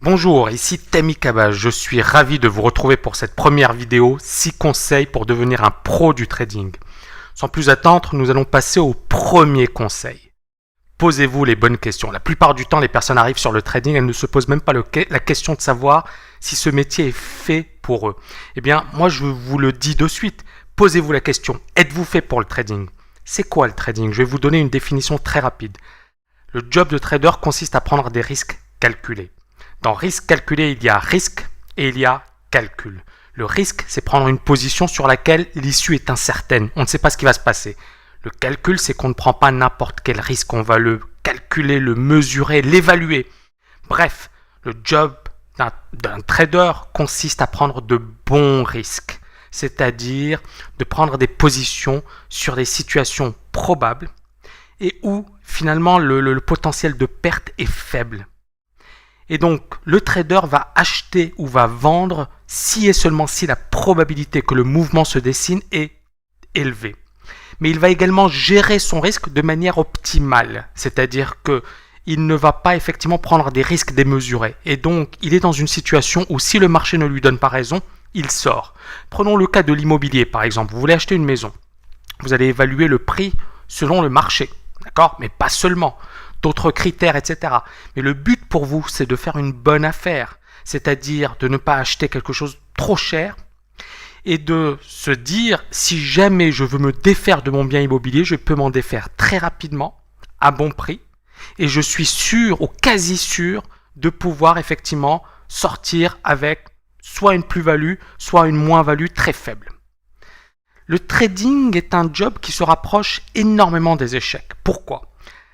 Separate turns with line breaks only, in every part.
Bonjour, ici Temi Kaba, je suis ravi de vous retrouver pour cette première vidéo 6 conseils pour devenir un pro du trading. Sans plus attendre, nous allons passer au premier conseil. Posez-vous les bonnes questions. La plupart du temps, les personnes arrivent sur le trading, elles ne se posent même pas la question de savoir si ce métier est fait pour eux. Eh bien, moi je vous le dis de suite, posez-vous la question, êtes-vous fait pour le trading? C'est quoi le trading? Je vais vous donner une définition très rapide. Le job de trader consiste à prendre des risques calculés. Dans risque calculé, il y a risque et il y a calcul. Le risque, c'est prendre une position sur laquelle l'issue est incertaine. On ne sait pas ce qui va se passer. Le calcul, c'est qu'on ne prend pas n'importe quel risque. On va le calculer, le mesurer, l'évaluer. Bref, le job d'un trader consiste à prendre de bons risques. C'est-à-dire de prendre des positions sur des situations probables et où finalement le potentiel de perte est faible. Et donc, le trader va acheter ou va vendre si et seulement si la probabilité que le mouvement se dessine est élevée. Mais il va également gérer son risque de manière optimale, c'est-à-dire qu'il ne va pas effectivement prendre des risques démesurés. Et donc, il est dans une situation où si le marché ne lui donne pas raison, il sort. Prenons le cas de l'immobilier, par exemple. Vous voulez acheter une maison. Vous allez évaluer le prix selon le marché, d'accord? Mais pas seulement. D'autres critères, etc. Mais le but pour vous, c'est de faire une bonne affaire, c'est-à-dire de ne pas acheter quelque chose trop cher et de se dire, si jamais je veux me défaire de mon bien immobilier, je peux m'en défaire très rapidement, à bon prix, et je suis sûr, ou quasi sûr, de pouvoir effectivement sortir avec soit une plus-value, soit une moins-value très faible. Le trading est un job qui se rapproche énormément des échecs. Pourquoi ?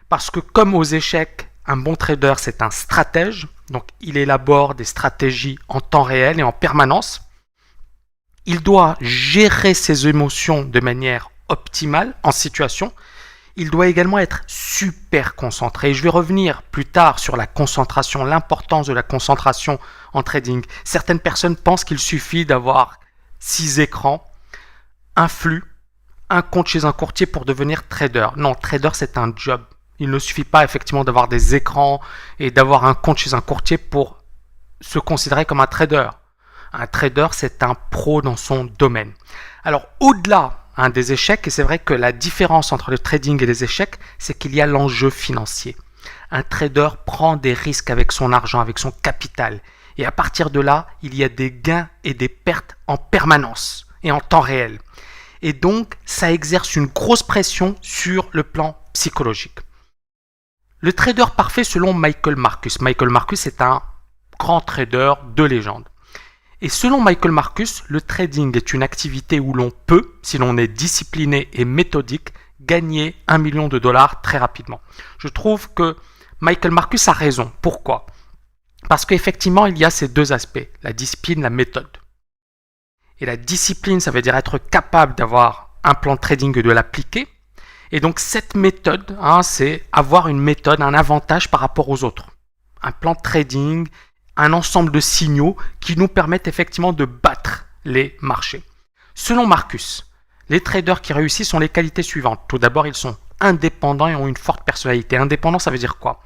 Parce que comme aux échecs, un bon trader, c'est un stratège. Donc, il élabore des stratégies en temps réel et en permanence. Il doit gérer ses émotions de manière optimale en situation. Il doit également être super concentré. Je vais revenir plus tard sur la concentration, l'importance de la concentration en trading. Certaines personnes pensent qu'il suffit d'avoir 6 écrans, un flux, un compte chez un courtier pour devenir trader. Non, trader, c'est un job. Il ne suffit pas effectivement d'avoir des écrans et d'avoir un compte chez un courtier pour se considérer comme un trader. Un trader, c'est un pro dans son domaine. Alors, au-delà des échecs, et c'est vrai que la différence entre le trading et les échecs, c'est qu'il y a l'enjeu financier. Un trader prend des risques avec son argent, avec son capital. Et à partir de là, il y a des gains et des pertes en permanence et en temps réel. Et donc, ça exerce une grosse pression sur le plan psychologique. Le trader parfait selon Michael Marcus. Michael Marcus est un grand trader de légende. Et selon Michael Marcus, le trading est une activité où l'on peut, si l'on est discipliné et méthodique, gagner $1 million très rapidement. Je trouve que Michael Marcus a raison. Pourquoi ? Parce qu'effectivement, il y a ces deux aspects, la discipline, la méthode. Et la discipline, ça veut dire être capable d'avoir un plan de trading et de l'appliquer. Et donc cette méthode, c'est avoir une méthode, un avantage par rapport aux autres. Un plan de trading, un ensemble de signaux qui nous permettent effectivement de battre les marchés. Selon Marcus, les traders qui réussissent ont les qualités suivantes. Tout d'abord, ils sont indépendants et ont une forte personnalité. Indépendant, ça veut dire quoi ?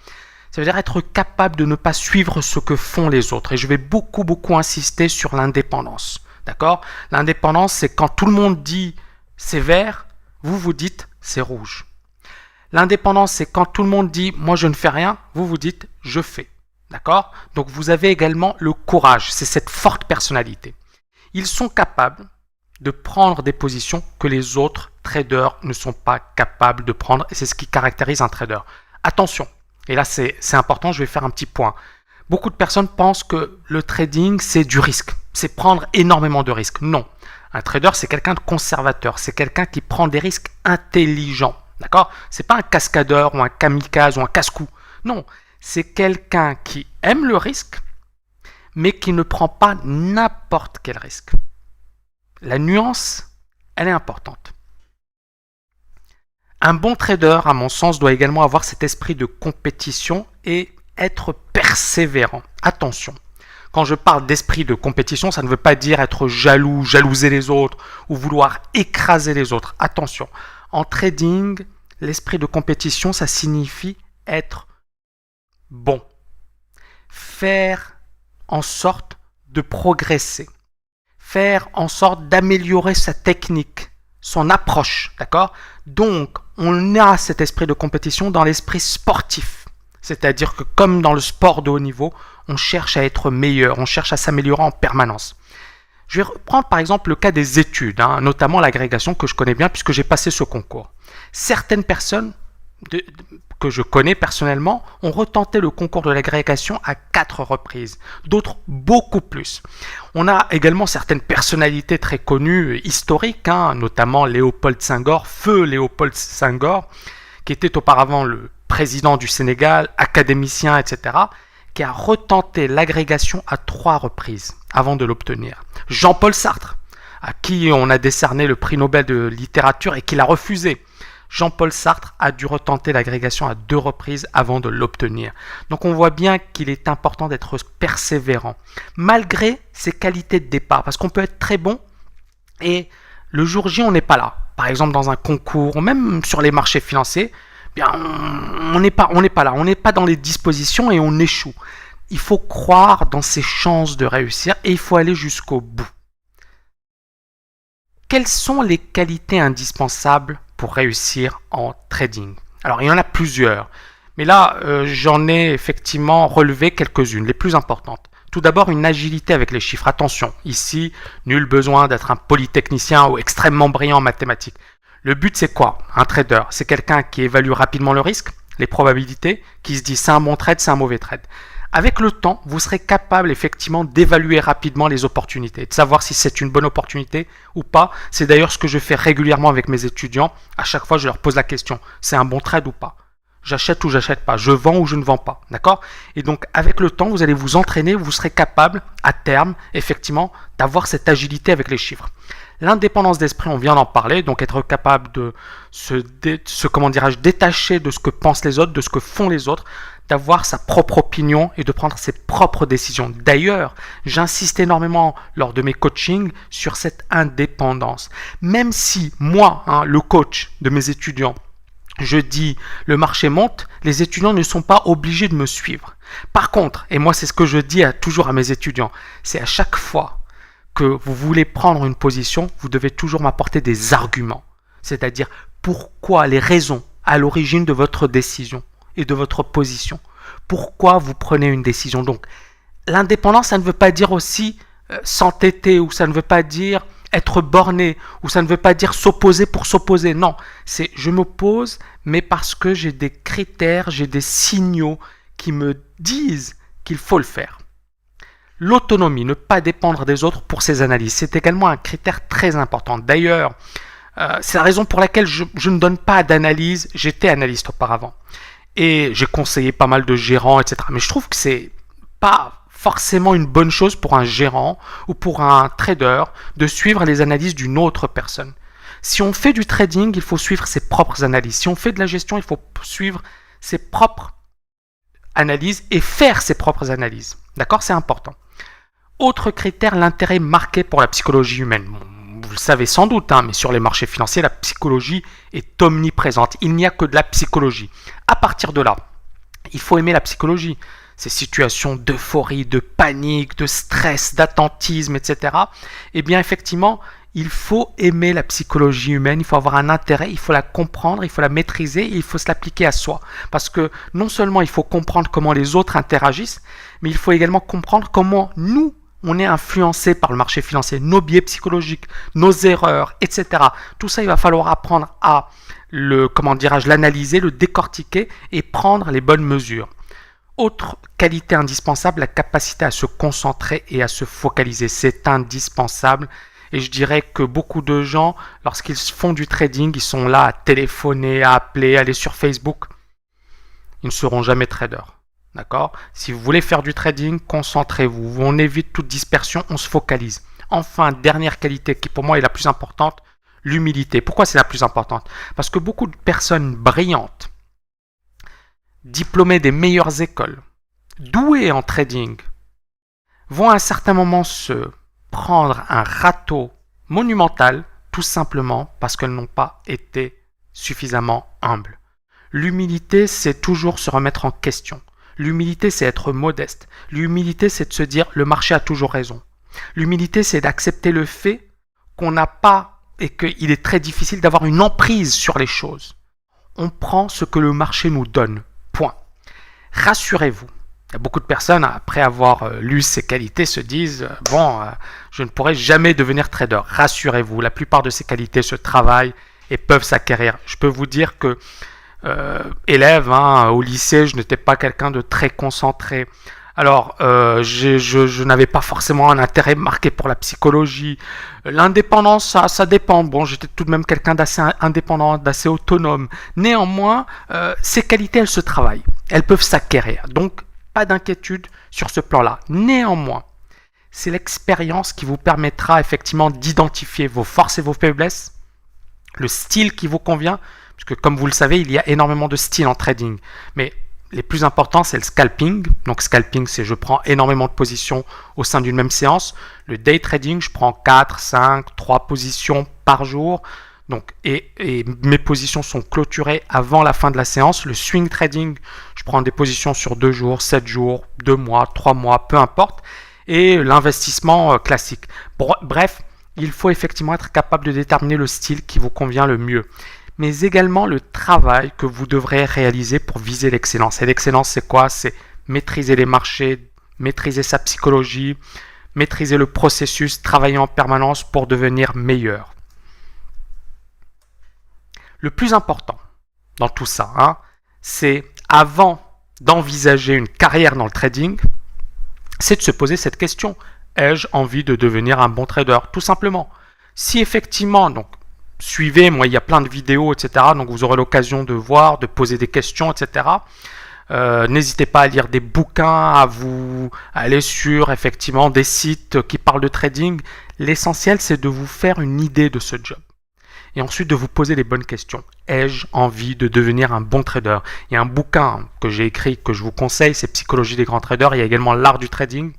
Ça veut dire être capable de ne pas suivre ce que font les autres. Et je vais beaucoup insister sur l'indépendance. D'accord ? L'indépendance, c'est quand tout le monde dit c'est vert, vous vous dites c'est rouge. L'indépendance, c'est quand tout le monde dit « moi je ne fais rien », vous vous dites « je fais ». D'accord ? Donc vous avez également le courage, c'est cette forte personnalité. Ils sont capables de prendre des positions que les autres traders ne sont pas capables de prendre et c'est ce qui caractérise un trader. Attention, et là c'est important, je vais faire un petit point. Beaucoup de personnes pensent que le trading c'est du risque, c'est prendre énormément de risques. Non. Un trader, c'est quelqu'un de conservateur, c'est quelqu'un qui prend des risques intelligents, d'accord ? C'est pas un cascadeur ou un kamikaze ou un casse-cou. Non, c'est quelqu'un qui aime le risque, mais qui ne prend pas n'importe quel risque. La nuance, elle est importante. Un bon trader, à mon sens, doit également avoir cet esprit de compétition et être persévérant. Attention. Quand je parle d'esprit de compétition, ça ne veut pas dire être jaloux, jalouser les autres ou vouloir écraser les autres. Attention, en trading, l'esprit de compétition, ça signifie être bon. Faire en sorte de progresser, faire en sorte d'améliorer sa technique, son approche, d'accord? Donc, on a cet esprit de compétition dans l'esprit sportif. C'est-à-dire que comme dans le sport de haut niveau, on cherche à être meilleur, on cherche à s'améliorer en permanence. Je vais reprendre par exemple le cas des études, notamment l'agrégation que je connais bien puisque j'ai passé ce concours. Certaines personnes que je connais personnellement ont retenté le concours de l'agrégation à 4 reprises, d'autres beaucoup plus. On a également certaines personnalités très connues, historiques, notamment Léopold Senghor, feu Léopold Senghor, qui était auparavant le président du Sénégal, académicien, etc., qui a retenté l'agrégation à 3 reprises avant de l'obtenir. Jean-Paul Sartre, à qui on a décerné le prix Nobel de littérature et qui l'a refusé. Jean-Paul Sartre a dû retenter l'agrégation à 2 reprises avant de l'obtenir. Donc on voit bien qu'il est important d'être persévérant, malgré ses qualités de départ, parce qu'on peut être très bon et le jour J on n'est pas là. Par exemple dans un concours ou même sur les marchés financiers, bien, on n'est pas là, on n'est pas dans les dispositions et on échoue. Il faut croire dans ses chances de réussir et il faut aller jusqu'au bout. Quelles sont les qualités indispensables pour réussir en trading? Alors, il y en a plusieurs, mais là, j'en ai effectivement relevé quelques-unes, les plus importantes. Tout d'abord, une agilité avec les chiffres. Attention, ici, nul besoin d'être un polytechnicien ou extrêmement brillant en mathématiques. Le but, c'est quoi? Un trader, c'est quelqu'un qui évalue rapidement le risque, les probabilités, qui se dit c'est un bon trade, c'est un mauvais trade. Avec le temps, vous serez capable effectivement d'évaluer rapidement les opportunités, de savoir si c'est une bonne opportunité ou pas. C'est d'ailleurs ce que je fais régulièrement avec mes étudiants. À chaque fois, je leur pose la question, c'est un bon trade ou pas? J'achète ou j'achète pas? Je vends ou je ne vends pas? D'accord? Et donc, avec le temps, vous allez vous entraîner, vous serez capable, à terme, effectivement, d'avoir cette agilité avec les chiffres. L'indépendance d'esprit, on vient d'en parler, donc être capable de se détacher de ce que pensent les autres, de ce que font les autres, d'avoir sa propre opinion et de prendre ses propres décisions. D'ailleurs, j'insiste énormément lors de mes coachings sur cette indépendance. Même si moi, le coach de mes étudiants, je dis le marché monte, les étudiants ne sont pas obligés de me suivre. Par contre, et moi c'est ce que je dis toujours à mes étudiants, c'est à chaque fois que vous voulez prendre une position, vous devez toujours m'apporter des arguments. C'est-à-dire pourquoi, les raisons à l'origine de votre décision et de votre position. Pourquoi vous prenez une décision. Donc, l'indépendance, ça ne veut pas dire aussi s'entêter, ou ça ne veut pas dire être borné, ou ça ne veut pas dire s'opposer pour s'opposer. Non, c'est je m'oppose, mais parce que j'ai des critères, j'ai des signaux qui me disent qu'il faut le faire. L'autonomie, ne pas dépendre des autres pour ses analyses, c'est également un critère très important. D'ailleurs, c'est la raison pour laquelle je ne donne pas d'analyse. J'étais analyste auparavant et j'ai conseillé pas mal de gérants, etc. Mais je trouve que c'est pas forcément une bonne chose pour un gérant ou pour un trader de suivre les analyses d'une autre personne. Si on fait du trading, il faut suivre ses propres analyses. Si on fait de la gestion, il faut suivre ses propres analyses et faire ses propres analyses. D'accord? C'est important. Autre critère, l'intérêt marqué pour la psychologie humaine. Bon, vous le savez sans doute, mais sur les marchés financiers, la psychologie est omniprésente. Il n'y a que de la psychologie. À partir de là, il faut aimer la psychologie. Ces situations d'euphorie, de panique, de stress, d'attentisme, etc. Eh bien, effectivement, il faut aimer la psychologie humaine, il faut avoir un intérêt, il faut la comprendre, il faut la maîtriser et il faut se l'appliquer à soi. Parce que non seulement il faut comprendre comment les autres interagissent, mais il faut également comprendre comment nous, on est influencé par le marché financier, nos biais psychologiques, nos erreurs, etc. Tout ça, il va falloir apprendre à l'analyser, le décortiquer et prendre les bonnes mesures. Autre qualité indispensable, la capacité à se concentrer et à se focaliser. C'est indispensable. Et je dirais que beaucoup de gens, lorsqu'ils font du trading, ils sont là à téléphoner, à appeler, à aller sur Facebook. Ils ne seront jamais traders. D'accord? Si vous voulez faire du trading, concentrez-vous. On évite toute dispersion, on se focalise. Enfin, dernière qualité qui pour moi est la plus importante, l'humilité. Pourquoi c'est la plus importante? Parce que beaucoup de personnes brillantes, diplômées des meilleures écoles, douées en trading, vont à un certain moment se prendre un râteau monumental, tout simplement parce qu'elles n'ont pas été suffisamment humbles. L'humilité, c'est toujours se remettre en question. L'humilité, c'est être modeste. L'humilité, c'est de se dire le marché a toujours raison. L'humilité, c'est d'accepter le fait qu'on n'a pas et qu'il est très difficile d'avoir une emprise sur les choses. On prend ce que le marché nous donne. Point. Rassurez-vous. Il y a beaucoup de personnes, après avoir lu ces qualités, se disent « Bon, je ne pourrai jamais devenir trader. » Rassurez-vous, la plupart de ces qualités se travaillent et peuvent s'acquérir. Je peux vous dire que élève, au lycée, je n'étais pas quelqu'un de très concentré. Alors, je n'avais pas forcément un intérêt marqué pour la psychologie. L'indépendance, ça dépend. Bon, j'étais tout de même quelqu'un d'assez indépendant, d'assez autonome. Néanmoins, ces qualités, elles se travaillent. Elles peuvent s'acquérir. Donc, pas d'inquiétude sur ce plan-là. Néanmoins, c'est l'expérience qui vous permettra effectivement d'identifier vos forces et vos faiblesses, le style qui vous convient, puisque comme vous le savez, il y a énormément de styles en trading. Mais les plus importants, c'est le scalping. Donc scalping, c'est je prends énormément de positions au sein d'une même séance. Le day trading, je prends 4, 5, 3 positions par jour. Donc, et mes positions sont clôturées avant la fin de la séance. Le swing trading, je prends des positions sur 2 jours, 7 jours, 2 mois, 3 mois, peu importe. Et l'investissement classique. Bref, il faut effectivement être capable de déterminer le style qui vous convient le mieux. Mais également le travail que vous devrez réaliser pour viser l'excellence. Et l'excellence, c'est quoi? C'est maîtriser les marchés, maîtriser sa psychologie, maîtriser le processus, travailler en permanence pour devenir meilleur. Le plus important dans tout ça, c'est avant d'envisager une carrière dans le trading, c'est de se poser cette question. Ai-je envie de devenir un bon trader? Tout simplement. Si effectivement, donc, suivez, moi il y a plein de vidéos, etc. Donc vous aurez l'occasion de voir, de poser des questions, etc. N'hésitez pas à lire des bouquins, à aller sur effectivement des sites qui parlent de trading. L'essentiel, c'est de vous faire une idée de ce job. Et ensuite de vous poser les bonnes questions. Ai-je envie de devenir un bon trader? Il y a un bouquin que j'ai écrit, que je vous conseille, c'est Psychologie des grands traders. Il y a également l'art du trading.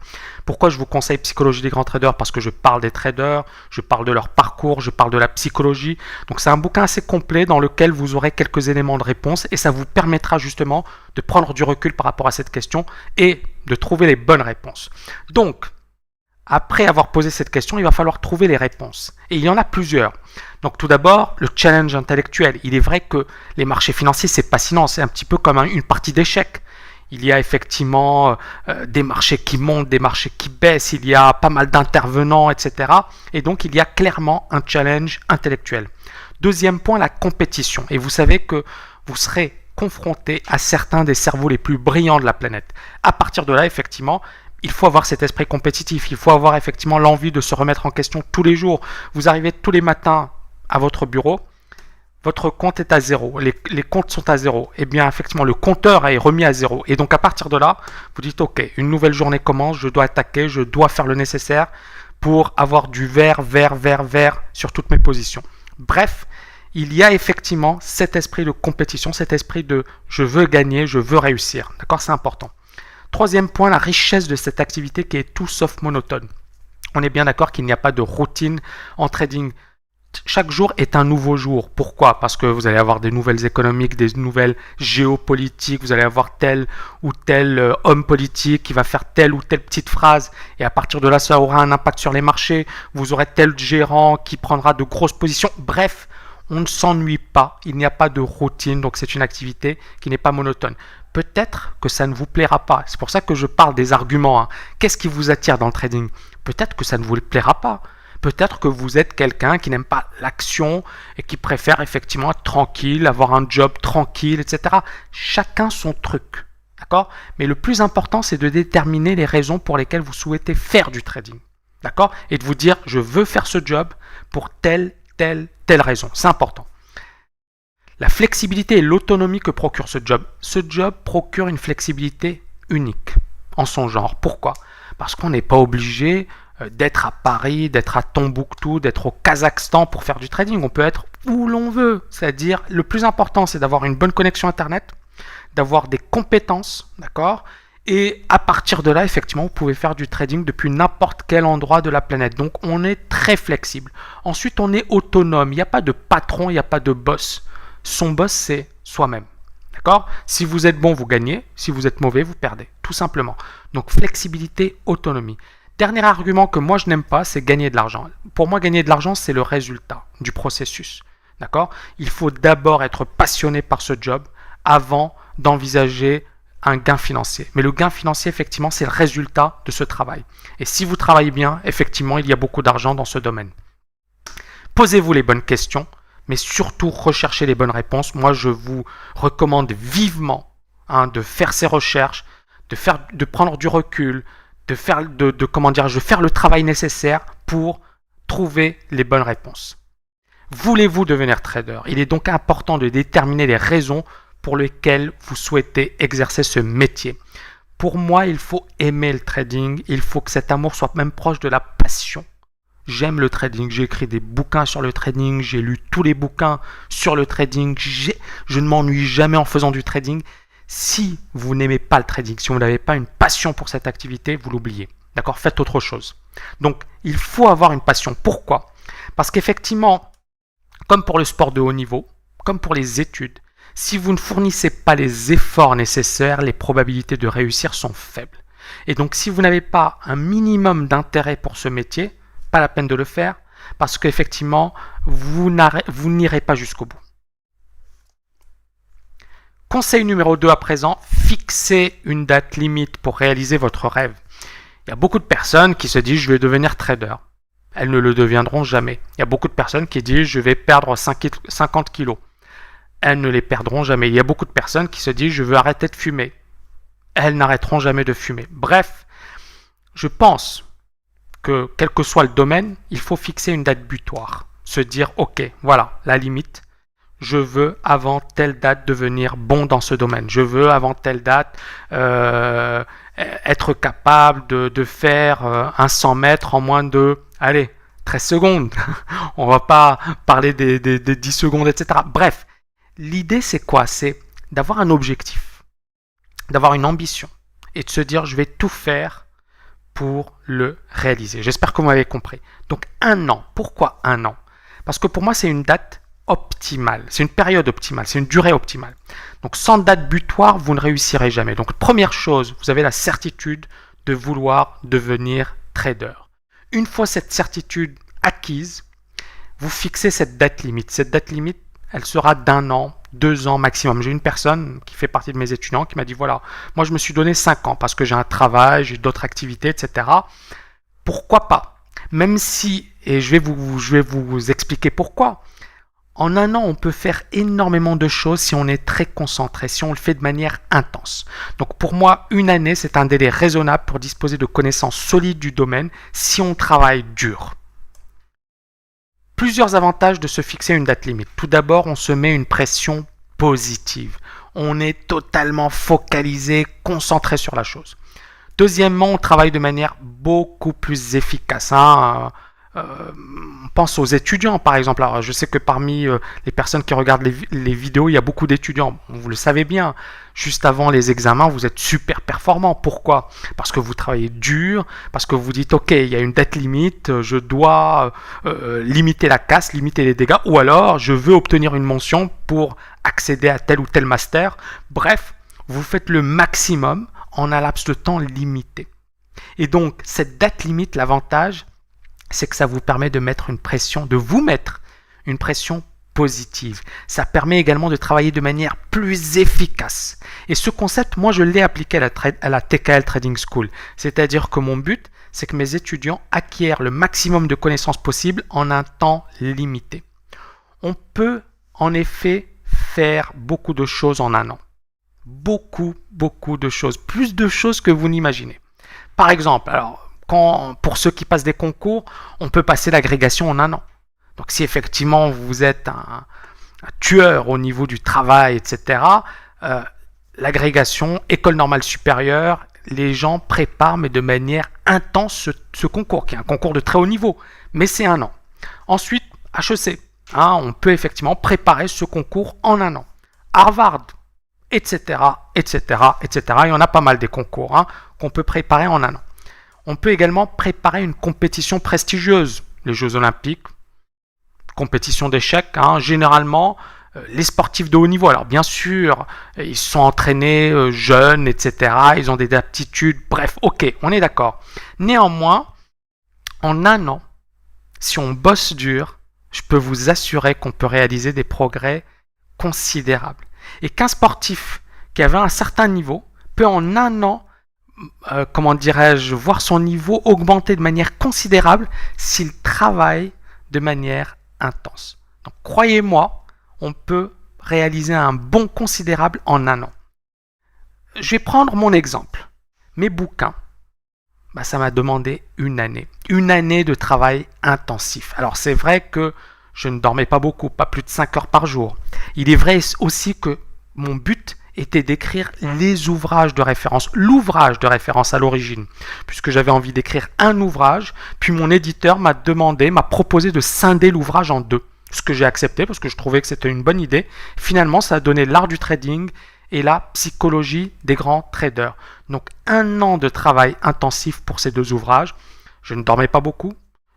Pourquoi je vous conseille Psychologie des grands traders? Parce que je parle des traders, je parle de leur parcours, je parle de la psychologie. Donc c'est un bouquin assez complet dans lequel vous aurez quelques éléments de réponse et ça vous permettra justement de prendre du recul par rapport à cette question et de trouver les bonnes réponses. Donc, après avoir posé cette question, il va falloir trouver les réponses. Et il y en a plusieurs. Donc tout d'abord, le challenge intellectuel. Il est vrai que les marchés financiers, c'est fascinant. C'est un petit peu comme une partie d'échecs. Il y a effectivement des marchés qui montent, des marchés qui baissent. Il y a pas mal d'intervenants, etc. Et donc, il y a clairement un challenge intellectuel. Deuxième point, la compétition. Et vous savez que vous serez confronté à certains des cerveaux les plus brillants de la planète. À partir de là, effectivement, il faut avoir cet esprit compétitif, il faut avoir effectivement l'envie de se remettre en question tous les jours. Vous arrivez tous les matins à votre bureau, votre compte est à zéro, les comptes sont à zéro. Et bien effectivement, le compteur est remis à zéro. Et donc à partir de là, vous dites ok, une nouvelle journée commence, je dois attaquer, je dois faire le nécessaire pour avoir du vert sur toutes mes positions. Bref, il y a effectivement cet esprit de compétition, cet esprit de je veux gagner, je veux réussir. D'accord, c'est important. Troisième point, la richesse de cette activité qui est tout sauf monotone. On est bien d'accord qu'il n'y a pas de routine en trading. Chaque jour est un nouveau jour. Pourquoi? Parce que vous allez avoir des nouvelles économiques, des nouvelles géopolitiques, vous allez avoir tel ou tel homme politique qui va faire telle ou telle petite phrase et à partir de là, ça aura un impact sur les marchés. Vous aurez tel gérant qui prendra de grosses positions. Bref, on ne s'ennuie pas. Il n'y a pas de routine, donc c'est une activité qui n'est pas monotone. Peut-être que ça ne vous plaira pas. C'est pour ça que je parle des arguments. Qu'est-ce qui vous attire dans le trading? Peut-être que ça ne vous plaira pas. Peut-être que vous êtes quelqu'un qui n'aime pas l'action et qui préfère effectivement être tranquille, avoir un job tranquille, etc. Chacun son truc. D'accord? Mais le plus important, c'est de déterminer les raisons pour lesquelles vous souhaitez faire du trading. D'accord? Et de vous dire, je veux faire ce job pour telle raison. C'est important. La flexibilité et l'autonomie que procure ce job. Ce job procure une flexibilité unique en son genre. Pourquoi? Parce qu'on n'est pas obligé d'être à Paris, d'être à Tombouctou, d'être au Kazakhstan pour faire du trading. On peut être où l'on veut. C'est-à-dire, le plus important, c'est d'avoir une bonne connexion Internet, d'avoir des compétences, d'accord? Et à partir de là, effectivement, vous pouvez faire du trading depuis n'importe quel endroit de la planète. Donc, on est très flexible. Ensuite, on est autonome. Il n'y a pas de patron, il n'y a pas de boss. Son boss, c'est soi-même. D'accord? Si vous êtes bon, vous gagnez. Si vous êtes mauvais, vous perdez. Tout simplement. Donc, flexibilité, autonomie. Dernier argument que moi, je n'aime pas, c'est gagner de l'argent. Pour moi, gagner de l'argent, c'est le résultat du processus. D'accord? Il faut d'abord être passionné par ce job avant d'envisager un gain financier. Mais le gain financier, effectivement, c'est le résultat de ce travail. Et si vous travaillez bien, effectivement, il y a beaucoup d'argent dans ce domaine. Posez-vous les bonnes questions, mais surtout recherchez les bonnes réponses. Moi, je vous recommande vivement de faire ces recherches, de prendre du recul, de faire le travail nécessaire pour trouver les bonnes réponses. Voulez-vous devenir trader? Il est donc important de déterminer les raisons pour lesquelles vous souhaitez exercer ce métier. Pour moi, il faut aimer le trading, il faut que cet amour soit même proche de la passion. J'aime le trading, j'ai écrit des bouquins sur le trading, j'ai lu tous les bouquins sur le trading, je ne m'ennuie jamais en faisant du trading. Si vous n'aimez pas le trading, si vous n'avez pas une passion pour cette activité, vous l'oubliez. D'accord? Faites autre chose. Donc, il faut avoir une passion. Pourquoi? Parce qu'effectivement, comme pour le sport de haut niveau, comme pour les études, si vous ne fournissez pas les efforts nécessaires, les probabilités de réussir sont faibles. Et donc, si vous n'avez pas un minimum d'intérêt pour ce métier, pas la peine de le faire, parce qu'effectivement, vous n'irez pas jusqu'au bout. Conseil numéro 2 à présent, fixez une date limite pour réaliser votre rêve. Il y a beaucoup de personnes qui se disent « je vais devenir trader ». Elles ne le deviendront jamais. Il y a beaucoup de personnes qui disent « je vais perdre 50 kilos ». Elles ne les perdront jamais. Il y a beaucoup de personnes qui se disent « je veux arrêter de fumer ». Elles n'arrêteront jamais de fumer. Bref, je pense que quel que soit le domaine, il faut fixer une date butoir. Se dire « ok, voilà, la limite. Je veux avant telle date devenir bon dans ce domaine. Je veux avant telle date être capable de faire un 100 mètres en moins de, 13 secondes. On va pas parler des 10 secondes, etc. Bref, l'idée c'est quoi? C'est d'avoir un objectif, d'avoir une ambition et de se dire je vais tout faire pour le réaliser. J'espère que vous m'avez compris. Donc 1 an. Pourquoi 1 an? Parce que pour moi c'est une date optimale, c'est une période optimale, c'est une durée optimale. Donc sans date butoir, vous ne réussirez jamais. Donc première chose, vous avez la certitude de vouloir devenir trader. Une fois cette certitude acquise, vous fixez cette date limite. Cette date limite, elle sera d'1 an, 2 ans maximum. J'ai une personne qui fait partie de mes étudiants qui m'a dit voilà, moi je me suis donné 5 ans parce que j'ai un travail, j'ai d'autres activités, etc. Pourquoi pas? Même si, et je vais vous expliquer pourquoi. En 1 an, on peut faire énormément de choses si on est très concentré, si on le fait de manière intense. Donc pour moi, 1 année, c'est un délai raisonnable pour disposer de connaissances solides du domaine si on travaille dur. Plusieurs avantages de se fixer une date limite. Tout d'abord, on se met une pression positive. On est totalement focalisé, concentré sur la chose. Deuxièmement, on travaille de manière beaucoup plus efficace. On pense aux étudiants par exemple. Alors, je sais que parmi les personnes qui regardent les vidéos, il y a beaucoup d'étudiants. Vous le savez bien, juste avant les examens, vous êtes super performant. Pourquoi? Parce que vous travaillez dur, parce que vous dites ok, il y a une date limite, je dois limiter la casse, limiter les dégâts, ou alors je veux obtenir une mention pour accéder à tel ou tel master. Bref, vous faites le maximum en un laps de temps limité. Et donc, cette date limite, l'avantage, c'est que ça vous permet de vous mettre une pression positive. Ça permet également de travailler de manière plus efficace. Et ce concept, moi, je l'ai appliqué à la TKL Trading School. C'est-à-dire que mon but, c'est que mes étudiants acquièrent le maximum de connaissances possibles en un temps limité. On peut, en effet, faire beaucoup de choses en 1 an. Beaucoup de choses. Plus de choses que vous n'imaginez. Par exemple, pour ceux qui passent des concours, on peut passer l'agrégation en 1 an. Donc si effectivement vous êtes un tueur au niveau du travail, etc., l'agrégation, école normale supérieure, les gens préparent mais de manière intense ce concours, qui est un concours de très haut niveau, mais c'est 1 an. Ensuite, HEC, on peut effectivement préparer ce concours en 1 an. Harvard, etc., etc., etc. Il y en a pas mal des concours qu'on peut préparer en 1 an. On peut également préparer une compétition prestigieuse, les Jeux Olympiques, compétition d'échecs. Généralement, les sportifs de haut niveau. Alors bien sûr, ils sont entraînés jeunes, etc. Ils ont des aptitudes. Bref, ok, on est d'accord. Néanmoins, en un an, si on bosse dur, je peux vous assurer qu'on peut réaliser des progrès considérables. Et qu'un sportif qui avait un certain niveau peut en un an, voir son niveau augmenter de manière considérable s'il travaille de manière intense. Donc croyez-moi, on peut réaliser un bond considérable en un an. Je vais prendre mon exemple. Mes bouquins, ça m'a demandé une année. Une année de travail intensif. Alors c'est vrai que je ne dormais pas beaucoup, pas plus de 5 heures par jour. Il est vrai aussi que mon but était d'écrire les ouvrages de référence, l'ouvrage de référence à l'origine, puisque j'avais envie d'écrire un ouvrage, puis mon éditeur m'a proposé de scinder l'ouvrage en deux, ce que j'ai accepté parce que je trouvais que c'était une bonne idée. Finalement, ça a donné l'art du trading et la psychologie des grands traders. Donc un an de travail intensif pour ces deux ouvrages. Je ne dormais pas beaucoup,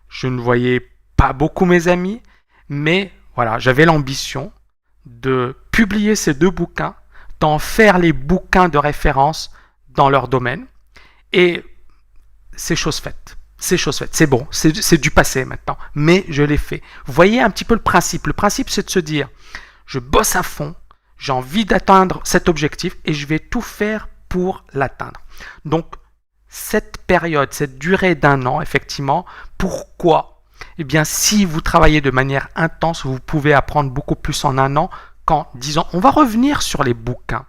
je ne voyais pas beaucoup mes amis, mais voilà, j'avais l'ambition de publier ces deux bouquins, d'en faire les bouquins de référence dans leur domaine. Et c'est chose faite. C'est chose faite. C'est bon. C'est du passé maintenant. Mais je l'ai fait. Vous voyez un petit peu le principe. Le principe, c'est de se dire, je bosse à fond, j'ai envie d'atteindre cet objectif et je vais tout faire pour l'atteindre. Donc, cette période, cette durée d'un an, effectivement, pourquoi ? Eh bien, si vous travaillez de manière intense, vous pouvez apprendre beaucoup plus en un an qu'en 10 ans. On va revenir sur les bouquins.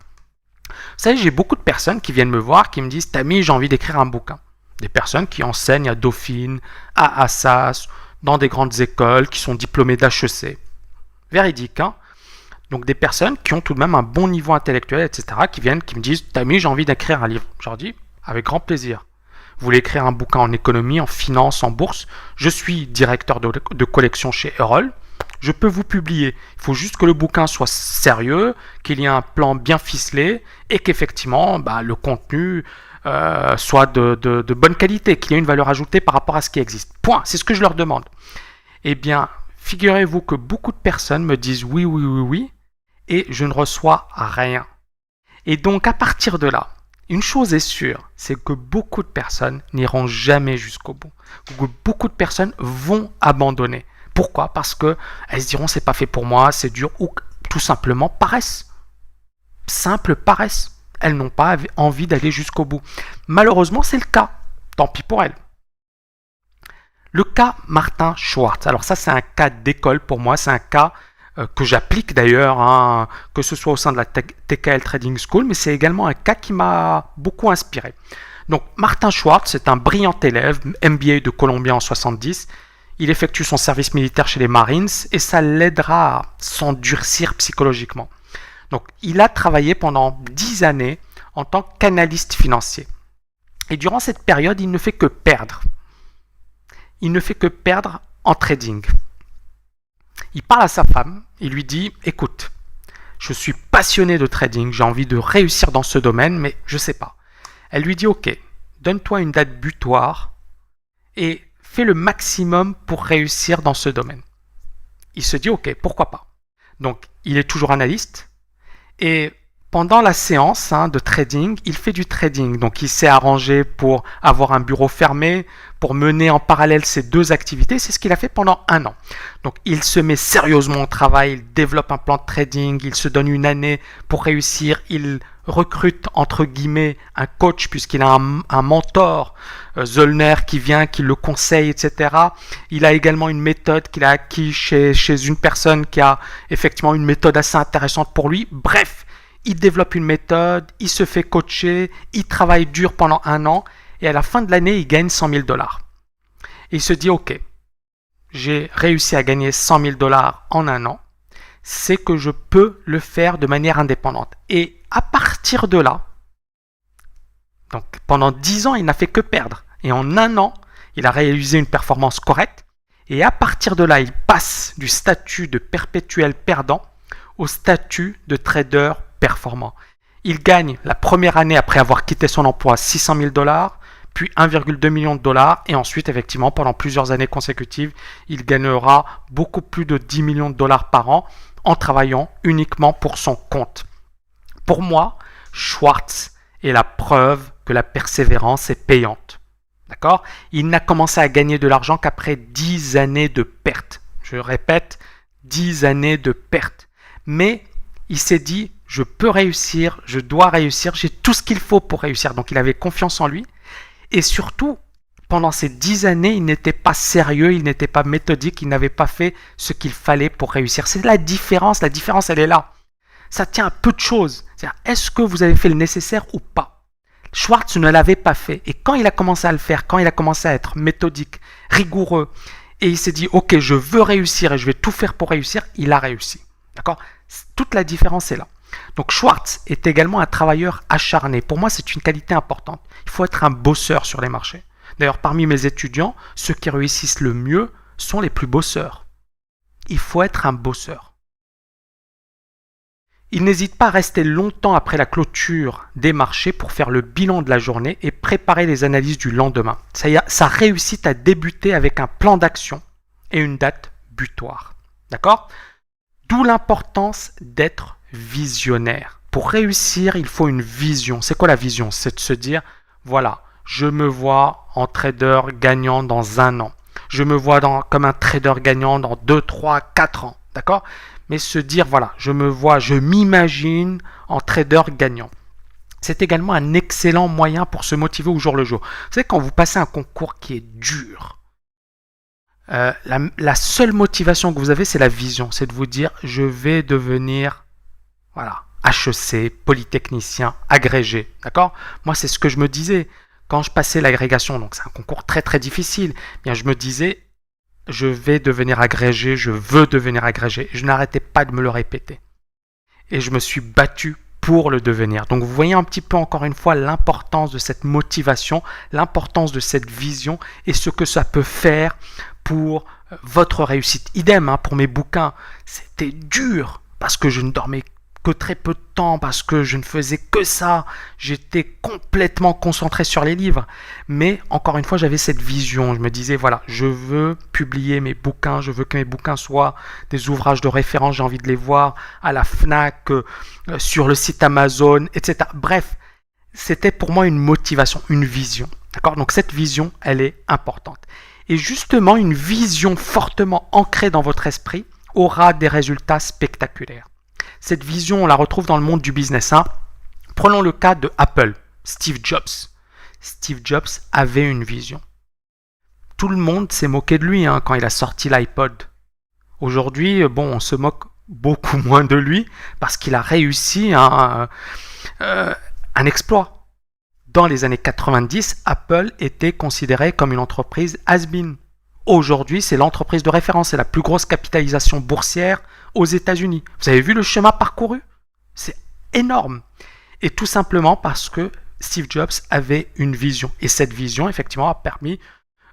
Vous savez, j'ai beaucoup de personnes qui viennent me voir, qui me disent « Tammy, j'ai envie d'écrire un bouquin ». Des personnes qui enseignent à Dauphine, à Assas, dans des grandes écoles, qui sont diplômées d'HEC. Véridique, hein ? Donc des personnes qui ont tout de même un bon niveau intellectuel, etc., qui viennent, qui me disent « Tammy, j'ai envie d'écrire un livre ». Je leur dis « Avec grand plaisir ». Vous voulez écrire un bouquin en économie, en finance, en bourse? Je suis directeur de collection chez Erol. Je peux vous publier. Il faut juste que le bouquin soit sérieux, qu'il y ait un plan bien ficelé et qu'effectivement le contenu soit de bonne qualité, qu'il y ait une valeur ajoutée par rapport à ce qui existe. Point. C'est ce que je leur demande. Eh bien, figurez-vous que beaucoup de personnes me disent oui, oui, oui, oui, et je ne reçois rien. Et donc, à partir de là, une chose est sûre, c'est que beaucoup de personnes n'iront jamais jusqu'au bout. Que beaucoup de personnes vont abandonner. Pourquoi ? Parce qu'elles se diront c'est pas fait pour moi, c'est dur, ou tout simplement paresse. Simple paresse. Elles n'ont pas envie d'aller jusqu'au bout. Malheureusement, c'est le cas. Tant pis pour elles. Le cas Martin Schwartz. Alors ça, c'est un cas d'école pour moi. C'est un cas que j'applique d'ailleurs, que ce soit au sein de la TKL Trading School, mais c'est également un cas qui m'a beaucoup inspiré. Donc Martin Schwartz, c'est un brillant élève, MBA de Columbia en 70. Il effectue son service militaire chez les Marines et ça l'aidera à s'endurcir psychologiquement. Donc il a travaillé pendant 10 années en tant qu'analyste financier. Et durant cette période, il ne fait que perdre. Il ne fait que perdre en trading. Il parle à sa femme, il lui dit « Écoute, je suis passionné de trading, j'ai envie de réussir dans ce domaine, mais je ne sais pas. » Elle lui dit « Ok, donne-toi une date butoir et fais le maximum pour réussir dans ce domaine. » Il se dit « Ok, pourquoi pas ?» Donc, il est toujours analyste et pendant la séance de trading, il fait du trading. Donc, il s'est arrangé pour avoir un bureau fermé, pour mener en parallèle ces deux activités. C'est ce qu'il a fait pendant un an. Donc, il se met sérieusement au travail, il développe un plan de trading, il se donne une année pour réussir. Il recrute, entre guillemets, un coach puisqu'il a un mentor, Zollner, qui vient, qui le conseille, etc. Il a également une méthode qu'il a acquis chez une personne qui a effectivement une méthode assez intéressante pour lui. Bref, il développe une méthode, il se fait coacher, il travaille dur pendant un an et à la fin de l'année, il gagne 100 000 $. Et il se dit, ok, j'ai réussi à gagner 100 000 $ en un an, c'est que je peux le faire de manière indépendante. Et à partir de là, donc pendant 10 ans, il n'a fait que perdre. Et en un an, il a réalisé une performance correcte. Et à partir de là, il passe du statut de perpétuel perdant au statut de trader performant. Il gagne la première année après avoir quitté son emploi 600 000 $, puis 1,2 million de dollars et ensuite effectivement pendant plusieurs années consécutives, il gagnera beaucoup plus de 10 millions de dollars par an en travaillant uniquement pour son compte. Pour moi, Schwartz est la preuve que la persévérance est payante. D'accord ? Il n'a commencé à gagner de l'argent qu'après 10 années de pertes. Je répète, 10 années de pertes. Mais il s'est dit, je peux réussir, je dois réussir, j'ai tout ce qu'il faut pour réussir. Donc il avait confiance en lui. Et surtout, pendant ces 10 années, il n'était pas sérieux, il n'était pas méthodique, il n'avait pas fait ce qu'il fallait pour réussir. C'est la différence elle est là. Ça tient à peu de choses. C'est-à-dire, est-ce que vous avez fait le nécessaire ou pas ? Schwartz ne l'avait pas fait. Et quand il a commencé à le faire, quand il a commencé à être méthodique, rigoureux, et il s'est dit, ok, je veux réussir et je vais tout faire pour réussir, il a réussi. D'accord ? Toute la différence est là. Donc Schwartz est également un travailleur acharné. Pour moi, c'est une qualité importante. Il faut être un bosseur sur les marchés. D'ailleurs, parmi mes étudiants, ceux qui réussissent le mieux sont les plus bosseurs. Il faut être un bosseur. Il n'hésite pas à rester longtemps après la clôture des marchés pour faire le bilan de la journée et préparer les analyses du lendemain. Ça réussit à débuter avec un plan d'action et une date butoir. D'accord ? D'où l'importance d'être visionnaire. Pour réussir, il faut une vision. C'est quoi la vision ? C'est de se dire, voilà, je me vois en trader gagnant dans 1 an. Je me vois comme un trader gagnant dans 2, 3, 4 ans. D'accord ? Mais se dire, voilà, je m'imagine en trader gagnant. C'est également un excellent moyen pour se motiver au jour le jour. Vous savez, quand vous passez un concours qui est dur, la seule motivation que vous avez, c'est la vision. C'est de vous dire, je vais devenir HEC, polytechnicien, agrégé. D'accord ? Moi, c'est ce que je me disais. Quand je passais l'agrégation, donc c'est un concours très très difficile, bien je me disais, je vais devenir agrégé, je veux devenir agrégé. Je n'arrêtais pas de me le répéter. Et je me suis battu pour le devenir. Donc vous voyez un petit peu encore une fois l'importance de cette motivation, l'importance de cette vision et ce que ça peut faire pour votre réussite. Idem pour mes bouquins. C'était dur parce que je ne dormais que très peu de temps, parce que je ne faisais que ça. J'étais complètement concentré sur les livres. Mais encore une fois, j'avais cette vision. Je me disais, voilà, je veux publier mes bouquins, je veux que mes bouquins soient des ouvrages de référence, j'ai envie de les voir à la FNAC, sur le site Amazon, etc. Bref, c'était pour moi une motivation, une vision. D'accord ? Donc cette vision, elle est importante. Et justement, une vision fortement ancrée dans votre esprit aura des résultats spectaculaires. Cette vision, on la retrouve dans le monde du business. Prenons le cas de Apple, Steve Jobs. Steve Jobs avait une vision. Tout le monde s'est moqué de lui quand il a sorti l'iPod. Aujourd'hui, on se moque beaucoup moins de lui parce qu'il a réussi un exploit. Dans les années 90, Apple était considérée comme une entreprise has-been. Aujourd'hui, c'est l'entreprise de référence, c'est la plus grosse capitalisation boursière aux États-Unis. Vous avez vu le chemin parcouru ? C'est énorme. Et tout simplement parce que Steve Jobs avait une vision. Et cette vision, effectivement, a permis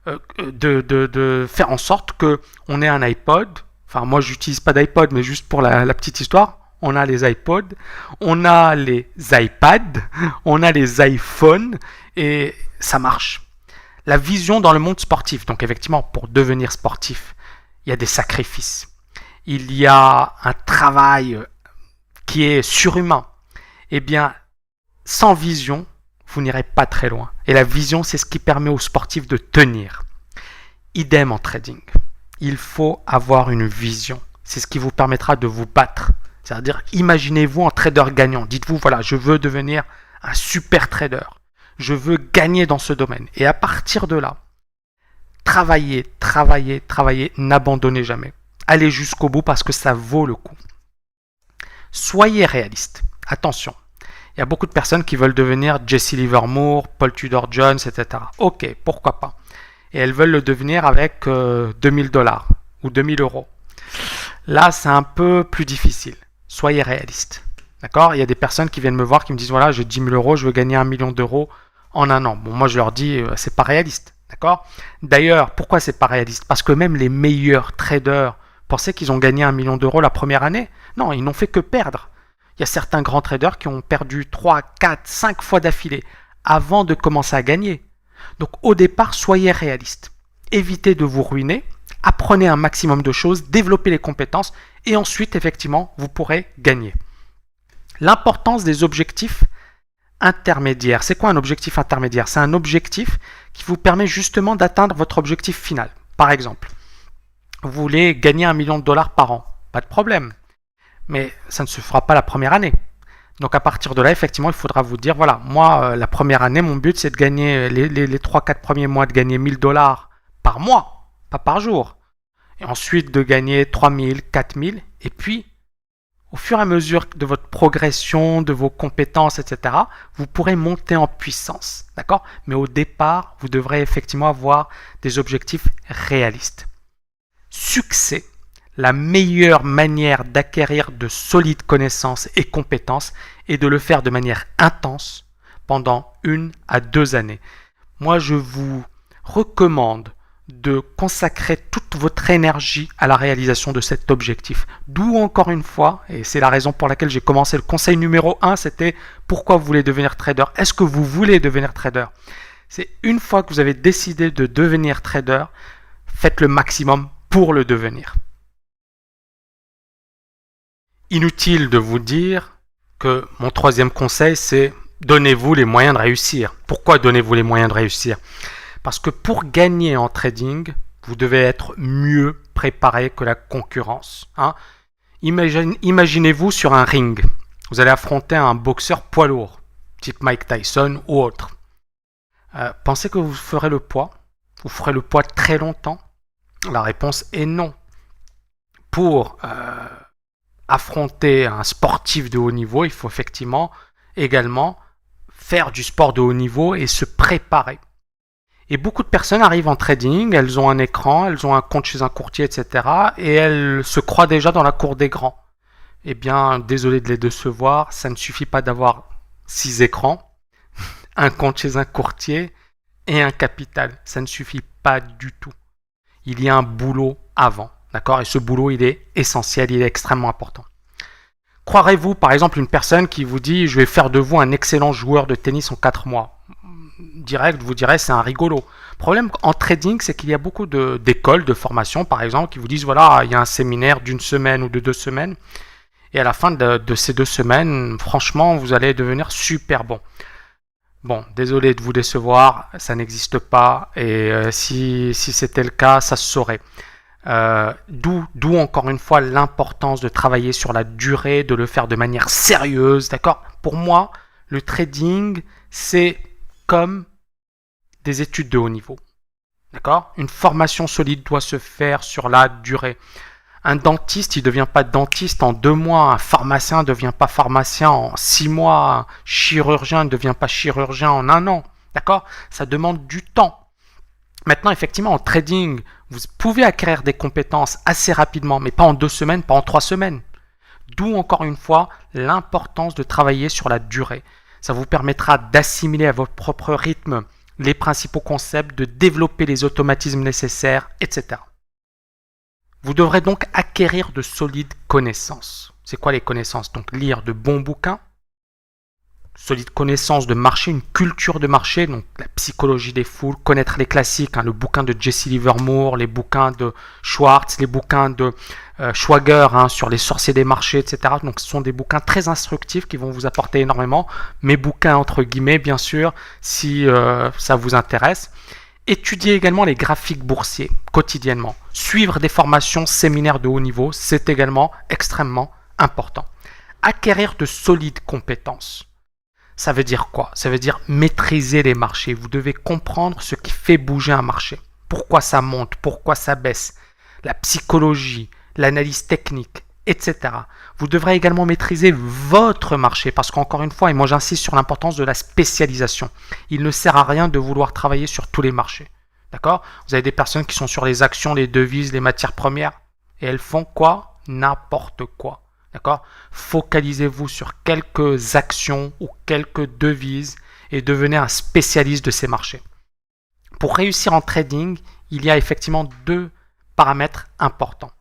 de faire en sorte qu'on ait un iPod. Enfin, moi, je n'utilise pas d'iPod, mais juste pour la petite histoire. On a les iPods, on a les iPads, on a les iPhones, et ça marche. La vision dans le monde sportif. Donc, effectivement, pour devenir sportif, il y a des sacrifices. Il y a un travail qui est surhumain. Eh bien, sans vision, vous n'irez pas très loin. Et la vision, c'est ce qui permet aux sportifs de tenir. Idem en trading. Il faut avoir une vision. C'est ce qui vous permettra de vous battre. C'est-à-dire, imaginez-vous en trader gagnant. Dites-vous, voilà, je veux devenir un super trader. Je veux gagner dans ce domaine. Et à partir de là, travaillez, n'abandonnez jamais. Allez jusqu'au bout parce que ça vaut le coup. Soyez réaliste. Attention, il y a beaucoup de personnes qui veulent devenir Jesse Livermore, Paul Tudor Jones, etc. Ok, pourquoi pas. Et elles veulent le devenir avec $2000 ou 2000 €. Là, c'est un peu plus difficile. Soyez réaliste. D'accord ? Il y a des personnes qui viennent me voir qui me disent, voilà, j'ai 10 000 €, je veux gagner 1 million d'euros en 1 an. Bon, moi, je leur dis, c'est pas réaliste. D'accord ? D'ailleurs, pourquoi c'est pas réaliste ? Parce que même les meilleurs traders pensaient qu'ils ont gagné 1 million d'euros la première année. Non, ils n'ont fait que perdre. Il y a certains grands traders qui ont perdu 3, 4, 5 fois d'affilée avant de commencer à gagner. Donc, au départ, soyez réaliste. Évitez de vous ruiner. apprenez un maximum de choses, développez les compétences et ensuite, effectivement, vous pourrez gagner. L'importance des objectifs intermédiaires. C'est quoi un objectif intermédiaire? C'est un objectif qui vous permet justement d'atteindre votre objectif final. Par exemple, vous voulez gagner 1 million de dollars par an. Pas de problème. Mais ça ne se fera pas la première année. Donc à partir de là, effectivement, il faudra vous dire, voilà, moi, la première année, mon but, c'est de gagner les 3-4 premiers mois, de gagner 1000 dollars par mois, pas par jour. Et ensuite, de gagner 3000, 4000. Et puis, au fur et à mesure de votre progression, de vos compétences, etc., vous pourrez monter en puissance. D'accord? Mais au départ, vous devrez effectivement avoir des objectifs réalistes. Succès. La meilleure manière d'acquérir de solides connaissances et compétences est de le faire de manière intense pendant 1 à 2 années. Moi, je vous recommande de consacrer toute votre énergie à la réalisation de cet objectif. D'où encore une fois, et c'est la raison pour laquelle j'ai commencé le conseil numéro 1, c'était pourquoi vous voulez devenir trader. Est-ce que vous voulez devenir trader? C'est une fois que vous avez décidé de devenir trader, faites le maximum pour le devenir. Inutile de vous dire que mon troisième conseil, c'est donnez-vous les moyens de réussir. Pourquoi donnez-vous les moyens de réussir? Parce que pour gagner en trading, vous devez être mieux préparé que la concurrence. Imaginez-vous sur un ring. Vous allez affronter un boxeur poids lourd, type Mike Tyson ou autre. Pensez que vous ferez le poids? Vous ferez le poids très longtemps? La réponse est non. Pour affronter un sportif de haut niveau, il faut effectivement également faire du sport de haut niveau et se préparer. Et beaucoup de personnes arrivent en trading, elles ont un écran, elles ont un compte chez un courtier, etc. et elles se croient déjà dans la cour des grands. Eh bien, désolé de les décevoir, ça ne suffit pas d'avoir 6 écrans, un compte chez un courtier et un capital. Ça ne suffit pas du tout. Il y a un boulot avant. D'accord? Et ce boulot, il est essentiel, il est extrêmement important. Croirez-vous, par exemple, une personne qui vous dit « Je vais faire de vous un excellent joueur de tennis en 4 mois ». Direct, vous direz c'est un rigolo. Le problème en trading, c'est qu'il y a beaucoup d'écoles, de formations, par exemple, qui vous disent « Voilà, il y a un séminaire d'1 semaine ou de 2 semaines. Et à la fin de ces 2 semaines, franchement, vous allez devenir super bon. » Bon, désolé de vous décevoir, ça n'existe pas. Et si c'était le cas, ça se saurait. D'où encore une fois l'importance de travailler sur la durée, de le faire de manière sérieuse, d'accord? Pour moi, le trading, c'est comme des études de haut niveau, d'accord? Une formation solide doit se faire sur la durée. Un dentiste, il ne devient pas dentiste en 2 mois, un pharmacien ne devient pas pharmacien en 6 mois, un chirurgien ne devient pas chirurgien en 1 an, d'accord? Ça demande du temps. Maintenant, effectivement, en trading, vous pouvez acquérir des compétences assez rapidement, mais pas en 2 semaines, pas en 3 semaines. D'où, encore une fois, l'importance de travailler sur la durée. Ça vous permettra d'assimiler à votre propre rythme les principaux concepts, de développer les automatismes nécessaires, etc. Vous devrez donc acquérir de solides connaissances. C'est quoi les connaissances? Donc, lire de bons bouquins, solide connaissance de marché, une culture de marché, donc la psychologie des foules, connaître les classiques, le bouquin de Jesse Livermore, les bouquins de Schwartz, les bouquins de Schwager sur les sorciers des marchés, etc. Donc ce sont des bouquins très instructifs qui vont vous apporter énormément. Mes bouquins entre guillemets, bien sûr, si ça vous intéresse. Étudiez également les graphiques boursiers quotidiennement. Suivre des formations, séminaires de haut niveau, c'est également extrêmement important. Acquérir de solides compétences. Ça veut dire quoi? Ça veut dire maîtriser les marchés. Vous devez comprendre ce qui fait bouger un marché. Pourquoi ça monte? Pourquoi ça baisse? La psychologie, l'analyse technique, etc. Vous devrez également maîtriser votre marché parce qu'encore une fois, et moi j'insiste sur l'importance de la spécialisation. Il ne sert à rien de vouloir travailler sur tous les marchés. D'accord? Vous avez des personnes qui sont sur les actions, les devises, les matières premières et elles font quoi? N'importe quoi. D'accord? Focalisez-vous sur quelques actions ou quelques devises et devenez un spécialiste de ces marchés. Pour réussir en trading, il y a effectivement 2 paramètres importants.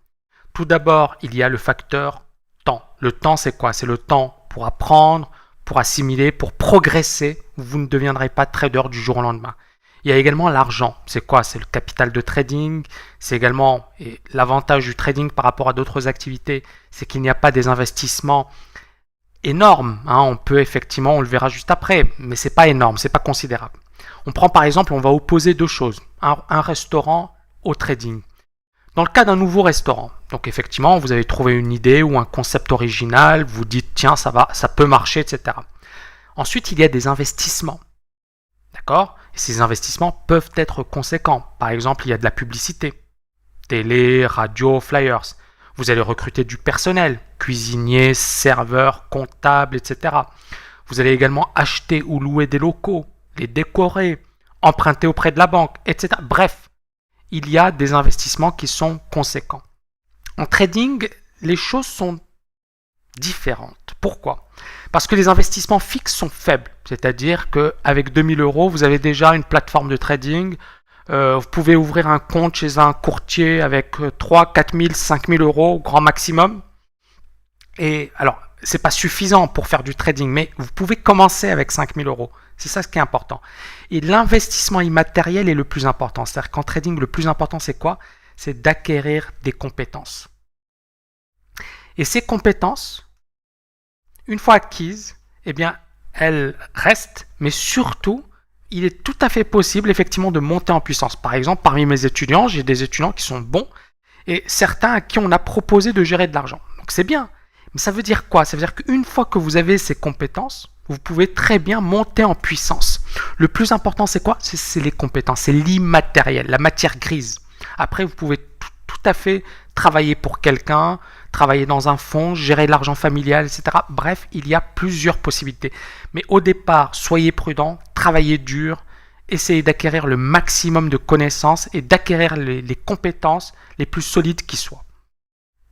Tout d'abord, il y a le facteur temps. Le temps, c'est quoi? C'est le temps pour apprendre, pour assimiler, pour progresser. Vous ne deviendrez pas trader du jour au lendemain. Il y a également l'argent. C'est quoi? C'est le capital de trading. C'est également, et l'avantage du trading par rapport à d'autres activités, c'est qu'il n'y a pas des investissements énormes. On peut effectivement, on le verra juste après, mais c'est pas énorme, c'est pas considérable. On prend par exemple, on va opposer deux choses, un restaurant au trading. Dans le cas d'un nouveau restaurant, donc effectivement, vous avez trouvé une idée ou un concept original, vous dites tiens, ça peut marcher, etc. Ensuite, il y a des investissements. D'accord? Et ces investissements peuvent être conséquents. Par exemple, il y a de la publicité, télé, radio, flyers. Vous allez recruter du personnel, cuisiniers, serveurs, comptables, etc. Vous allez également acheter ou louer des locaux, les décorer, emprunter auprès de la banque, etc. Bref, il y a des investissements qui sont conséquents. En trading, les choses sont différentes. Pourquoi? Parce que les investissements fixes sont faibles. C'est-à-dire qu'avec 2000 euros, vous avez déjà une plateforme de trading. Vous pouvez ouvrir un compte chez un courtier avec 3, 4000, 5000 euros au grand maximum. Et alors, c'est pas suffisant pour faire du trading, mais vous pouvez commencer avec 5000 euros. C'est ça ce qui est important. Et l'investissement immatériel est le plus important. C'est-à-dire qu'en trading, le plus important, c'est quoi? C'est d'acquérir des compétences. Et ces compétences, une fois acquises, eh bien, elles restent, mais surtout, il est tout à fait possible, effectivement, de monter en puissance. Par exemple, parmi mes étudiants, j'ai des étudiants qui sont bons et certains à qui on a proposé de gérer de l'argent. Donc, c'est bien. Mais ça veut dire quoi? Ça veut dire qu'une fois que vous avez ces compétences, vous pouvez très bien monter en puissance. Le plus important, c'est quoi? C'est les compétences, c'est l'immatériel, la matière grise. Après, vous pouvez tout à fait travailler pour quelqu'un, travailler dans un fonds, gérer l'argent familial, etc. Bref, il y a plusieurs possibilités. Mais au départ, soyez prudent, travaillez dur, essayez d'acquérir le maximum de connaissances et d'acquérir les compétences les plus solides qui soient.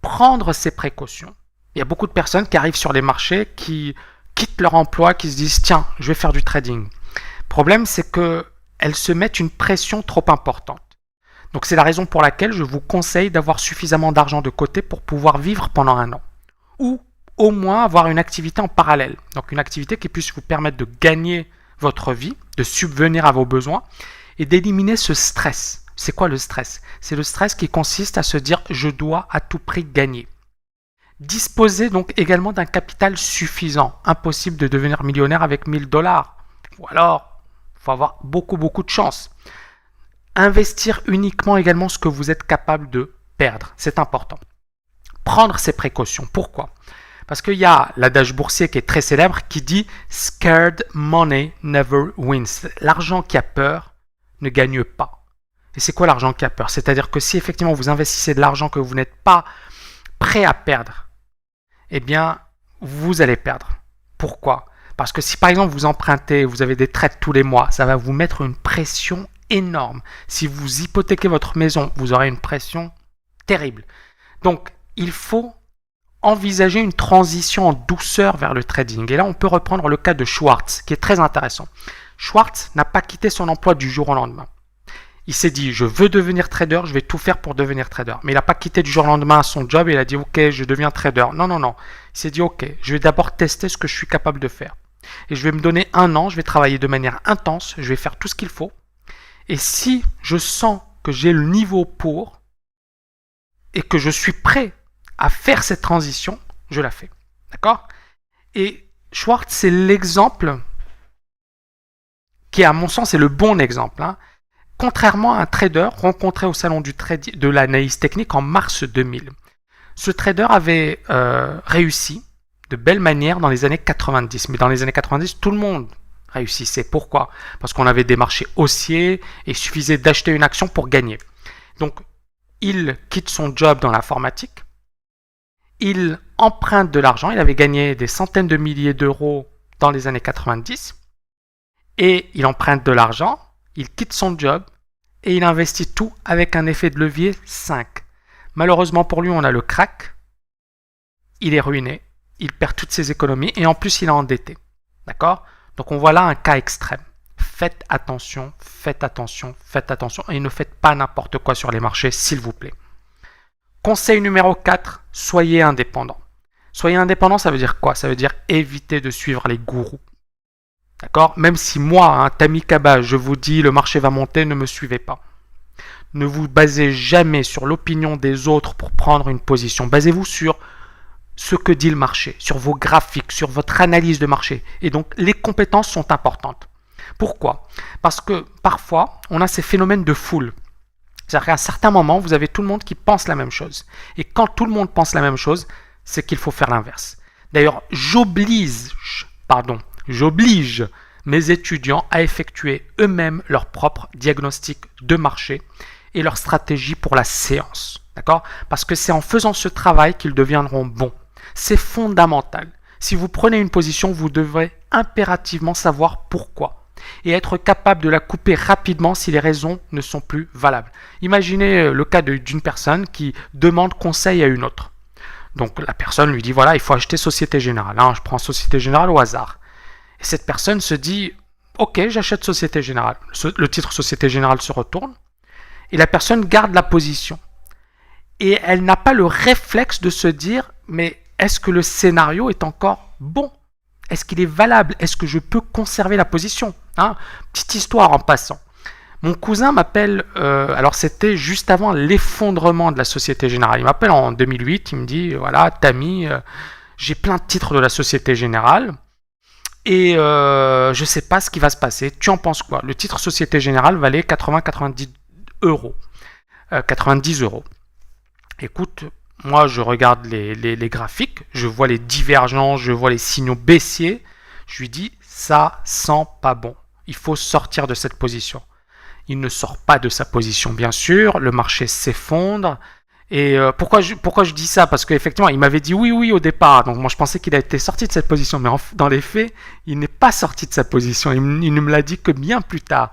Prendre ces précautions. Il y a beaucoup de personnes qui arrivent sur les marchés, qui quittent leur emploi, qui se disent « Tiens, je vais faire du trading ». Le problème, c'est qu'elles se mettent une pression trop importante. Donc c'est la raison pour laquelle je vous conseille d'avoir suffisamment d'argent de côté pour pouvoir vivre pendant un an. Ou au moins avoir une activité en parallèle. Donc une activité qui puisse vous permettre de gagner votre vie, de subvenir à vos besoins et d'éliminer ce stress. C'est quoi le stress? C'est le stress qui consiste à se dire « je dois à tout prix gagner ». Disposer donc également d'un capital suffisant. Impossible de devenir millionnaire avec 1000 $. Ou alors, il faut avoir beaucoup de chance. Investir uniquement également ce que vous êtes capable de perdre. C'est important. Prendre ses précautions. Pourquoi? Parce qu'il y a l'adage boursier qui est très célèbre qui dit « Scared money never wins ». L'argent qui a peur ne gagne pas. Et c'est quoi l'argent qui a peur? C'est-à-dire que si effectivement vous investissez de l'argent que vous n'êtes pas prêt à perdre, eh bien, vous allez perdre. Pourquoi? Parce que si par exemple vous empruntez, vous avez des traites tous les mois, ça va vous mettre une pression énorme. Si vous hypothéquez votre maison, vous aurez une pression terrible. Donc, il faut envisager une transition en douceur vers le trading. Et là, on peut reprendre le cas de Schwartz, qui est très intéressant. Schwartz n'a pas quitté son emploi du jour au lendemain. Il s'est dit, je veux devenir trader, je vais tout faire pour devenir trader. Mais il n'a pas quitté du jour au lendemain son job et il a dit, ok, je deviens trader. Non. Il s'est dit, ok, je vais d'abord tester ce que je suis capable de faire. Et je vais me donner un an, je vais travailler de manière intense, je vais faire tout ce qu'il faut. Et si je sens que j'ai le niveau pour et que je suis prêt à faire cette transition, je la fais. D'accord? Et Schwartz, c'est l'exemple qui, à mon sens, est le bon exemple. Contrairement à un trader rencontré au salon de l'analyse technique en mars 2000. Ce trader avait réussi de belle manière dans les années 90. Mais dans les années 90, tout le monde réussissait. Pourquoi? Parce qu'on avait des marchés haussiers et il suffisait d'acheter une action pour gagner. Donc, il quitte son job dans l'informatique. Il emprunte de l'argent. Il avait gagné des centaines de milliers d'euros dans les années 90. Et il emprunte de l'argent. Il quitte son job et il investit tout avec un effet de levier 5. Malheureusement pour lui, on a le crack. Il est ruiné. Il perd toutes ses économies et en plus, il est endetté. D'accord? Donc, on voit là un cas extrême. Faites attention et ne faites pas n'importe quoi sur les marchés, s'il vous plaît. Conseil numéro 4, soyez indépendant. Soyez indépendant, ça veut dire quoi? Ça veut dire éviter de suivre les gourous. D'accord? Même si moi, Tammy Kaba, je vous dis le marché va monter, ne me suivez pas. Ne vous basez jamais sur l'opinion des autres pour prendre une position. Basez-vous sur ce que dit le marché, sur vos graphiques, sur votre analyse de marché. Et donc, les compétences sont importantes. Pourquoi? Parce que parfois, on a ces phénomènes de foule. C'est-à-dire qu'à un certain moment, vous avez tout le monde qui pense la même chose. Et quand tout le monde pense la même chose, c'est qu'il faut faire l'inverse. D'ailleurs, j'oblige mes étudiants à effectuer eux-mêmes leur propre diagnostic de marché et leur stratégie pour la séance. D'accord? Parce que c'est en faisant ce travail qu'ils deviendront bons. C'est fondamental. Si vous prenez une position, vous devrez impérativement savoir pourquoi et être capable de la couper rapidement si les raisons ne sont plus valables. Imaginez le cas d'une personne qui demande conseil à une autre. Donc la personne lui dit voilà, il faut acheter Société Générale. Je prends Société Générale au hasard. Et cette personne se dit ok, j'achète Société Générale. Le titre Société Générale se retourne et la personne garde la position. Et elle n'a pas le réflexe de se dire mais est-ce que le scénario est encore bon? Est-ce qu'il est valable? Est-ce que je peux conserver la position? Petite histoire en passant. Mon cousin m'appelle, alors c'était juste avant l'effondrement de la Société Générale. Il m'appelle en 2008, il me dit, voilà, Tammy, j'ai plein de titres de la Société Générale et je ne sais pas ce qui va se passer. Tu en penses quoi? Le titre Société Générale valait 80-90 euros. 90 euros. Écoute, moi je regarde les graphiques, je vois les divergences, je vois les signaux baissiers. Je lui dis, ça sent pas bon. Il faut sortir de cette position. Il ne sort pas de sa position, bien sûr. Le marché s'effondre. Et pourquoi je dis ça? Parce qu'effectivement, il m'avait dit oui au départ. Donc moi, je pensais qu'il a été sorti de cette position. Mais dans les faits, il n'est pas sorti de sa position. Il ne me l'a dit que bien plus tard.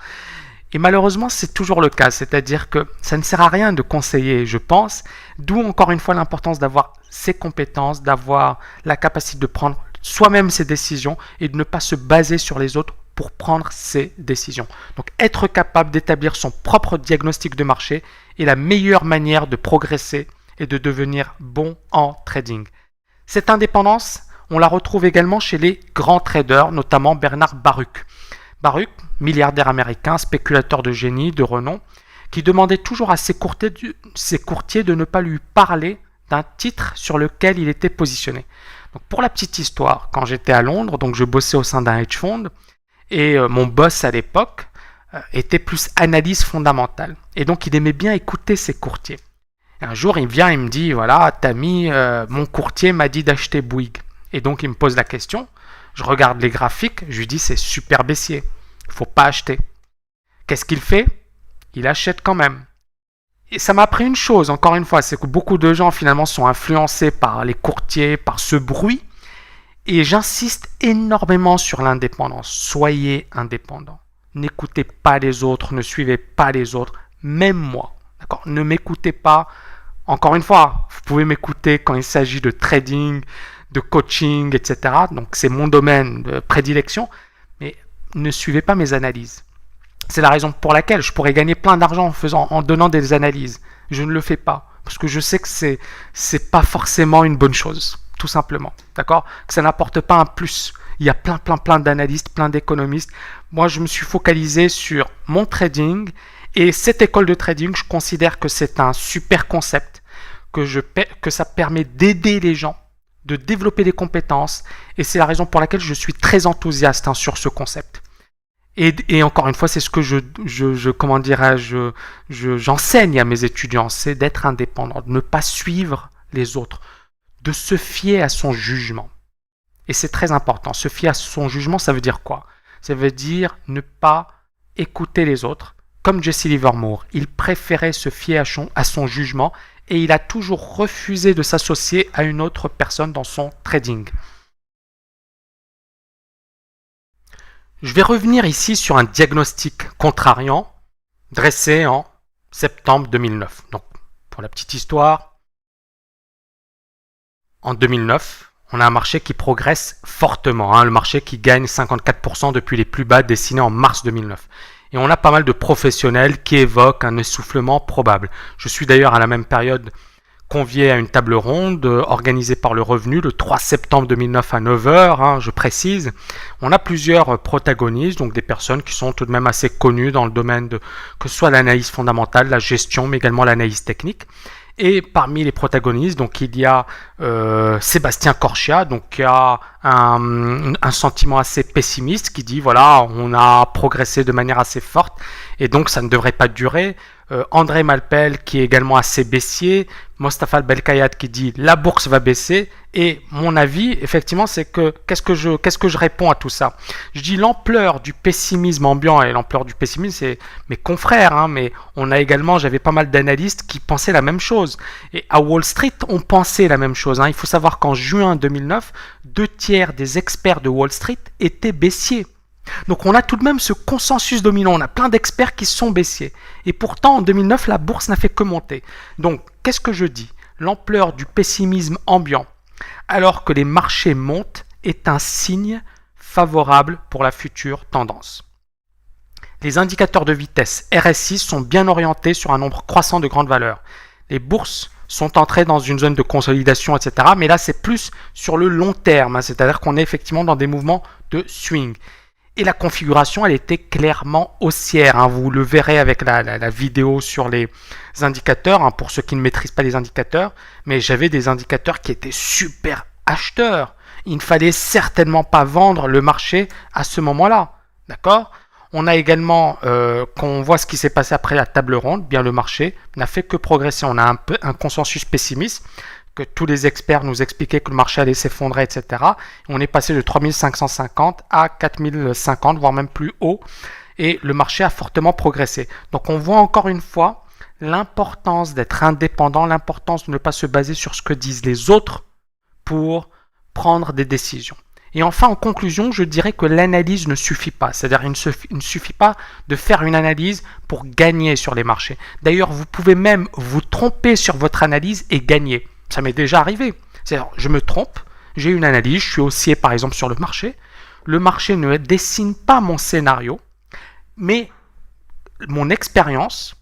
Et malheureusement, c'est toujours le cas. C'est-à-dire que ça ne sert à rien de conseiller, je pense. D'où encore une fois l'importance d'avoir ses compétences, d'avoir la capacité de prendre soi-même ses décisions et de ne pas se baser sur les autres pour prendre ses décisions. Donc être capable d'établir son propre diagnostic de marché est la meilleure manière de progresser et de devenir bon en trading. Cette indépendance, on la retrouve également chez les grands traders, notamment Bernard Baruch. Baruch, milliardaire américain, spéculateur de génie, de renom, qui demandait toujours à ses courtiers de ne pas lui parler d'un titre sur lequel il était positionné. Donc pour la petite histoire, quand j'étais à Londres, donc je bossais au sein d'un hedge fund, et mon boss à l'époque était plus analyse fondamentale. Et donc il aimait bien écouter ses courtiers. Et un jour il vient, il me dit, voilà, Tammy, mon courtier m'a dit d'acheter Bouygues. Et donc il me pose la question, je regarde les graphiques, je lui dis c'est super baissier, il ne faut pas acheter. Qu'est-ce qu'il fait? Il achète quand même. Et ça m'a appris une chose, encore une fois, c'est que beaucoup de gens finalement sont influencés par les courtiers, par ce bruit. Et j'insiste énormément sur l'indépendance. Soyez indépendant. N'écoutez pas les autres, ne suivez pas les autres, même moi. D'accord? Ne m'écoutez pas. Encore une fois, vous pouvez m'écouter quand il s'agit de trading, de coaching, etc. Donc c'est mon domaine de prédilection, mais ne suivez pas mes analyses. C'est la raison pour laquelle je pourrais gagner plein d'argent en donnant des analyses. Je ne le fais pas parce que je sais que c'est pas forcément une bonne chose, tout simplement. D'accord? Que ça n'apporte pas un plus. Il y a plein d'analystes, plein d'économistes. Moi, je me suis focalisé sur mon trading et cette école de trading, je considère que c'est un super concept, que ça permet d'aider les gens, de développer des compétences et c'est la raison pour laquelle je suis très enthousiaste sur ce concept. Et encore une fois, c'est ce que j'enseigne à mes étudiants, c'est d'être indépendant, de ne pas suivre les autres, de se fier à son jugement. Et c'est très important. Se fier à son jugement, ça veut dire quoi? Ça veut dire ne pas écouter les autres. Comme Jesse Livermore, il préférait se fier à son jugement et il a toujours refusé de s'associer à une autre personne dans son trading. Je vais revenir ici sur un diagnostic contrariant dressé en septembre 2009. Donc, pour la petite histoire, en 2009, on a un marché qui progresse fortement. Le marché qui gagne 54% depuis les plus bas dessinés en mars 2009. Et on a pas mal de professionnels qui évoquent un essoufflement probable. Je suis d'ailleurs à la même période conviés à une table ronde organisée par le Revenu le 3 septembre 2009 à 9 h, je précise. On a plusieurs protagonistes, donc des personnes qui sont tout de même assez connues dans le domaine de que ce soit l'analyse fondamentale, la gestion, mais également l'analyse technique. Et parmi les protagonistes, donc il y a Sébastien Corchia, donc qui a un sentiment assez pessimiste, qui dit voilà, on a progressé de manière assez forte et donc ça ne devrait pas durer. André Malpel qui est également assez baissier, Mostafa Belkayat qui dit la bourse va baisser, et mon avis effectivement c'est que qu'est-ce que je réponds à tout ça? Je dis l'ampleur du pessimisme ambiant, et l'ampleur du pessimisme c'est mes confrères, mais on a également, j'avais pas mal d'analystes qui pensaient la même chose, et à Wall Street on pensait la même chose. Il faut savoir qu'en juin 2009, 2/3 des experts de Wall Street étaient baissiers. Donc on a tout de même ce consensus dominant, on a plein d'experts qui sont baissiers. Et pourtant en 2009, la bourse n'a fait que monter. Donc qu'est-ce que je dis? L'ampleur du pessimisme ambiant, alors que les marchés montent, est un signe favorable pour la future tendance. Les indicateurs de vitesse RSI sont bien orientés sur un nombre croissant de grandes valeurs. Les bourses sont entrées dans une zone de consolidation, etc. Mais là, c'est plus sur le long terme, c'est-à-dire qu'on est effectivement dans des mouvements de swing. Et la configuration, elle était clairement haussière. Vous le verrez avec la vidéo sur les indicateurs, pour ceux qui ne maîtrisent pas les indicateurs. Mais j'avais des indicateurs qui étaient super acheteurs. Il ne fallait certainement pas vendre le marché à ce moment-là. D'accord ? On a également, quand on voit ce qui s'est passé après la table ronde, bien le marché n'a fait que progresser. On a un consensus pessimiste, que tous les experts nous expliquaient que le marché allait s'effondrer, etc. On est passé de 3550 à 4050, voire même plus haut, et le marché a fortement progressé. Donc on voit encore une fois l'importance d'être indépendant, l'importance de ne pas se baser sur ce que disent les autres pour prendre des décisions. Et enfin, en conclusion, je dirais que l'analyse ne suffit pas. C'est-à-dire il ne suffit pas de faire une analyse pour gagner sur les marchés. D'ailleurs, vous pouvez même vous tromper sur votre analyse et gagner. Ça m'est déjà arrivé. C'est-à-dire, je me trompe, j'ai une analyse, je suis haussier par exemple sur le marché ne dessine pas mon scénario, mais mon expérience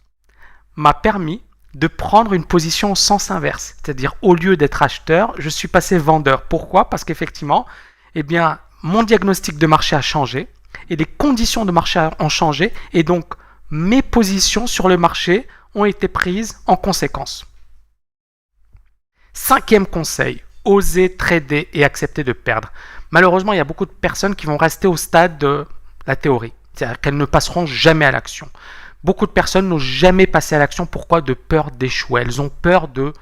m'a permis de prendre une position au sens inverse. C'est-à-dire, au lieu d'être acheteur, je suis passé vendeur. Pourquoi ? Parce qu'effectivement, mon diagnostic de marché a changé et les conditions de marché ont changé, et donc mes positions sur le marché ont été prises en conséquence. 5e conseil, oser trader et accepter de perdre. Malheureusement, il y a beaucoup de personnes qui vont rester au stade de la théorie, c'est-à-dire qu'elles ne passeront jamais à l'action. Beaucoup de personnes n'ont jamais passé à l'action. Pourquoi ? De peur d'échouer. Elles ont peur de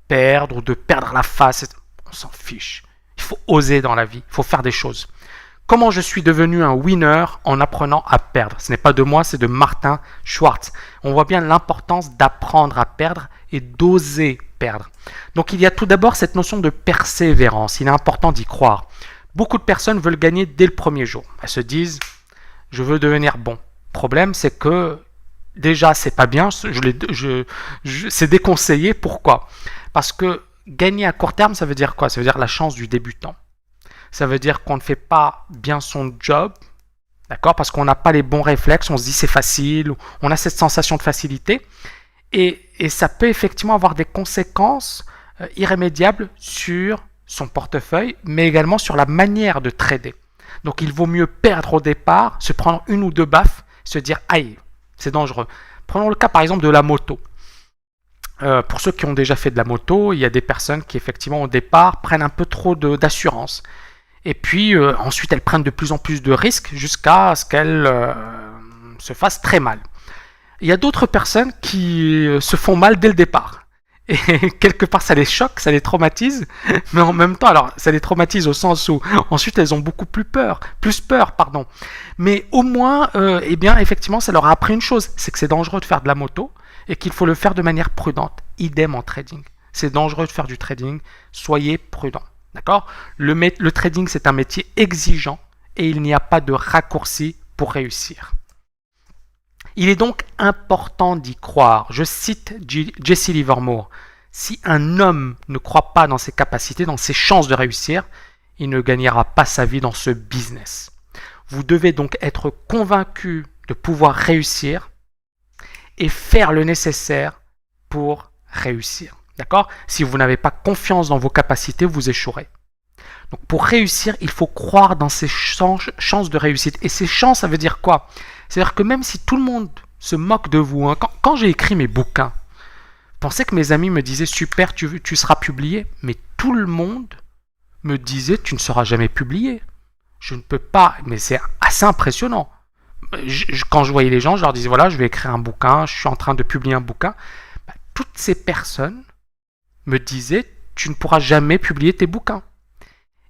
perdre ou de perdre la face. On s'en fiche. Il faut oser dans la vie, il faut faire des choses. Comment je suis devenu un winner en apprenant à perdre? Ce n'est pas de moi, c'est de Martin Schwartz. On voit bien l'importance d'apprendre à perdre et d'oser perdre. Donc il y a tout d'abord cette notion de persévérance. Il est important d'y croire. Beaucoup de personnes veulent gagner dès le premier jour. Elles se disent « je veux devenir bon ». Le problème, c'est que déjà, c'est pas bien, c'est déconseillé. Pourquoi ? Parce que gagner à court terme, ça veut dire quoi ? Ça veut dire la chance du débutant. Ça veut dire qu'on ne fait pas bien son job, d'accord ? Parce qu'on n'a pas les bons réflexes, on se dit c'est facile, on a cette sensation de facilité. Et ça peut effectivement avoir des conséquences irrémédiables sur son portefeuille, mais également sur la manière de trader. Donc il vaut mieux perdre au départ, se prendre une ou deux baffes, se dire aïe, c'est dangereux. Prenons le cas par exemple de la moto. Pour ceux qui ont déjà fait de la moto, il y a des personnes qui effectivement au départ prennent un peu trop d'assurance. Et puis ensuite elles prennent de plus en plus de risques jusqu'à ce qu'elles se fassent très mal. Il y a d'autres personnes qui se font mal dès le départ. Et quelque part ça les choque, ça les traumatise, mais en même temps, alors ça les traumatise au sens où ensuite elles ont beaucoup plus peur. Mais au moins, effectivement, ça leur a appris une chose, c'est que c'est dangereux de faire de la moto et qu'il faut le faire de manière prudente. Idem en trading. C'est dangereux de faire du trading, soyez prudent. D'accord ? Le trading, c'est un métier exigeant et il n'y a pas de raccourci pour réussir. Il est donc important d'y croire. Je cite Jesse Livermore. Si un homme ne croit pas dans ses capacités, dans ses chances de réussir, il ne gagnera pas sa vie dans ce business. Vous devez donc être convaincu de pouvoir réussir et faire le nécessaire pour réussir. D'accord? Si vous n'avez pas confiance dans vos capacités, vous échouerez. Donc pour réussir, il faut croire dans ses chances de réussite. Et ces chances, ça veut dire quoi? C'est-à-dire que même si tout le monde se moque de vous, hein, quand j'ai écrit mes bouquins, je pensais que mes amis me disaient super, tu seras publié, mais tout le monde me disait tu ne seras jamais publié. Je ne peux pas, mais c'est assez impressionnant. Quand je voyais les gens, je leur disais voilà, je vais écrire un bouquin, je suis en train de publier un bouquin. Toutes ces personnes me disaient tu ne pourras jamais publier tes bouquins.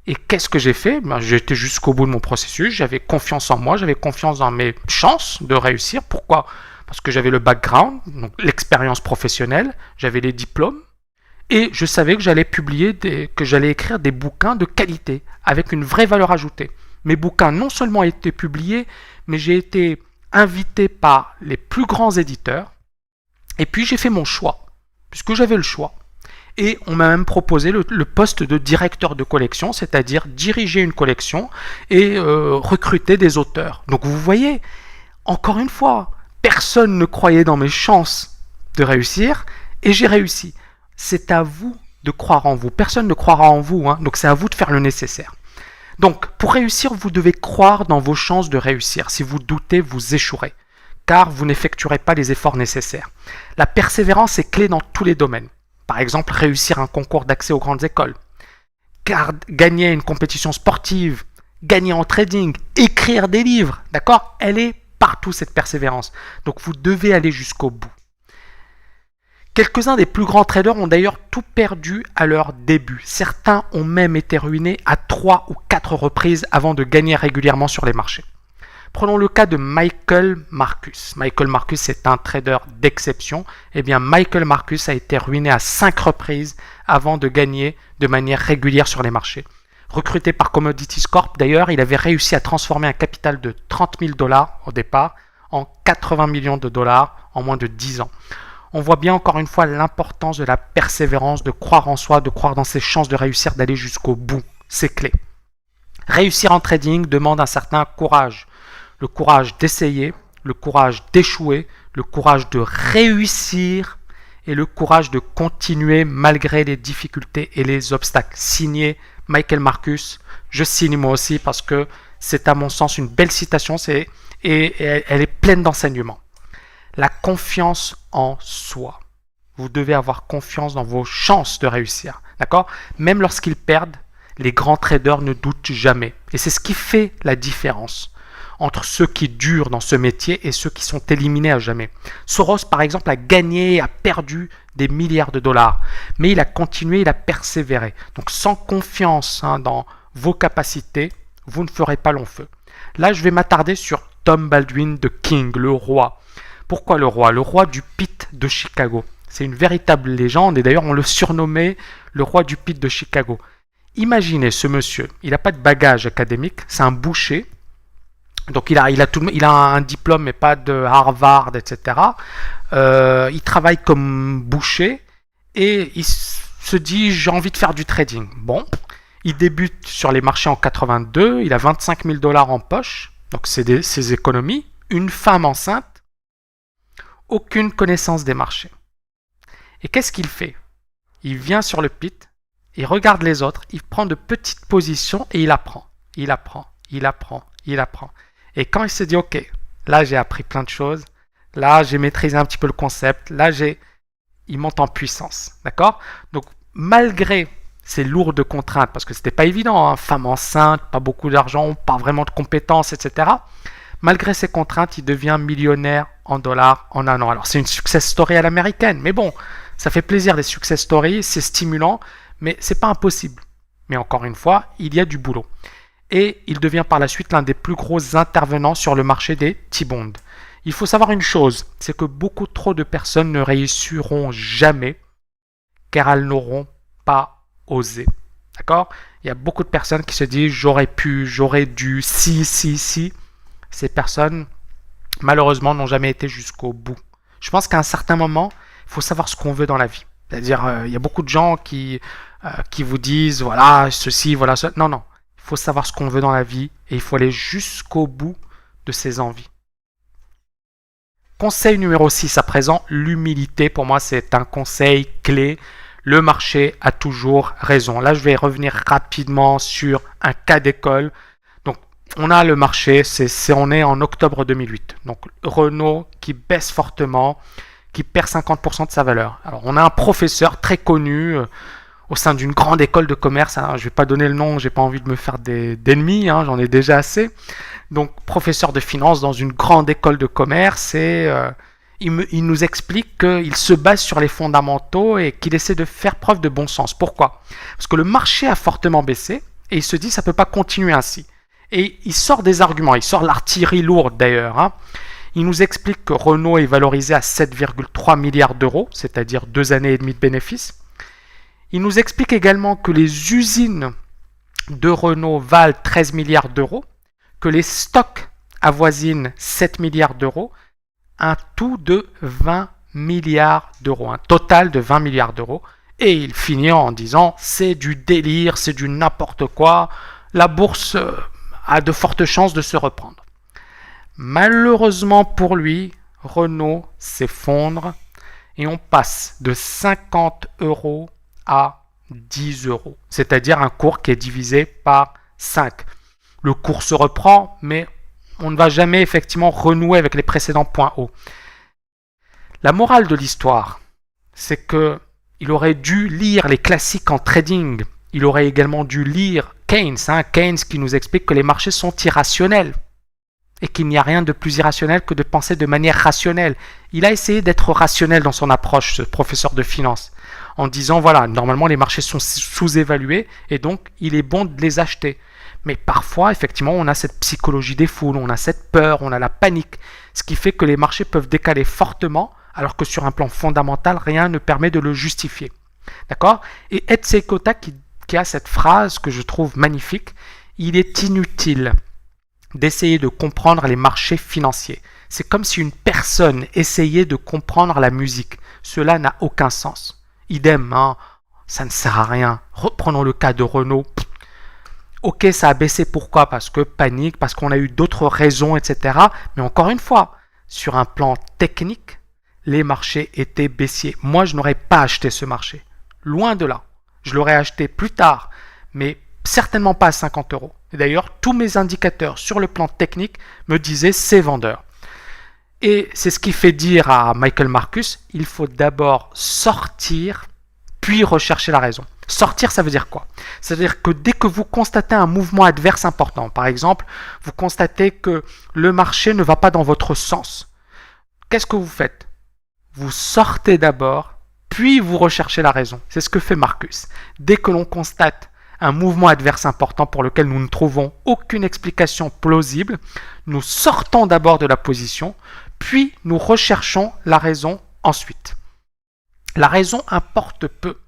Et qu'est-ce que j'ai fait? J'ai été jusqu'au bout de mon processus, j'avais confiance en moi, j'avais confiance dans mes chances de réussir. Pourquoi? Parce que j'avais le background, donc l'expérience professionnelle, j'avais les diplômes, et je savais que j'allais que j'allais écrire des bouquins de qualité, avec une vraie valeur ajoutée. Mes bouquins non seulement ont été publiés, mais j'ai été invité par les plus grands éditeurs, et puis j'ai fait mon choix, puisque j'avais le choix. Et on m'a même proposé le poste de directeur de collection, c'est-à-dire diriger une collection et recruter des auteurs. Donc vous voyez, encore une fois, personne ne croyait dans mes chances de réussir et j'ai réussi. C'est à vous de croire en vous. Personne ne croira en vous, hein, donc c'est à vous de faire le nécessaire. Donc pour réussir, vous devez croire dans vos chances de réussir. Si vous doutez, vous échouerez, car vous n'effectuerez pas les efforts nécessaires. La persévérance est clé dans tous les domaines. Par exemple, réussir un concours d'accès aux grandes écoles, gagner une compétition sportive, gagner en trading, écrire des livres, d'accord? Elle est partout cette persévérance. Donc vous devez aller jusqu'au bout. Quelques-uns des plus grands traders ont d'ailleurs tout perdu à leur début. Certains ont même été ruinés à 3 ou 4 reprises avant de gagner régulièrement sur les marchés. Prenons le cas de Michael Marcus. Michael Marcus est un trader d'exception. Eh bien, Michael Marcus a été ruiné à 5 reprises avant de gagner de manière régulière sur les marchés. Recruté par Commodities Corp, d'ailleurs, il avait réussi à transformer un capital de 30 000 $ au départ en 80 millions de dollars en moins de 10 ans. On voit bien encore une fois l'importance de la persévérance, de croire en soi, de croire dans ses chances de réussir, d'aller jusqu'au bout. C'est clé. Réussir en trading demande un certain courage. Le courage d'essayer, le courage d'échouer, le courage de réussir et le courage de continuer malgré les difficultés et les obstacles. Signé Michael Marcus, je signe moi aussi parce que c'est à mon sens une belle citation et elle est pleine d'enseignements. La confiance en soi. Vous devez avoir confiance dans vos chances de réussir. D'accord? Même lorsqu'ils perdent, les grands traders ne doutent jamais. Et c'est ce qui fait la différence entre ceux qui durent dans ce métier et ceux qui sont éliminés à jamais. Soros, par exemple, a gagné, a perdu des milliards de dollars, mais il a continué, il a persévéré. Donc sans confiance dans vos capacités, vous ne ferez pas long feu. Là, je vais m'attarder sur Tom Baldwin de King, le roi. Pourquoi le roi? Le roi du pit de Chicago. C'est une véritable légende et d'ailleurs on le surnommait le roi du pit de Chicago. Imaginez ce monsieur, il n'a pas de bagage académique, c'est un boucher. Donc il a un diplôme mais pas de Harvard, etc. Il travaille comme boucher et il se dit j'ai envie de faire du trading. Bon, il débute sur les marchés en 82, il a 25 000 $ en poche, donc c'est ses économies, une femme enceinte, aucune connaissance des marchés. Et qu'est-ce qu'il fait? Il vient sur le pit, il regarde les autres, il prend de petites positions et il apprend. Et quand il se dit, ok, là j'ai appris plein de choses, là j'ai maîtrisé un petit peu le concept, il monte en puissance, d'accord? Donc malgré ces lourdes contraintes, parce que c'était pas évident, hein, femme enceinte, pas beaucoup d'argent, pas vraiment de compétences, etc. Malgré ces contraintes, il devient millionnaire en dollars en un an. Alors c'est une success story à l'américaine, mais bon, ça fait plaisir les success stories, c'est stimulant, mais c'est pas impossible. Mais encore une fois, il y a du boulot. Et il devient par la suite l'un des plus gros intervenants sur le marché des T-bonds. Il faut savoir une chose, c'est que beaucoup trop de personnes ne réussiront jamais car elles n'auront pas osé. D'accord? Il y a beaucoup de personnes qui se disent j'aurais pu, j'aurais dû, si. Ces personnes, malheureusement, n'ont jamais été jusqu'au bout. Je pense qu'à un certain moment, il faut savoir ce qu'on veut dans la vie. C'est-à-dire, il y a beaucoup de gens qui vous disent voilà ceci, voilà cela. Non. Il faut savoir ce qu'on veut dans la vie et il faut aller jusqu'au bout de ses envies. Conseil numéro 6 à présent, l'humilité. Pour moi, c'est un conseil clé. Le marché a toujours raison. Là, je vais revenir rapidement sur un cas d'école. Donc, on a le marché, on est en octobre 2008. Donc, Renault qui baisse fortement, qui perd 50% de sa valeur. Alors, on a un professeur très connu au sein d'une grande école de commerce. Alors, je ne vais pas donner le nom, j'ai pas envie de me faire d'ennemis, j'en ai déjà assez. Donc, professeur de finance dans une grande école de commerce et il nous explique qu'il se base sur les fondamentaux et qu'il essaie de faire preuve de bon sens. Pourquoi? Parce que le marché a fortement baissé et il se dit que ça ne peut pas continuer ainsi. Et il sort des arguments, il sort l'artillerie lourde d'ailleurs. Il nous explique que Renault est valorisé à 7,3 milliards d'euros, c'est-à-dire 2 années et demie de bénéfices. Il nous explique également que les usines de Renault valent 13 milliards d'euros, que les stocks avoisinent 7 milliards d'euros, un tout de 20 milliards d'euros, un total de 20 milliards d'euros. Et il finit en disant c'est du délire, c'est du n'importe quoi, la bourse a de fortes chances de se reprendre. Malheureusement pour lui, Renault s'effondre et on passe de 50 euros à 10 euros, c'est-à-dire un cours qui est divisé par 5. Le cours se reprend, mais on ne va jamais effectivement renouer avec les précédents points hauts. La morale de l'histoire, c'est que il aurait dû lire les classiques en trading. Il aurait également dû lire Keynes, Keynes qui nous explique que les marchés sont irrationnels et qu'il n'y a rien de plus irrationnel que de penser de manière rationnelle. Il a essayé d'être rationnel dans son approche, ce professeur de finance, en disant voilà, normalement les marchés sont sous-évalués et donc il est bon de les acheter. Mais parfois, effectivement, on a cette psychologie des foules, on a cette peur, on a la panique, ce qui fait que les marchés peuvent décaler fortement, alors que sur un plan fondamental, rien ne permet de le justifier. D'accord? Et Ed Seykota qui a cette phrase que je trouve magnifique, il est inutile d'essayer de comprendre les marchés financiers. C'est comme si une personne essayait de comprendre la musique. Cela n'a aucun sens. Idem, ça ne sert à rien. Reprenons le cas de Renault. Ok, ça a baissé, pourquoi? Parce que panique, parce qu'on a eu d'autres raisons, etc. Mais encore une fois, sur un plan technique, les marchés étaient baissiers. Moi, je n'aurais pas acheté ce marché. Loin de là. Je l'aurais acheté plus tard, mais certainement pas à 50 euros. Et d'ailleurs, tous mes indicateurs sur le plan technique me disaient c'est vendeur. Et c'est ce qui fait dire à Michael Marcus, il faut d'abord sortir, puis rechercher la raison. Sortir, ça veut dire quoi? Ça veut dire que dès que vous constatez un mouvement adverse important, par exemple, vous constatez que le marché ne va pas dans votre sens, qu'est-ce que vous faites? Vous sortez d'abord, puis vous recherchez la raison. C'est ce que fait Marcus. Dès que l'on constate un mouvement adverse important pour lequel nous ne trouvons aucune explication plausible, nous sortons d'abord de la position, puis nous recherchons la raison ensuite. La raison importe peu.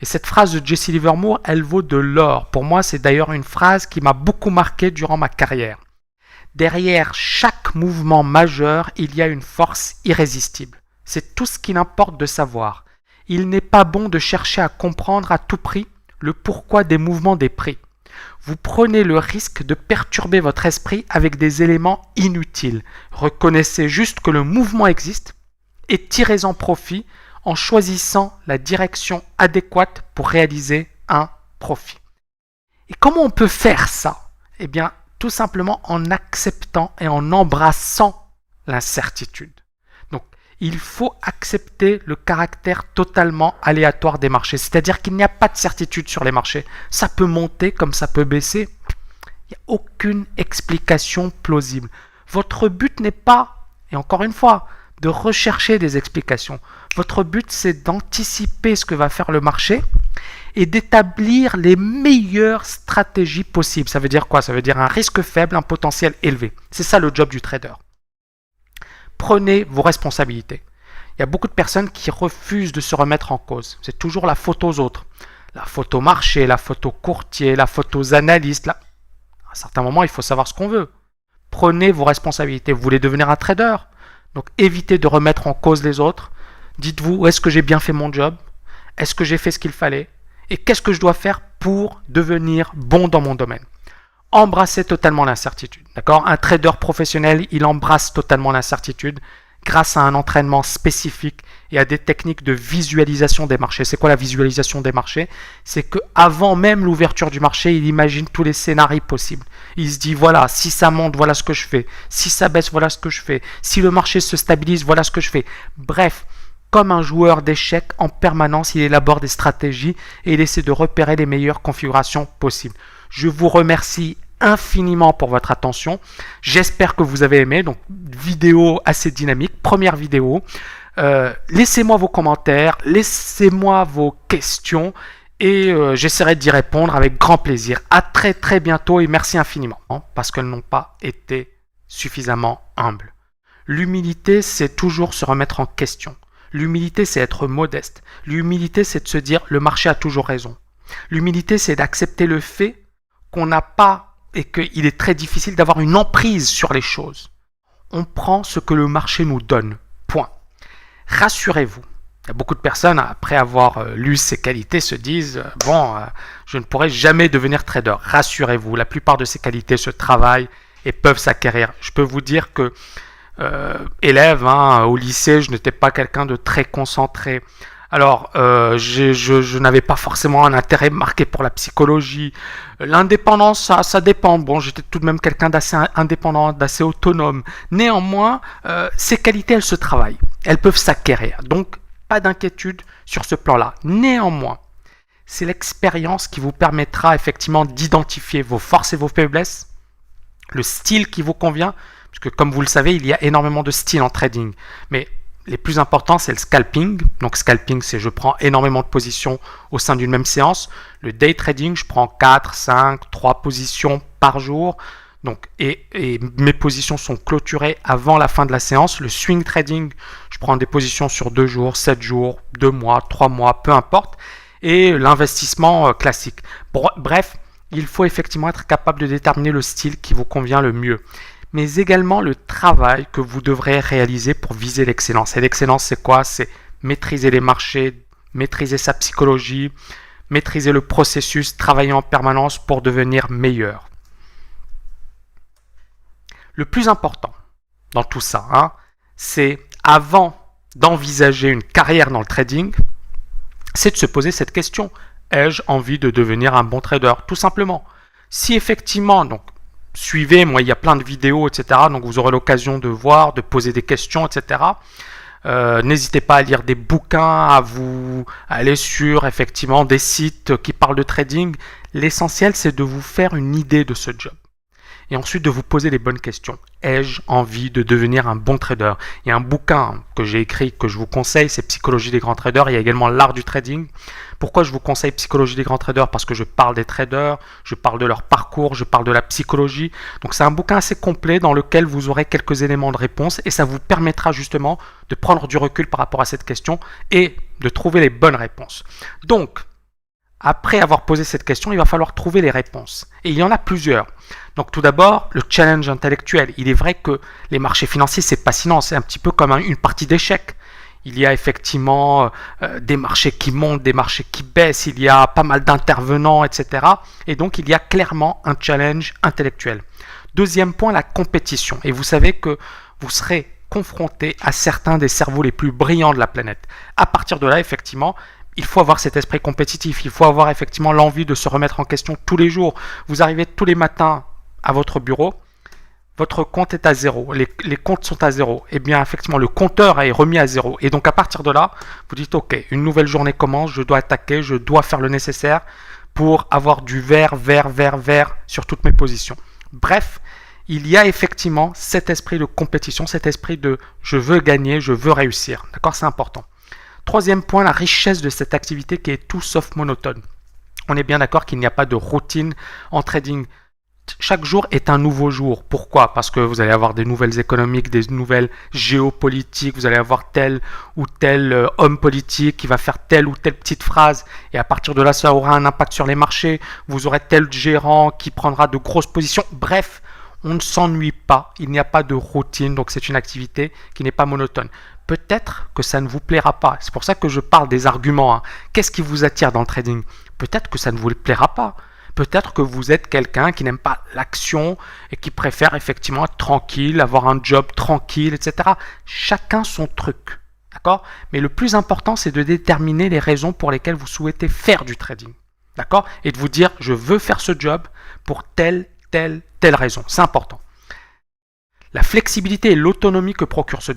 Et cette phrase de Jesse Livermore, elle vaut de l'or. Pour moi, c'est d'ailleurs une phrase qui m'a beaucoup marqué durant ma carrière. Derrière chaque mouvement majeur, il y a une force irrésistible. C'est tout ce qu'il importe de savoir. Il n'est pas bon de chercher à comprendre à tout prix le pourquoi des mouvements des prix. Vous prenez le risque de perturber votre esprit avec des éléments inutiles. Reconnaissez juste que le mouvement existe et tirez-en profit en choisissant la direction adéquate pour réaliser un profit. Et comment on peut faire ça? Eh bien, tout simplement en acceptant et en embrassant l'incertitude. Donc, il faut accepter le caractère totalement aléatoire des marchés. C'est-à-dire qu'il n'y a pas de certitude sur les marchés. Ça peut monter comme ça peut baisser. Il n'y a aucune explication plausible. Votre but n'est pas, et encore une fois, de rechercher des explications. Votre but, c'est d'anticiper ce que va faire le marché et d'établir les meilleures stratégies possibles. Ça veut dire quoi? Ça veut dire un risque faible, un potentiel élevé. C'est ça le job du trader. Prenez vos responsabilités. Il y a beaucoup de personnes qui refusent de se remettre en cause. C'est toujours la faute aux autres. La faute au marché, la faute aux courtiers, la faute aux analystes. À un certain moment, il faut savoir ce qu'on veut. Prenez vos responsabilités. Vous voulez devenir un trader? Donc évitez de remettre en cause les autres. Dites-vous, est-ce que j'ai bien fait mon job? Est-ce que j'ai fait ce qu'il fallait? Et qu'est-ce que je dois faire pour devenir bon dans mon domaine? Embrassez totalement l'incertitude. D'accord? Un trader professionnel, il embrasse totalement l'incertitude grâce à un entraînement spécifique et à des techniques de visualisation des marchés. C'est quoi la visualisation des marchés? C'est qu'avant même l'ouverture du marché, il imagine tous les scénarios possibles. Il se dit, voilà, si ça monte, voilà ce que je fais. Si ça baisse, voilà ce que je fais. Si le marché se stabilise, voilà ce que je fais. Bref, comme un joueur d'échecs, en permanence, il élabore des stratégies et il essaie de repérer les meilleures configurations possibles. Je vous remercie infiniment pour votre attention. J'espère que vous avez aimé. Donc, vidéo assez dynamique, première vidéo. Laissez-moi vos commentaires, laissez-moi vos questions et j'essaierai d'y répondre avec grand plaisir. À très très bientôt et merci infiniment parce qu'elles n'ont pas été suffisamment humbles. L'humilité, c'est toujours se remettre en question. L'humilité, c'est être modeste. L'humilité, c'est de se dire le marché a toujours raison. L'humilité, c'est d'accepter le fait qu'on n'a pas et qu'il est très difficile d'avoir une emprise sur les choses. On prend ce que le marché nous donne. Point. Rassurez-vous. Il y a beaucoup de personnes, après avoir lu ces qualités, se disent « Bon, je ne pourrai jamais devenir trader. » Rassurez-vous, la plupart de ces qualités se travaillent et peuvent s'acquérir. Je peux vous dire que élève, au lycée, je n'étais pas quelqu'un de très concentré. Alors, je n'avais pas forcément un intérêt marqué pour la psychologie. L'indépendance, ça dépend. Bon, j'étais tout de même quelqu'un d'assez indépendant, d'assez autonome. Néanmoins, ces qualités, elles se travaillent. Elles peuvent s'acquérir. Donc, pas d'inquiétude sur ce plan-là. Néanmoins, c'est l'expérience qui vous permettra effectivement d'identifier vos forces et vos faiblesses, le style qui vous convient, parce que comme vous le savez, il y a énormément de styles en trading. Mais les plus importants, c'est le scalping. Donc scalping, c'est je prends énormément de positions au sein d'une même séance. Le day trading, je prends 4, 5, 3 positions par jour. Donc, et mes positions sont clôturées avant la fin de la séance. Le swing trading, je prends des positions sur 2 jours, 7 jours, 2 mois, 3 mois, peu importe. Et l'investissement classique. Bref, il faut effectivement être capable de déterminer le style qui vous convient le mieux. Mais également le travail que vous devrez réaliser pour viser l'excellence. Et l'excellence, c'est quoi? C'est maîtriser les marchés, maîtriser sa psychologie, maîtriser le processus, travailler en permanence pour devenir meilleur. Le plus important dans tout ça, c'est avant d'envisager une carrière dans le trading, c'est de se poser cette question. Ai-je envie de devenir un bon trader? Tout simplement. Si effectivement, donc, suivez, moi il y a plein de vidéos, etc. Donc vous aurez l'occasion de voir, de poser des questions, etc. N'hésitez pas à lire des bouquins, à aller sur effectivement des sites qui parlent de trading. L'essentiel, c'est de vous faire une idée de ce job. Et ensuite de vous poser les bonnes questions. Ai-je envie de devenir un bon trader? Il y a un bouquin que j'ai écrit, que je vous conseille, c'est Psychologie des grands traders. Il y a également l'art du trading. Pourquoi je vous conseille Psychologie des grands traders? Parce que je parle des traders, je parle de leur parcours, je parle de la psychologie. Donc c'est un bouquin assez complet dans lequel vous aurez quelques éléments de réponse et ça vous permettra justement de prendre du recul par rapport à cette question et de trouver les bonnes réponses. Donc, après avoir posé cette question, il va falloir trouver les réponses. Et il y en a plusieurs. Donc tout d'abord, le challenge intellectuel. Il est vrai que les marchés financiers, c'est fascinant. C'est un petit peu comme une partie d'échecs. Il y a effectivement des marchés qui montent, des marchés qui baissent. Il y a pas mal d'intervenants, etc. Et donc, il y a clairement un challenge intellectuel. Deuxième point, la compétition. Et vous savez que vous serez confronté à certains des cerveaux les plus brillants de la planète. À partir de là, effectivement, il faut avoir cet esprit compétitif, il faut avoir effectivement l'envie de se remettre en question tous les jours. Vous arrivez tous les matins à votre bureau, votre compte est à zéro, les comptes sont à zéro. Et bien effectivement, le compteur est remis à zéro. Et donc à partir de là, vous dites ok, une nouvelle journée commence, je dois attaquer, je dois faire le nécessaire pour avoir du vert sur toutes mes positions. Bref, il y a effectivement cet esprit de compétition, cet esprit de je veux gagner, je veux réussir. D'accord, c'est important. Troisième point, la richesse de cette activité qui est tout sauf monotone. On est bien d'accord qu'il n'y a pas de routine en trading. Chaque jour est un nouveau jour. Pourquoi? Parce que vous allez avoir des nouvelles économiques, des nouvelles géopolitiques, vous allez avoir tel ou tel homme politique qui va faire telle ou telle petite phrase et à partir de là, ça aura un impact sur les marchés. Vous aurez tel gérant qui prendra de grosses positions. Bref, on ne s'ennuie pas. Il n'y a pas de routine, donc c'est une activité qui n'est pas monotone. Peut-être que ça ne vous plaira pas. C'est pour ça que je parle des arguments. Qu'est-ce qui vous attire dans le trading? Peut-être que ça ne vous plaira pas. Peut-être que vous êtes quelqu'un qui n'aime pas l'action et qui préfère effectivement être tranquille, avoir un job tranquille, etc. Chacun son truc. D'accord? Mais le plus important, c'est de déterminer les raisons pour lesquelles vous souhaitez faire du trading. D'accord? Et de vous dire, je veux faire ce job pour telle raison. C'est important. La flexibilité et l'autonomie que procure ce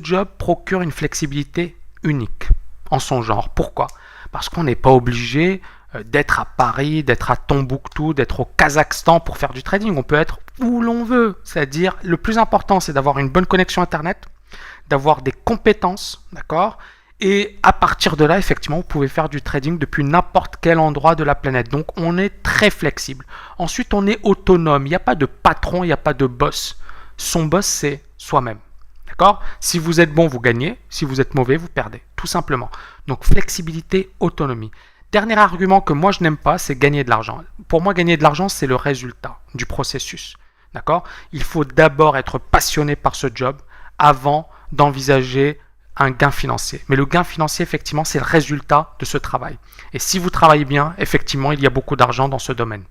job procure une flexibilité unique en son genre. Pourquoi? Parce qu'on n'est pas obligé d'être à Paris, d'être à Tombouctou, d'être au Kazakhstan pour faire du trading. On peut être où l'on veut. C'est-à-dire, le plus important, c'est d'avoir une bonne connexion Internet, d'avoir des compétences, d'accord? Et à partir de là, effectivement, vous pouvez faire du trading depuis n'importe quel endroit de la planète. Donc, on est très flexible. Ensuite, on est autonome. Il n'y a pas de patron, il n'y a pas de boss. Son boss, c'est soi-même. D'accord? Si vous êtes bon, vous gagnez. Si vous êtes mauvais, vous perdez. Tout simplement. Donc, flexibilité, autonomie. Dernier argument que moi, je n'aime pas, c'est gagner de l'argent. Pour moi, gagner de l'argent, c'est le résultat du processus. D'accord? Il faut d'abord être passionné par ce job avant d'envisager un gain financier. Mais le gain financier, effectivement, c'est le résultat de ce travail. Et si vous travaillez bien, effectivement, il y a beaucoup d'argent dans ce domaine.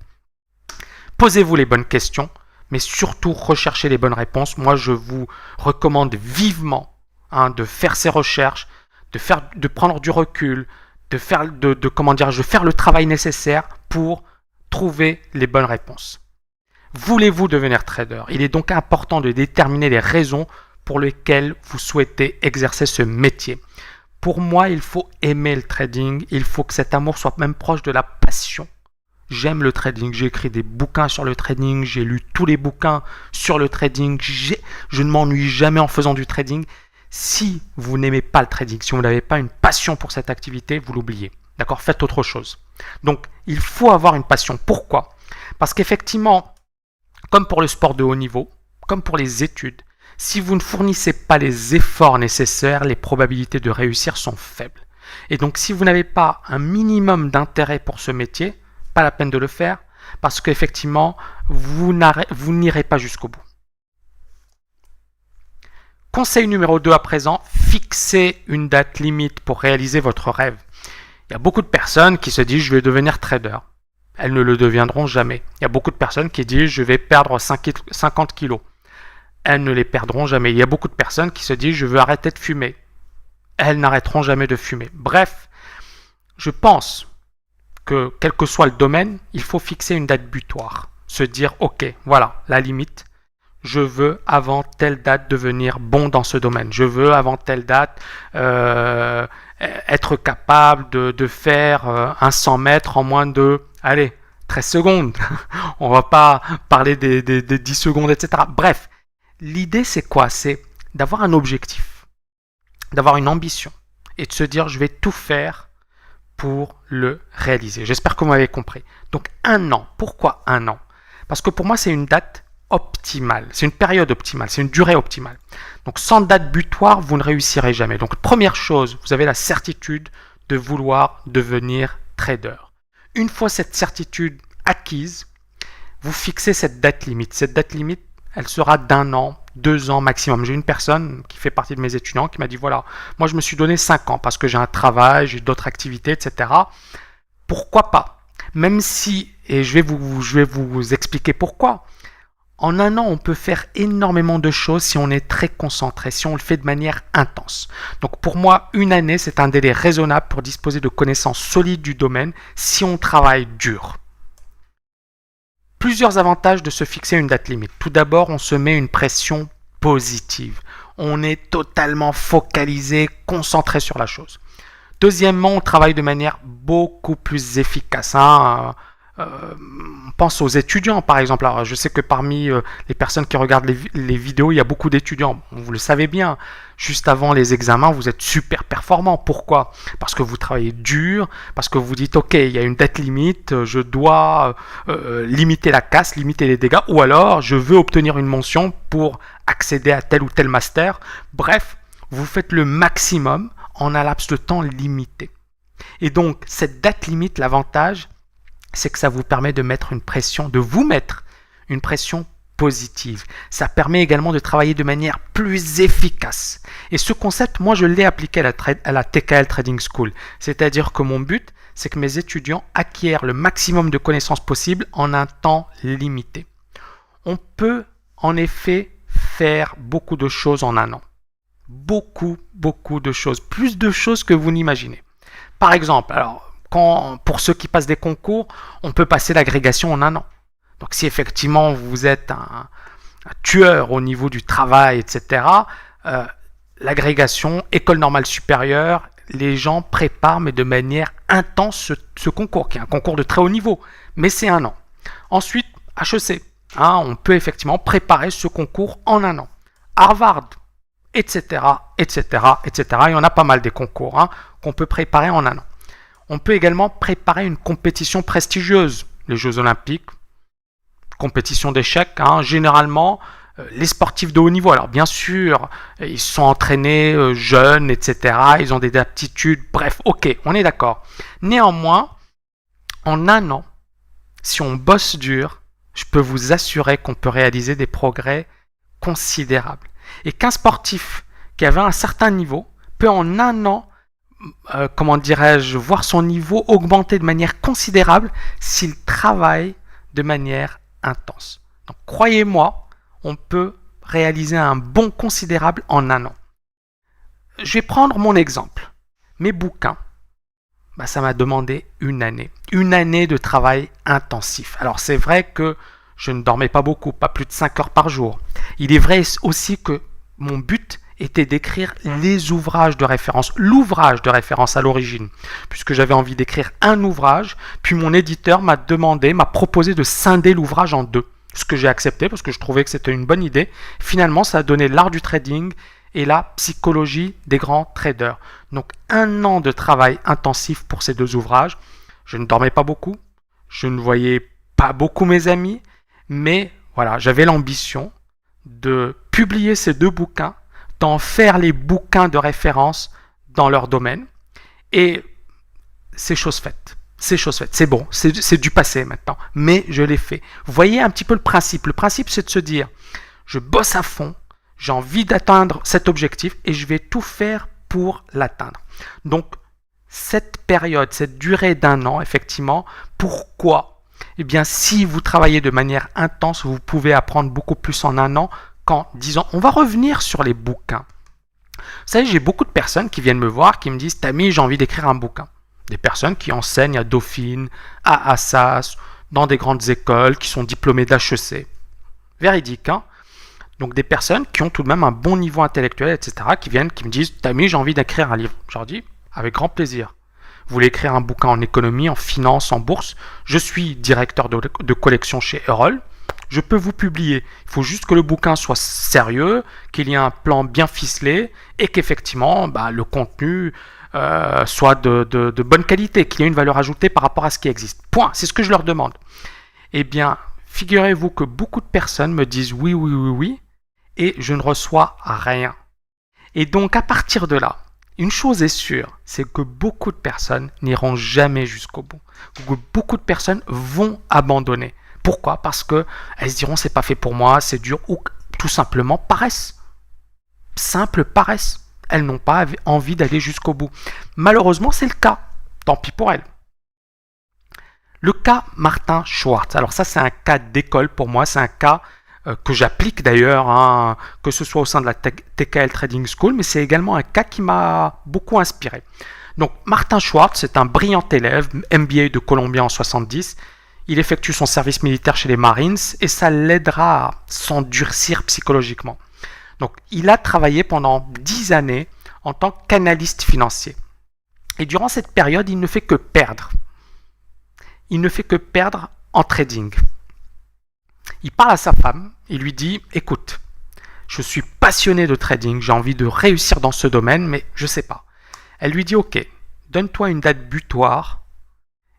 Posez-vous les bonnes questions, mais surtout recherchez les bonnes réponses. Moi, je vous recommande vivement de faire ces recherches, de prendre du recul, de faire le travail nécessaire pour trouver les bonnes réponses. Voulez-vous devenir trader? Il est donc important de déterminer les raisons pour lesquelles vous souhaitez exercer ce métier. Pour moi, il faut aimer le trading, il faut que cet amour soit même proche de la passion. J'aime le trading, j'ai écrit des bouquins sur le trading, j'ai lu tous les bouquins sur le trading, je ne m'ennuie jamais en faisant du trading. Si vous n'aimez pas le trading, si vous n'avez pas une passion pour cette activité, vous l'oubliez. D'accord? Faites autre chose. Donc, il faut avoir une passion. Pourquoi? Parce qu'effectivement, comme pour le sport de haut niveau, comme pour les études, si vous ne fournissez pas les efforts nécessaires, les probabilités de réussir sont faibles. Et donc, si vous n'avez pas un minimum d'intérêt pour ce métier, pas la peine de le faire, parce qu'effectivement, vous n'irez pas jusqu'au bout. Conseil numéro 2 à présent, fixez une date limite pour réaliser votre rêve. Il y a beaucoup de personnes qui se disent « je vais devenir trader ». Elles ne le deviendront jamais. Il y a beaucoup de personnes qui disent « je vais perdre 50 kilos ». Elles ne les perdront jamais. Il y a beaucoup de personnes qui se disent « je veux arrêter de fumer ». Elles n'arrêteront jamais de fumer. Bref, je pense que quel que soit le domaine, il faut fixer une date butoir. Se dire « ok, voilà, la limite. Je veux avant telle date devenir bon dans ce domaine. Je veux avant telle date être capable de faire un 100 mètres en moins de, 13 secondes. On va pas parler des 10 secondes, etc. Bref, l'idée c'est quoi? C'est d'avoir un objectif, d'avoir une ambition et de se dire je vais tout faire pour le réaliser. J'espère que vous m'avez compris. Donc 1 an. Pourquoi 1 an? Parce que pour moi c'est une date optimale, c'est une période optimale, c'est une durée optimale. Donc sans date butoir, vous ne réussirez jamais. Donc première chose, vous avez la certitude de vouloir devenir trader. Une fois cette certitude acquise, vous fixez cette date limite. Cette date limite, elle sera d'1 an, 2 ans maximum. J'ai une personne qui fait partie de mes étudiants qui m'a dit voilà, moi je me suis donné 5 ans parce que j'ai un travail, j'ai d'autres activités, etc. Pourquoi pas? Même si, et je vais vous expliquer pourquoi. En 1 an, on peut faire énormément de choses si on est très concentré, si on le fait de manière intense. Donc pour moi, 1 année, c'est un délai raisonnable pour disposer de connaissances solides du domaine si on travaille dur. Plusieurs avantages de se fixer une date limite. Tout d'abord, on se met une pression positive. On est totalement focalisé, concentré sur la chose. Deuxièmement, on travaille de manière beaucoup plus efficace. On pense aux étudiants par exemple. Alors, je sais que parmi les personnes qui regardent les vidéos, il y a beaucoup d'étudiants. Vous le savez bien, juste avant les examens, vous êtes super performant. Pourquoi? Parce que vous travaillez dur, parce que vous dites ok, il y a une date limite, je dois limiter la casse, limiter les dégâts, ou alors je veux obtenir une mention pour accéder à tel ou tel master. Bref, vous faites le maximum en un laps de temps limité. Et donc, cette date limite, l'avantage, c'est que ça vous permet de vous mettre une pression positive. Ça permet également de travailler de manière plus efficace. Et ce concept, moi, je l'ai appliqué à la TKL Trading School. C'est-à-dire que mon but, c'est que mes étudiants acquièrent le maximum de connaissances possibles en un temps limité. On peut, en effet, faire beaucoup de choses en un an. Beaucoup de choses. Plus de choses que vous n'imaginez. Par exemple, alors, pour ceux qui passent des concours, on peut passer l'agrégation en un an. Donc si effectivement vous êtes un tueur au niveau du travail, etc., l'agrégation, école normale supérieure, les gens préparent, mais de manière intense, ce concours, qui est un concours de très haut niveau. Mais c'est un an. Ensuite, HEC. On peut effectivement préparer ce concours en un an. Harvard, etc., etc., etc. Il y en a pas mal des concours qu'on peut préparer en un an. On peut également préparer une compétition prestigieuse, les Jeux Olympiques, compétition d'échecs, généralement, les sportifs de haut niveau, alors bien sûr, ils sont entraînés jeunes, etc., ils ont des aptitudes, bref, ok, on est d'accord. Néanmoins, en un an, si on bosse dur, je peux vous assurer qu'on peut réaliser des progrès considérables. Et qu'un sportif qui avait un certain niveau peut en un an, voir son niveau augmenter de manière considérable s'il travaille de manière intense. Donc croyez-moi, on peut réaliser un bond considérable en un an. Je vais prendre mon exemple. Mes bouquins, ça m'a demandé une année. Une année de travail intensif. Alors c'est vrai que je ne dormais pas beaucoup, pas plus de 5 heures par jour. Il est vrai aussi que mon but était d'écrire les ouvrages de référence, l'ouvrage de référence à l'origine, puisque j'avais envie d'écrire un ouvrage, puis mon éditeur m'a proposé de scinder l'ouvrage en deux, ce que j'ai accepté parce que je trouvais que c'était une bonne idée. Finalement, ça a donné l'art du trading et la psychologie des grands traders. Donc un an de travail intensif pour ces deux ouvrages. Je ne dormais pas beaucoup, je ne voyais pas beaucoup mes amis, mais voilà, j'avais l'ambition de publier ces deux bouquins, d'en faire les bouquins de référence dans leur domaine. Et c'est chose faite. C'est chose faite. C'est bon. C'est du passé maintenant. Mais je l'ai fait. Vous voyez un petit peu le principe. Le principe, c'est de se dire, je bosse à fond, j'ai envie d'atteindre cet objectif et je vais tout faire pour l'atteindre. Donc, cette période, cette durée d'un an, effectivement, pourquoi ? Eh bien, si vous travaillez de manière intense, vous pouvez apprendre beaucoup plus en un an qu'en 10 ans. On va revenir sur les bouquins. Vous savez, j'ai beaucoup de personnes qui viennent me voir, qui me disent « Tammy, j'ai envie d'écrire un bouquin ». Des personnes qui enseignent à Dauphine, à Assas, dans des grandes écoles, qui sont diplômées d'HEC. Véridique, Donc des personnes qui ont tout de même un bon niveau intellectuel, etc., qui viennent, qui me disent « Tammy, j'ai envie d'écrire un livre ». Je leur dis « Avec grand plaisir ». Vous voulez écrire un bouquin en économie, en finance, en bourse? Je suis directeur de collection chez Erol. Je peux vous publier. Il faut juste que le bouquin soit sérieux, qu'il y ait un plan bien ficelé et qu'effectivement le contenu soit de bonne qualité, qu'il y ait une valeur ajoutée par rapport à ce qui existe. Point. C'est ce que je leur demande. Eh bien, figurez-vous que beaucoup de personnes me disent oui, oui, oui, oui, et je ne reçois rien. Et donc, à partir de là, une chose est sûre, c'est que beaucoup de personnes n'iront jamais jusqu'au bout. Que beaucoup de personnes vont abandonner. Pourquoi ? Parce qu'elles se diront c'est pas fait pour moi, c'est dur, ou tout simplement paresse. Simple paresse. Elles n'ont pas envie d'aller jusqu'au bout. Malheureusement, c'est le cas. Tant pis pour elles. Le cas Martin Schwartz. Alors ça, c'est un cas d'école pour moi. C'est un cas que j'applique d'ailleurs, que ce soit au sein de la TKL Trading School, mais c'est également un cas qui m'a beaucoup inspiré. Donc Martin Schwartz, c'est un brillant élève, MBA de Columbia en 70. Il effectue son service militaire chez les Marines et ça l'aidera à s'endurcir psychologiquement. Donc il a travaillé pendant 10 années en tant qu'analyste financier. Et durant cette période, il ne fait que perdre. Il ne fait que perdre en trading. Il parle à sa femme, il lui dit « Écoute, je suis passionné de trading, j'ai envie de réussir dans ce domaine, mais je ne sais pas. » Elle lui dit « Ok, donne-toi une date butoir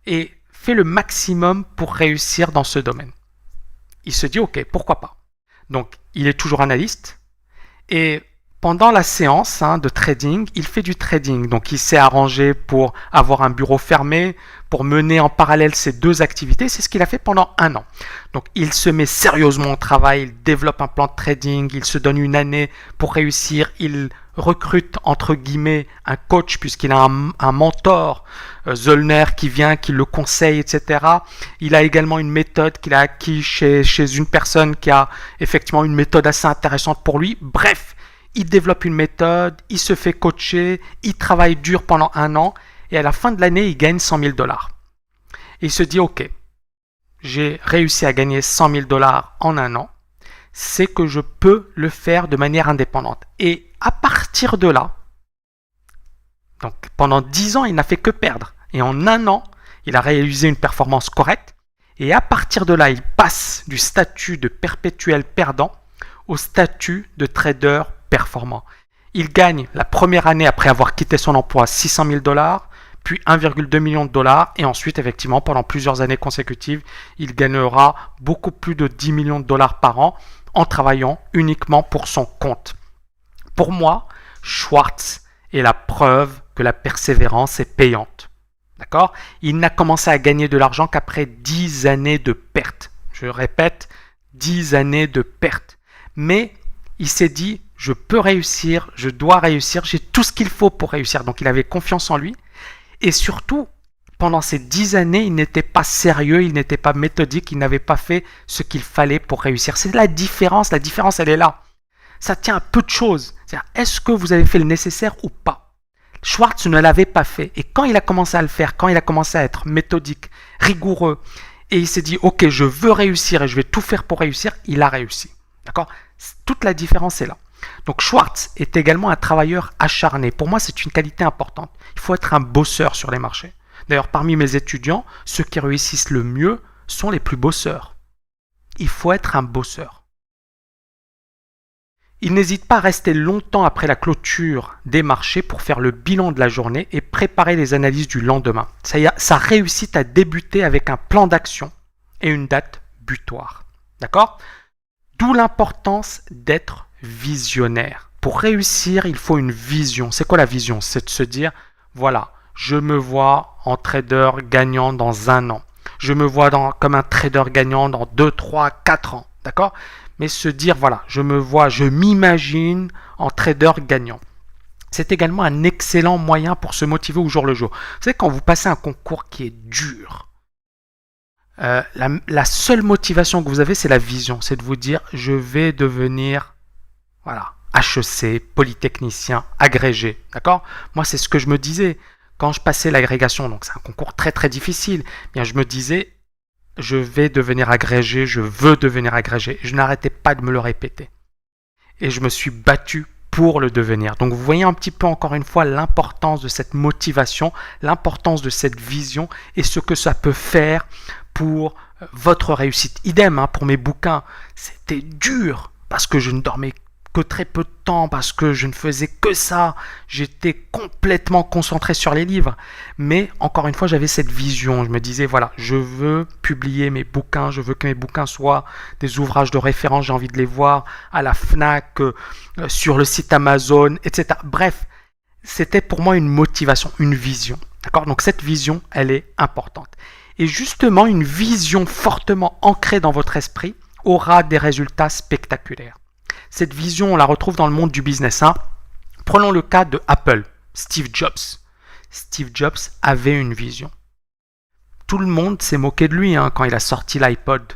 et fais le maximum pour réussir dans ce domaine. » Il se dit « Ok, pourquoi pas ?» Donc, il est toujours analyste et Pendant la séance de trading, il fait du trading. Donc il s'est arrangé pour avoir un bureau fermé, pour mener en parallèle ces deux activités. C'est ce qu'il a fait pendant 1 an. Donc il se met sérieusement au travail, il développe un plan de trading, il se donne une année pour réussir. Il recrute entre guillemets un coach puisqu'il a un mentor, Zollner, qui vient, qui le conseille, etc. Il a également une méthode qu'il a acquis chez une personne qui a effectivement une méthode assez intéressante pour lui. Bref, il développe une méthode, il se fait coacher, il travaille dur pendant 1 an et à la fin de l'année, il gagne 100 000 $. Et il se dit, ok, j'ai réussi à gagner 100 000 $ en 1 an, c'est que je peux le faire de manière indépendante. Et à partir de là, donc pendant 10 ans, il n'a fait que perdre. Et en 1 an, il a réalisé une performance correcte. Et à partir de là, il passe du statut de perpétuel perdant au statut de trader performant. Il gagne la première année après avoir quitté son emploi 600 000 $, puis 1,2 million de dollars, et ensuite, effectivement, pendant plusieurs années consécutives, il gagnera beaucoup plus de 10 millions de dollars par an en travaillant uniquement pour son compte. Pour moi, Schwartz est la preuve que la persévérance est payante. D'accord ? Il n'a commencé à gagner de l'argent qu'après 10 années de pertes. Je répète, 10 années de pertes. Mais il s'est dit, je peux réussir, je dois réussir, j'ai tout ce qu'il faut pour réussir. Donc il avait confiance en lui. Et surtout, pendant ces 10 années, il n'était pas sérieux, il n'était pas méthodique, il n'avait pas fait ce qu'il fallait pour réussir. C'est la différence elle est là. Ça tient à peu de choses. C'est-à-dire, est-ce que vous avez fait le nécessaire ou pas ? Schwartz ne l'avait pas fait. Et quand il a commencé à le faire, quand il a commencé à être méthodique, rigoureux, et il s'est dit, ok, je veux réussir et je vais tout faire pour réussir, il a réussi. D'accord ? Toute la différence est là. Donc Schwartz est également un travailleur acharné. Pour moi, c'est une qualité importante. Il faut être un bosseur sur les marchés. D'ailleurs, parmi mes étudiants, ceux qui réussissent le mieux sont les plus bosseurs. Il faut être un bosseur. Il n'hésite pas à rester longtemps après la clôture des marchés pour faire le bilan de la journée et préparer les analyses du lendemain. Ça réussit à débuter avec un plan d'action et une date butoir. D'accord ? D'où l'importance d'être visionnaire. Pour réussir, il faut une vision. C'est quoi la vision ? C'est de se dire, voilà, je me vois en trader gagnant dans 1 an. Je me vois comme un trader gagnant dans 2, 3, 4 ans. D'accord ? Mais se dire, voilà, je m'imagine en trader gagnant. C'est également un excellent moyen pour se motiver au jour le jour. Vous savez, quand vous passez un concours qui est dur, la seule motivation que vous avez, c'est la vision. C'est de vous dire, je vais devenir HEC, polytechnicien, agrégé. D'accord ? Moi, c'est ce que je me disais. Quand je passais l'agrégation, donc c'est un concours très très difficile, bien je me disais, je vais devenir agrégé, je veux devenir agrégé. Je n'arrêtais pas de me le répéter. Et je me suis battu pour le devenir. Donc vous voyez un petit peu encore une fois l'importance de cette motivation, l'importance de cette vision et ce que ça peut faire pour votre réussite. Idem pour mes bouquins, c'était dur parce que je ne dormais que très peu de temps, parce que je ne faisais que ça. J'étais complètement concentré sur les livres. Mais encore une fois, j'avais cette vision. Je me disais, voilà, je veux publier mes bouquins, je veux que mes bouquins soient des ouvrages de référence, j'ai envie de les voir à la FNAC, sur le site Amazon, etc. Bref, c'était pour moi une motivation, une vision. D'accord ? Donc cette vision, elle est importante. Et justement, une vision fortement ancrée dans votre esprit aura des résultats spectaculaires. Cette vision, on la retrouve dans le monde du business. Prenons le cas de Apple, Steve Jobs. Steve Jobs avait une vision. Tout le monde s'est moqué de lui quand il a sorti l'iPod.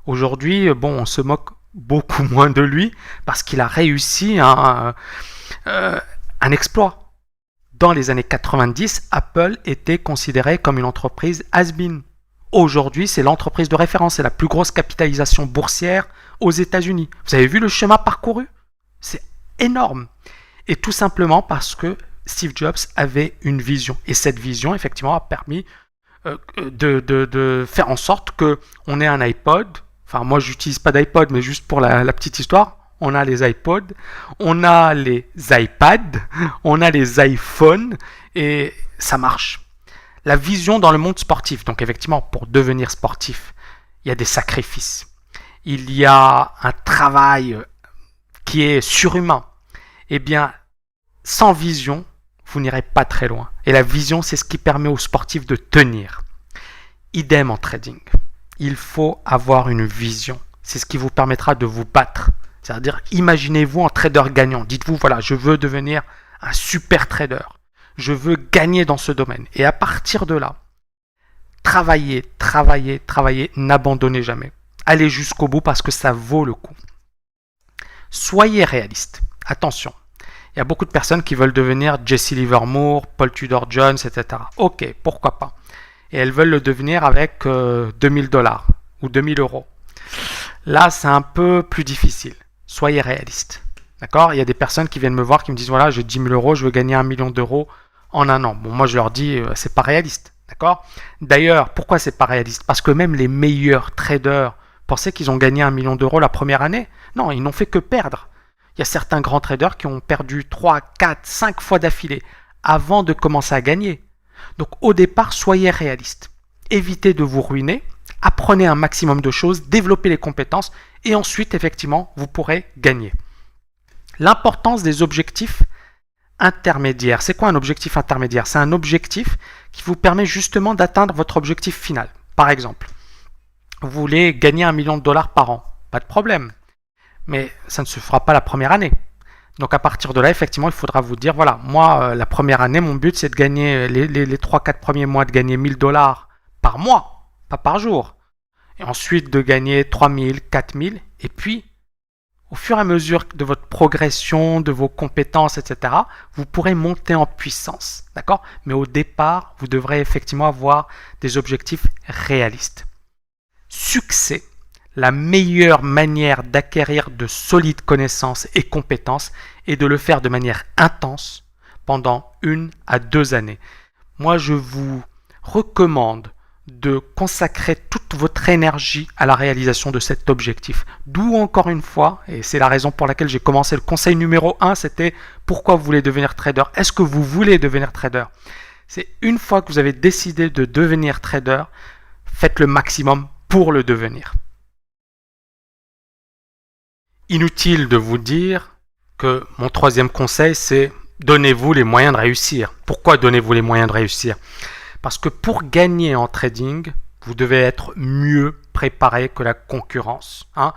Aujourd'hui, on se moque beaucoup moins de lui parce qu'il a réussi un exploit. Dans les années 90, Apple était considéré comme une entreprise has-been. Aujourd'hui, c'est l'entreprise de référence, c'est la plus grosse capitalisation boursière aux États-Unis. Vous avez vu le chemin parcouru ? C'est énorme. Et tout simplement parce que Steve Jobs avait une vision. Et cette vision, effectivement, a permis de faire en sorte qu'on ait un iPod. Enfin, moi, je n'utilise pas d'iPod, mais juste pour la petite histoire. On a les iPods, on a les iPads, on a les iPhones, et ça marche. La vision dans le monde sportif. Donc effectivement, pour devenir sportif, il y a des sacrifices. Il y a un travail qui est surhumain. Eh bien, sans vision, vous n'irez pas très loin. Et la vision, c'est ce qui permet aux sportifs de tenir. Idem en trading. Il faut avoir une vision. C'est ce qui vous permettra de vous battre. C'est-à-dire, imaginez-vous en trader gagnant. Dites-vous, voilà, je veux devenir un super trader. Je veux gagner dans ce domaine. Et à partir de là, travaillez, travaillez, travaillez, n'abandonnez jamais. Allez jusqu'au bout parce que ça vaut le coup. Soyez réaliste. Attention, il y a beaucoup de personnes qui veulent devenir Jesse Livermore, Paul Tudor Jones, etc. Ok, pourquoi pas. Et elles veulent le devenir avec 2000 $ ou 2000 €. Là, c'est un peu plus difficile. Soyez réaliste. D'accord? Il y a des personnes qui viennent me voir qui me disent voilà, j'ai 10 000 €, je veux gagner 1 million d'euros en un an. Bon, moi, je leur dis c'est pas réaliste. D'accord? D'ailleurs, pourquoi c'est pas réaliste? Parce que même les meilleurs traders pensaient qu'ils ont gagné 1 million d'euros la première année. Non, ils n'ont fait que perdre. Il y a certains grands traders qui ont perdu 3, 4, 5 fois d'affilée avant de commencer à gagner. Donc au départ, soyez réaliste. Évitez de vous ruiner, apprenez un maximum de choses, développez les compétences et ensuite, effectivement, vous pourrez gagner. L'importance des objectifs intermédiaires. C'est quoi un objectif intermédiaire? C'est un objectif qui vous permet justement d'atteindre votre objectif final. Par exemple, vous voulez gagner 1 million de $ par an. Pas de problème. Mais ça ne se fera pas la première année. Donc à partir de là, effectivement, il faudra vous dire, voilà, moi, la première année, mon but, c'est de gagner les 3-4 premiers mois, de gagner 1000 $ par mois, pas par jour. Et ensuite, de gagner 3000, 4000. Et puis, au fur et à mesure de votre progression, de vos compétences, etc., vous pourrez monter en puissance. D'accord? Mais au départ, vous devrez effectivement avoir des objectifs réalistes. Succès. La meilleure manière d'acquérir de solides connaissances et compétences est de le faire de manière intense pendant 1 à 2 années. Moi, je vous recommande de consacrer toute votre énergie à la réalisation de cet objectif. D'où encore une fois, et c'est la raison pour laquelle j'ai commencé le conseil numéro 1, c'était pourquoi vous voulez devenir trader. Est-ce que vous voulez devenir trader? C'est une fois que vous avez décidé de devenir trader, faites le maximum pour le devenir. Inutile de vous dire que mon troisième conseil, c'est donnez-vous les moyens de réussir. Pourquoi donnez-vous les moyens de réussir? Parce que pour gagner en trading, vous devez être mieux préparé que la concurrence. Hein.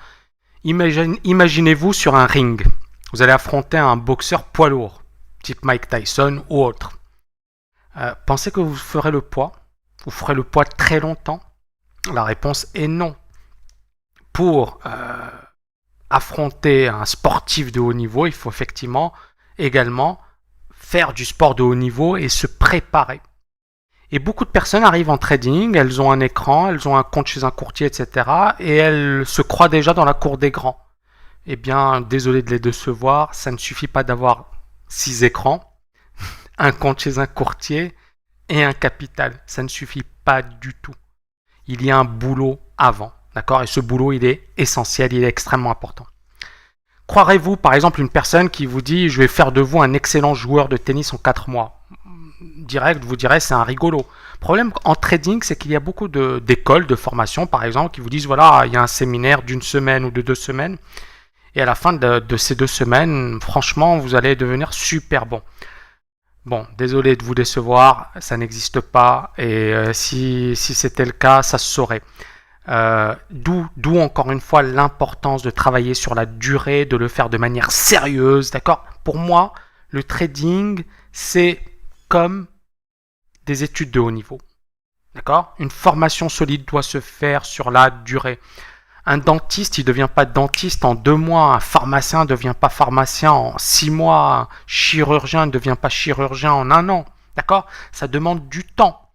Imaginez-vous sur un ring. Vous allez affronter un boxeur poids lourd, type Mike Tyson ou autre. Pensez que vous ferez le poids? Vous ferez le poids très longtemps? La réponse est non. Pour affronter un sportif de haut niveau, il faut effectivement également faire du sport de haut niveau et se préparer. Et beaucoup de personnes arrivent en trading, elles ont un écran, elles ont un compte chez un courtier, etc. et elles se croient déjà dans la cour des grands. Eh bien, désolé de les décevoir, ça ne suffit pas d'avoir 6 écrans, un compte chez un courtier et un capital. Ça ne suffit pas du tout. Il y a un boulot avant. D'accord? Et ce boulot, il est essentiel, il est extrêmement important. Croirez-vous, par exemple, une personne qui vous dit « je vais faire de vous un excellent joueur de tennis en 4 mois ». Direct, vous direz c'est un rigolo. Le problème en trading, c'est qu'il y a beaucoup d'écoles, de formations, par exemple, qui vous disent « voilà, il y a un séminaire d'1 semaine ou de 2 semaines. Et à la fin de ces 2 semaines, franchement, vous allez devenir super bon. » Bon, désolé de vous décevoir, ça n'existe pas. Et si c'était le cas, ça se saurait. D'où encore une fois l'importance de travailler sur la durée, de le faire de manière sérieuse, d'accord? Pour moi, le trading, c'est comme des études de haut niveau, d'accord? Une formation solide doit se faire sur la durée. Un dentiste, il ne devient pas dentiste en 2 mois, un pharmacien ne devient pas pharmacien en 6 mois, un chirurgien ne devient pas chirurgien en 1 an, d'accord? Ça demande du temps.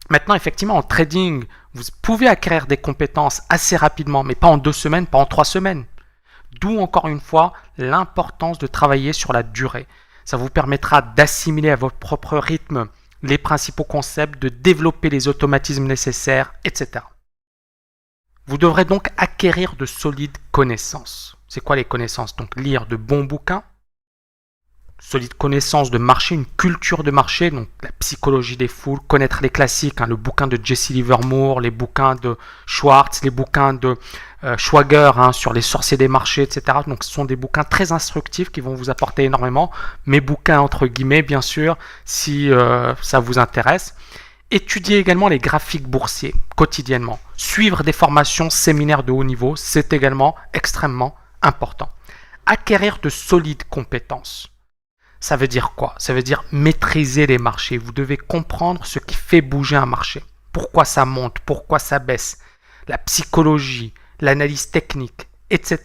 Maintenant, effectivement, en trading, vous pouvez acquérir des compétences assez rapidement, mais pas en 2 semaines, pas en 3 semaines. D'où, encore une fois, l'importance de travailler sur la durée. Ça vous permettra d'assimiler à votre propre rythme les principaux concepts, de développer les automatismes nécessaires, etc. Vous devrez donc acquérir de solides connaissances. C'est quoi les connaissances? Donc lire de bons bouquins, solide connaissance de marché, une culture de marché, donc la psychologie des foules, connaître les classiques, le bouquin de Jesse Livermore, les bouquins de Schwartz, les bouquins de Schwager sur les sorciers des marchés, etc. Donc ce sont des bouquins très instructifs qui vont vous apporter énormément. Mes bouquins entre guillemets, bien sûr, si ça vous intéresse. Étudier également les graphiques boursiers quotidiennement. Suivre des formations, séminaires de haut niveau, c'est également extrêmement important. Acquérir de solides compétences. Ça veut dire quoi? Ça veut dire maîtriser les marchés. Vous devez comprendre ce qui fait bouger un marché. Pourquoi ça monte, pourquoi ça baisse. La psychologie, l'analyse technique, etc.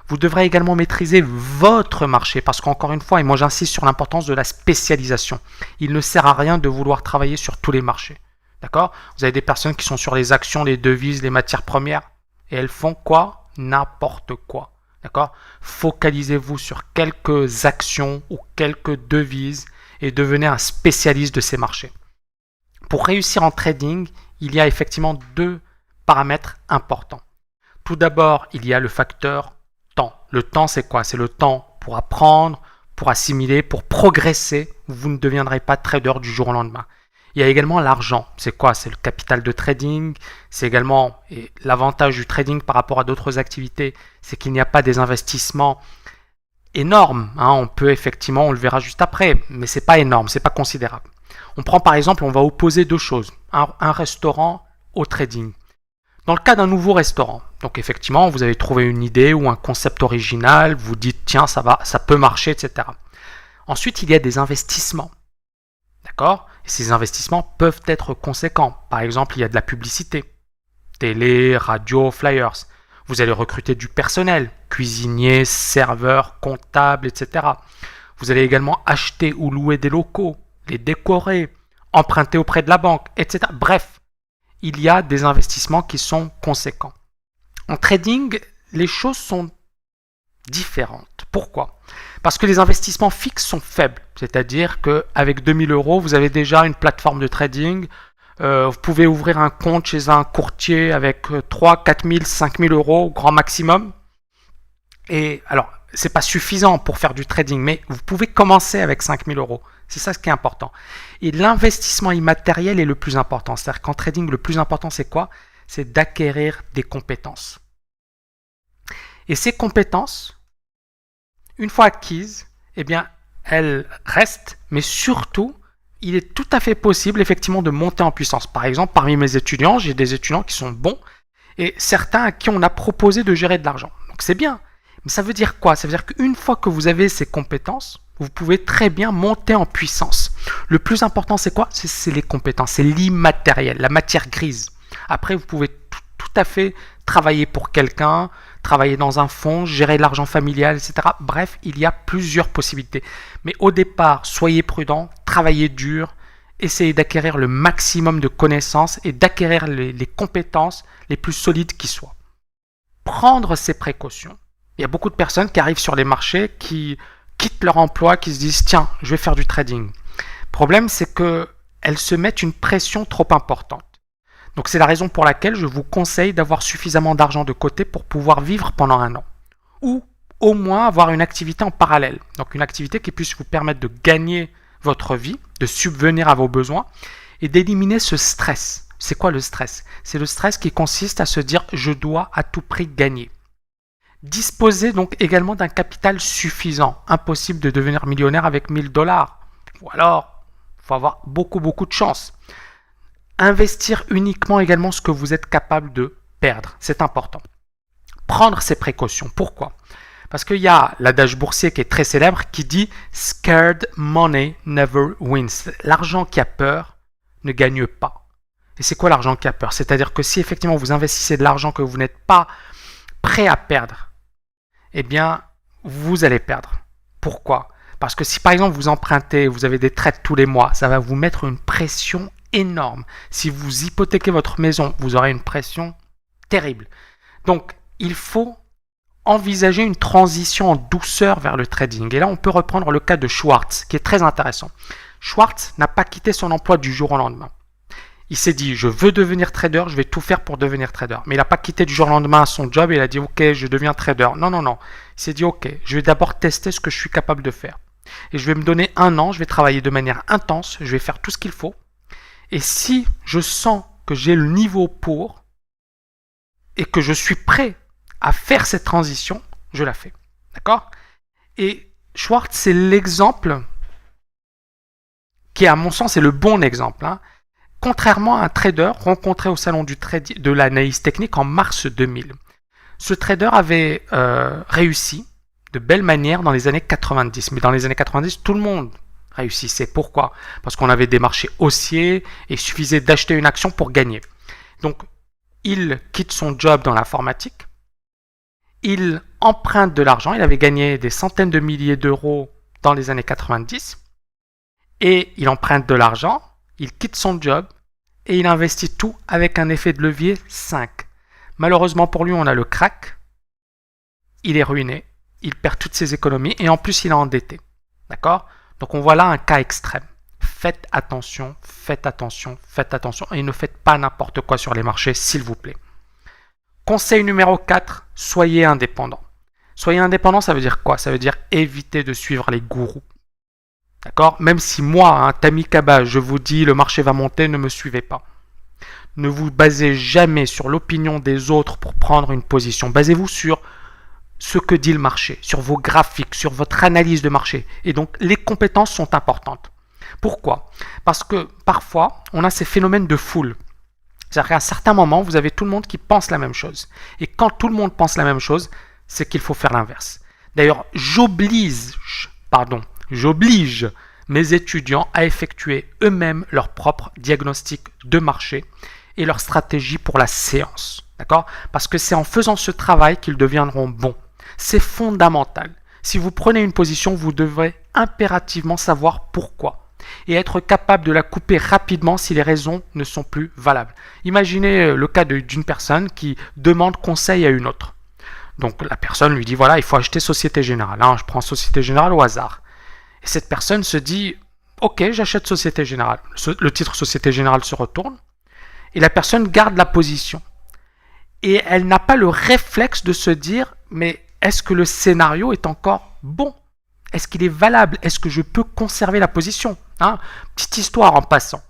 Vous devrez également maîtriser votre marché parce qu'encore une fois, et moi j'insiste sur l'importance de la spécialisation. Il ne sert à rien de vouloir travailler sur tous les marchés. D'accord? Vous avez des personnes qui sont sur les actions, les devises, les matières premières et elles font quoi? N'importe quoi. D'accord? Focalisez-vous sur quelques actions ou quelques devises et devenez un spécialiste de ces marchés. Pour réussir en trading, il y a effectivement deux paramètres importants. Tout d'abord, il y a le facteur temps. Le temps, c'est quoi? C'est le temps pour apprendre, pour assimiler, pour progresser. Vous ne deviendrez pas trader du jour au lendemain. Il y a également l'argent. C'est quoi? C'est le capital de trading. C'est également l'avantage du trading par rapport à d'autres activités, c'est qu'il n'y a pas des investissements énormes. On peut effectivement, on le verra juste après, mais c'est pas énorme, c'est pas considérable. On prend par exemple, on va opposer deux choses, un restaurant au trading. Dans le cas d'un nouveau restaurant, donc effectivement, vous avez trouvé une idée ou un concept original, vous dites tiens, ça peut marcher, etc. Ensuite, il y a des investissements. D'accord? Et ces investissements peuvent être conséquents. Par exemple, il y a de la publicité, télé, radio, flyers. Vous allez recruter du personnel, cuisiniers, serveurs, comptables, etc. Vous allez également acheter ou louer des locaux, les décorer, emprunter auprès de la banque, etc. Bref, il y a des investissements qui sont conséquents. En trading, les choses sont différentes. Pourquoi? Parce que les investissements fixes sont faibles. C'est-à-dire qu'avec 2000 €, vous avez déjà une plateforme de trading. Vous pouvez ouvrir un compte chez un courtier avec 3, 4 000, 5 000 € au grand maximum. Et alors, c'est pas suffisant pour faire du trading, mais vous pouvez commencer avec 5 000 €. C'est ça ce qui est important. Et l'investissement immatériel est le plus important. C'est-à-dire qu'en trading, le plus important, c'est quoi? C'est d'acquérir des compétences. Et ces compétences, une fois acquises, eh bien, elles restent, mais surtout, il est tout à fait possible, effectivement, de monter en puissance. Par exemple, parmi mes étudiants, j'ai des étudiants qui sont bons et certains à qui on a proposé de gérer de l'argent. Donc, c'est bien. Mais ça veut dire quoi? Ça veut dire qu'une fois que vous avez ces compétences, vous pouvez très bien monter en puissance. Le plus important, c'est quoi? C'est les compétences, c'est l'immatériel, la matière grise. Après, vous pouvez tout à fait travailler pour quelqu'un, travailler dans un fonds, gérer l'argent familial, etc. Bref, il y a plusieurs possibilités. Mais au départ, soyez prudent, travaillez dur, essayez d'acquérir le maximum de connaissances et d'acquérir les compétences les plus solides qui soient. Prendre ces précautions. Il y a beaucoup de personnes qui arrivent sur les marchés, qui quittent leur emploi, qui se disent « Tiens, je vais faire du trading ». Le problème, c'est qu'elles se mettent une pression trop importante. Donc c'est la raison pour laquelle je vous conseille d'avoir suffisamment d'argent de côté pour pouvoir vivre pendant un an. Ou au moins avoir une activité en parallèle. Donc une activité qui puisse vous permettre de gagner votre vie, de subvenir à vos besoins et d'éliminer ce stress. C'est quoi le stress? C'est le stress qui consiste à se dire « je dois à tout prix gagner ». Disposer donc également d'un capital suffisant. Impossible de devenir millionnaire avec 1000 $. Ou alors, il faut avoir beaucoup de chance. Investir uniquement également ce que vous êtes capable de perdre. C'est important. Prendre ces précautions. Pourquoi? Parce qu'il y a l'adage boursier qui est très célèbre qui dit « Scared money never wins ». L'argent qui a peur ne gagne pas. Et c'est quoi l'argent qui a peur? C'est-à-dire que si effectivement vous investissez de l'argent que vous n'êtes pas prêt à perdre, eh bien, vous allez perdre. Pourquoi? Parce que si par exemple vous empruntez, vous avez des traites tous les mois, ça va vous mettre une pression énorme. Si vous hypothéquez votre maison, vous aurez une pression terrible. Donc, il faut envisager une transition en douceur vers le trading. Et là, on peut reprendre le cas de Schwartz, qui est très intéressant. Schwartz n'a pas quitté son emploi du jour au lendemain. Il s'est dit, je veux devenir trader, je vais tout faire pour devenir trader. Mais il n'a pas quitté du jour au lendemain son job et il a dit, ok, je deviens trader. Non. Il s'est dit, ok, je vais d'abord tester ce que je suis capable de faire. Et je vais me donner 1 an, je vais travailler de manière intense, je vais faire tout ce qu'il faut. Et si je sens que j'ai le niveau pour et que je suis prêt à faire cette transition, je la fais. D'accord? Et Schwartz, c'est l'exemple qui, à mon sens, est le bon exemple. Contrairement à un trader rencontré au salon de l'analyse technique en mars 2000. Ce trader avait réussi de belle manière dans les années 90. Mais dans les années 90, tout le monde réussissait. Pourquoi? Parce qu'on avait des marchés haussiers et il suffisait d'acheter une action pour gagner. Donc, il quitte son job dans l'informatique. Il emprunte de l'argent. Il avait gagné des centaines de milliers d'euros dans les années 90. Et il emprunte de l'argent. Il quitte son job. Et il investit tout avec un effet de levier 5. Malheureusement pour lui, on a le crack. Il est ruiné. Il perd toutes ses économies. Et en plus, il est endetté. D'accord? Donc on voit là un cas extrême. Faites attention, faites attention, faites attention. Et ne faites pas n'importe quoi sur les marchés, s'il vous plaît. Conseil numéro 4, soyez indépendant. Soyez indépendant, ça veut dire quoi? Ça veut dire éviter de suivre les gourous. D'accord? Même si moi, Tammy Kaba, je vous dis le marché va monter, ne me suivez pas. Ne vous basez jamais sur l'opinion des autres pour prendre une position. Basez-vous sur ce que dit le marché, sur vos graphiques, sur votre analyse de marché. Et donc, les compétences sont importantes. Pourquoi? Parce que parfois, on a ces phénomènes de foule. C'est-à-dire qu'à un certain moment, vous avez tout le monde qui pense la même chose. Et quand tout le monde pense la même chose, c'est qu'il faut faire l'inverse. D'ailleurs, j'oblige mes étudiants à effectuer eux-mêmes leur propre diagnostic de marché et leur stratégie pour la séance. D'accord? Parce que c'est en faisant ce travail qu'ils deviendront bons. C'est fondamental. Si vous prenez une position, vous devrez impérativement savoir pourquoi et être capable de la couper rapidement si les raisons ne sont plus valables. Imaginez le cas d'une personne qui demande conseil à une autre. Donc la personne lui dit voilà, il faut acheter Société Générale. Je prends Société Générale au hasard. Et cette personne se dit ok, j'achète Société Générale. Le titre Société Générale se retourne et la personne garde la position. Et elle n'a pas le réflexe de se dire mais est-ce que le scénario est encore bon? Est-ce qu'il est valable? Est-ce que je peux conserver la position? Petite histoire en passant.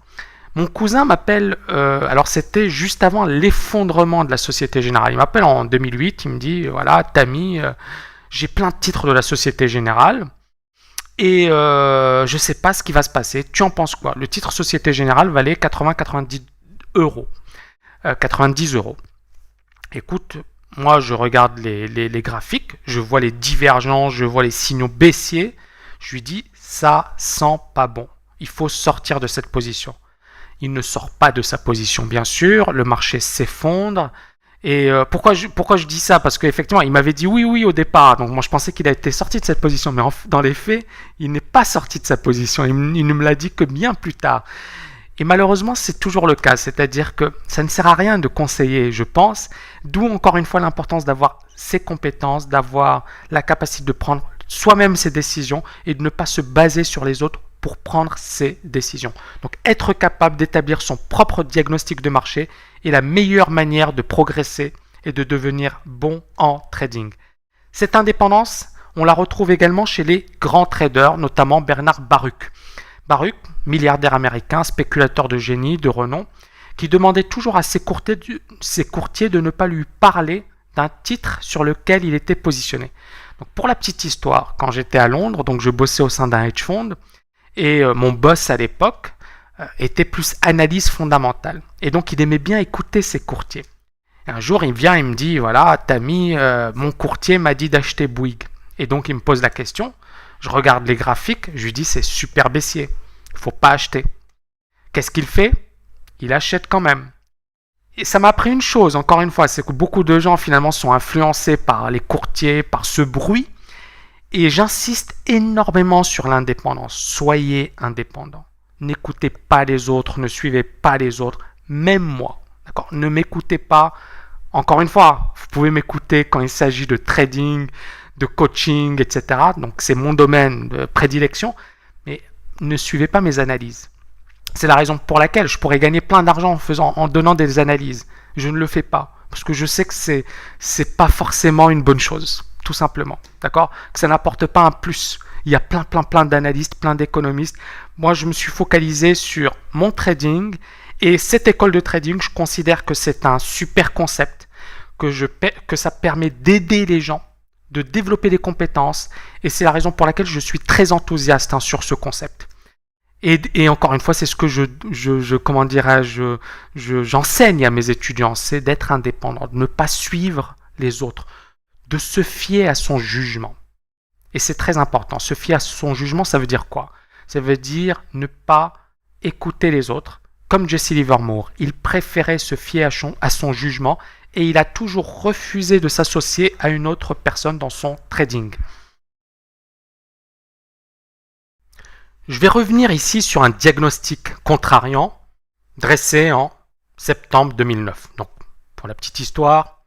Mon cousin m'appelle, alors c'était juste avant l'effondrement de la Société Générale. Il m'appelle en 2008, il me dit, voilà, Tammy, j'ai plein de titres de la Société Générale et je ne sais pas ce qui va se passer. Tu en penses quoi? Le titre Société Générale valait 80-90 euros. 90 euros. Écoute, moi, je regarde les graphiques, je vois les divergences, je vois les signaux baissiers. Je lui dis, ça sent pas bon. Il faut sortir de cette position. Il ne sort pas de sa position, bien sûr. Le marché s'effondre. Et pourquoi je dis ça? Parce qu'effectivement, il m'avait dit oui au départ. Donc moi, je pensais qu'il a été sorti de cette position. Mais dans les faits, il n'est pas sorti de sa position. Il ne me l'a dit que bien plus tard. Et malheureusement, c'est toujours le cas, c'est-à-dire que ça ne sert à rien de conseiller, je pense, d'où encore une fois l'importance d'avoir ses compétences, d'avoir la capacité de prendre soi-même ses décisions et de ne pas se baser sur les autres pour prendre ses décisions. Donc être capable d'établir son propre diagnostic de marché est la meilleure manière de progresser et de devenir bon en trading. Cette indépendance, on la retrouve également chez les grands traders, notamment Bernard Baruch. Baruch, milliardaire américain, spéculateur de génie, de renom, qui demandait toujours à ses courtiers de ne pas lui parler d'un titre sur lequel il était positionné. Donc pour la petite histoire, quand j'étais à Londres, donc je bossais au sein d'un hedge fund, et mon boss à l'époque était plus analyse fondamentale. Et donc il aimait bien écouter ses courtiers. Et un jour, il vient et me dit, voilà, Tammy, mon courtier m'a dit d'acheter Bouygues. Et donc il me pose la question. Je regarde les graphiques, je lui dis c'est super baissier, il ne faut pas acheter. Qu'est-ce qu'il fait? Il achète quand même. Et ça m'a appris une chose, encore une fois, c'est que beaucoup de gens finalement sont influencés par les courtiers, par ce bruit. Et j'insiste énormément sur l'indépendance. Soyez indépendant. N'écoutez pas les autres, ne suivez pas les autres, même moi. D'accord? Ne m'écoutez pas. Encore une fois, vous pouvez m'écouter quand il s'agit de trading, de coaching, etc. Donc c'est mon domaine de prédilection, mais ne suivez pas mes analyses. C'est la raison pour laquelle je pourrais gagner plein d'argent en donnant des analyses. Je ne le fais pas, parce que je sais que c'est pas forcément une bonne chose, tout simplement. D'accord? Que ça n'apporte pas un plus. il y a plein d'analystes, plein d'économistes. Moi, je me suis focalisé sur mon trading et cette école de trading, je considère que c'est un super concept, que ça permet d'aider les gens, de développer des compétences et c'est la raison pour laquelle je suis très enthousiaste sur ce concept. Et encore une fois, c'est ce que j'enseigne à mes étudiants, c'est d'être indépendant, de ne pas suivre les autres, de se fier à son jugement. Et c'est très important. Se fier à son jugement, ça veut dire quoi? Ça veut dire ne pas écouter les autres. Comme Jesse Livermore, il préférait se fier à son jugement et il a toujours refusé de s'associer à une autre personne dans son trading. Je vais revenir ici sur un diagnostic contrariant dressé en septembre 2009. Donc, pour la petite histoire,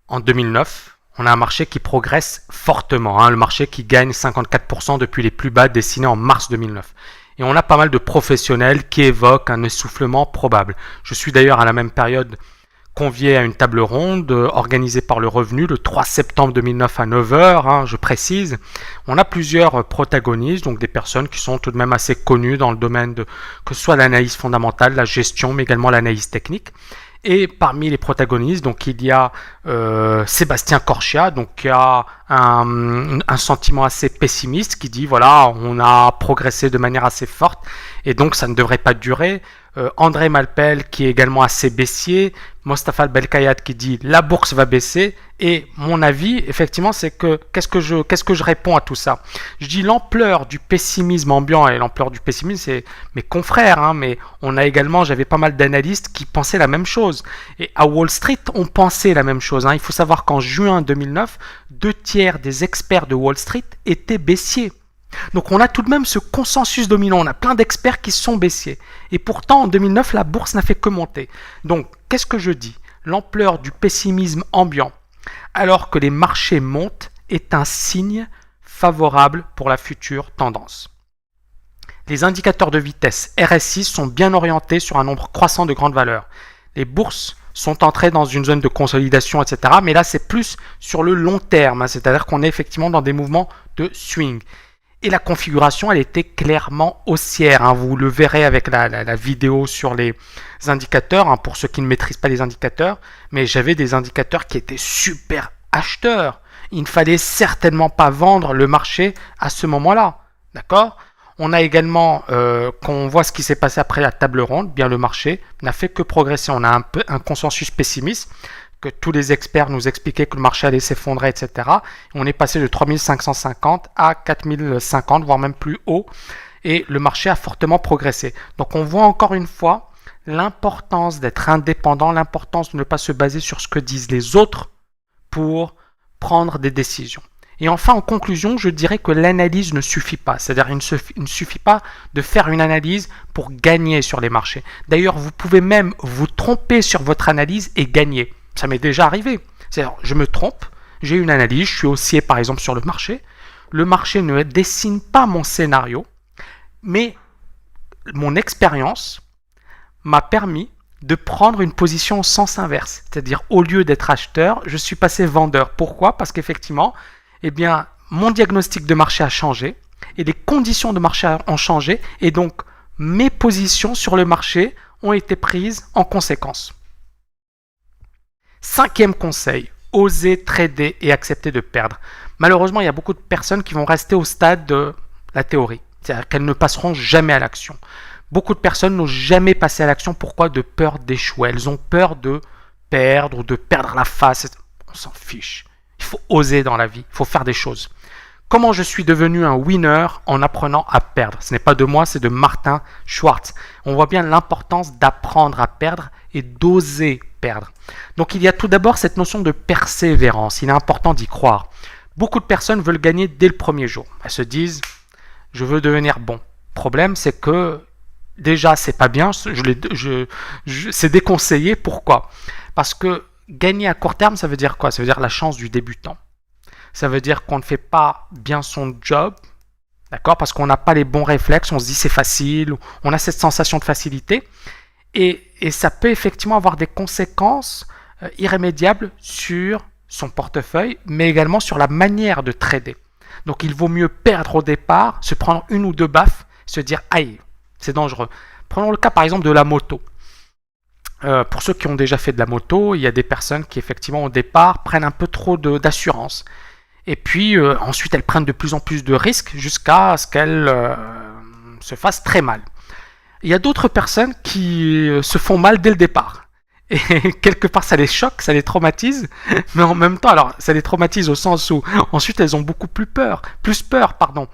en 2009, on a un marché qui progresse fortement, le marché qui gagne 54% depuis les plus bas dessinés en mars 2009. Et on a pas mal de professionnels qui évoquent un essoufflement probable. Je suis d'ailleurs à la même période convié à une table ronde organisée par le Revenu le 3 septembre 2009 à 9h, je précise. On a plusieurs protagonistes, donc des personnes qui sont tout de même assez connues dans le domaine de que ce soit l'analyse fondamentale, la gestion, mais également l'analyse technique. Et parmi les protagonistes, donc il y a Sébastien Corchia, donc qui a un sentiment assez pessimiste, qui dit voilà, on a progressé de manière assez forte et donc ça ne devrait pas durer. André Malpel qui est également assez baissier, Mostafa Belkayat qui dit la bourse va baisser et mon avis effectivement c'est que qu'est-ce que je réponds à tout ça? Je dis l'ampleur du pessimisme ambiant et l'ampleur du pessimisme c'est mes confrères, mais on a également, j'avais pas mal d'analystes qui pensaient la même chose et à Wall Street on pensait la même chose. Il faut savoir qu'en juin 2009, 2/3 des experts de Wall Street étaient baissiers. Donc on a tout de même ce consensus dominant, on a plein d'experts qui sont baissiers. Et pourtant en 2009, la bourse n'a fait que monter. Donc qu'est-ce que je dis? L'ampleur du pessimisme ambiant, alors que les marchés montent, est un signe favorable pour la future tendance. Les indicateurs de vitesse RSI sont bien orientés sur un nombre croissant de grandes valeurs. Les bourses sont entrées dans une zone de consolidation, etc. Mais là, c'est plus sur le long terme, c'est-à-dire qu'on est effectivement dans des mouvements de swing. Et la configuration, elle était clairement haussière. Vous le verrez avec la vidéo sur les indicateurs, pour ceux qui ne maîtrisent pas les indicateurs. Mais j'avais des indicateurs qui étaient super acheteurs. Il ne fallait certainement pas vendre le marché à ce moment-là. D'accord ? On a également, quand on voit ce qui s'est passé après la table ronde, bien le marché n'a fait que progresser. On a un consensus pessimiste, que tous les experts nous expliquaient que le marché allait s'effondrer, etc. On est passé de 3550 à 4050, voire même plus haut, et le marché a fortement progressé. Donc on voit encore une fois l'importance d'être indépendant, l'importance de ne pas se baser sur ce que disent les autres pour prendre des décisions. Et enfin, en conclusion, je dirais que l'analyse ne suffit pas. C'est-à-dire il ne suffit pas de faire une analyse pour gagner sur les marchés. D'ailleurs, vous pouvez même vous tromper sur votre analyse et gagner. Ça m'est déjà arrivé. C'est-à-dire, je me trompe, j'ai une analyse, je suis haussier par exemple sur le marché ne dessine pas mon scénario, mais mon expérience m'a permis de prendre une position au sens inverse. C'est-à-dire, au lieu d'être acheteur, je suis passé vendeur. Pourquoi ? Parce qu'effectivement, mon diagnostic de marché a changé et les conditions de marché ont changé et donc mes positions sur le marché ont été prises en conséquence. 5e conseil, oser trader et accepter de perdre. Malheureusement, il y a beaucoup de personnes qui vont rester au stade de la théorie, c'est-à-dire qu'elles ne passeront jamais à l'action. Beaucoup de personnes n'ont jamais passé à l'action. Pourquoi ? De peur d'échouer. Elles ont peur de perdre ou de perdre la face. On s'en fiche. Il faut oser dans la vie, il faut faire des choses. Comment je suis devenu un winner en apprenant à perdre ? Ce n'est pas de moi, c'est de Martin Schwartz. On voit bien l'importance d'apprendre à perdre et d'oser perdre. Donc il y a tout d'abord cette notion de persévérance. Il est important d'y croire. Beaucoup de personnes veulent gagner dès le premier jour. Elles se disent « je veux devenir bon ». Le problème, c'est que déjà, c'est pas bien, c'est déconseillé. Pourquoi ? Parce que gagner à court terme, ça veut dire quoi ? Ça veut dire la chance du débutant. Ça veut dire qu'on ne fait pas bien son job, d'accord ? Parce qu'on n'a pas les bons réflexes, on se dit c'est facile, on a cette sensation de facilité. Et ça peut effectivement avoir des conséquences irrémédiables sur son portefeuille, mais également sur la manière de trader. Donc il vaut mieux perdre au départ, se prendre une ou deux baffes, se dire aïe, c'est dangereux. Prenons le cas par exemple de la moto. Pour ceux qui ont déjà fait de la moto, il y a des personnes qui effectivement au départ prennent un peu trop d'assurance. Et puis ensuite elles prennent de plus en plus de risques jusqu'à ce qu'elles se fassent très mal. Il y a d'autres personnes qui se font mal dès le départ. Et quelque part ça les choque, ça les traumatise, mais en même temps, alors ça les traumatise au sens où ensuite elles ont beaucoup plus peur, pardon.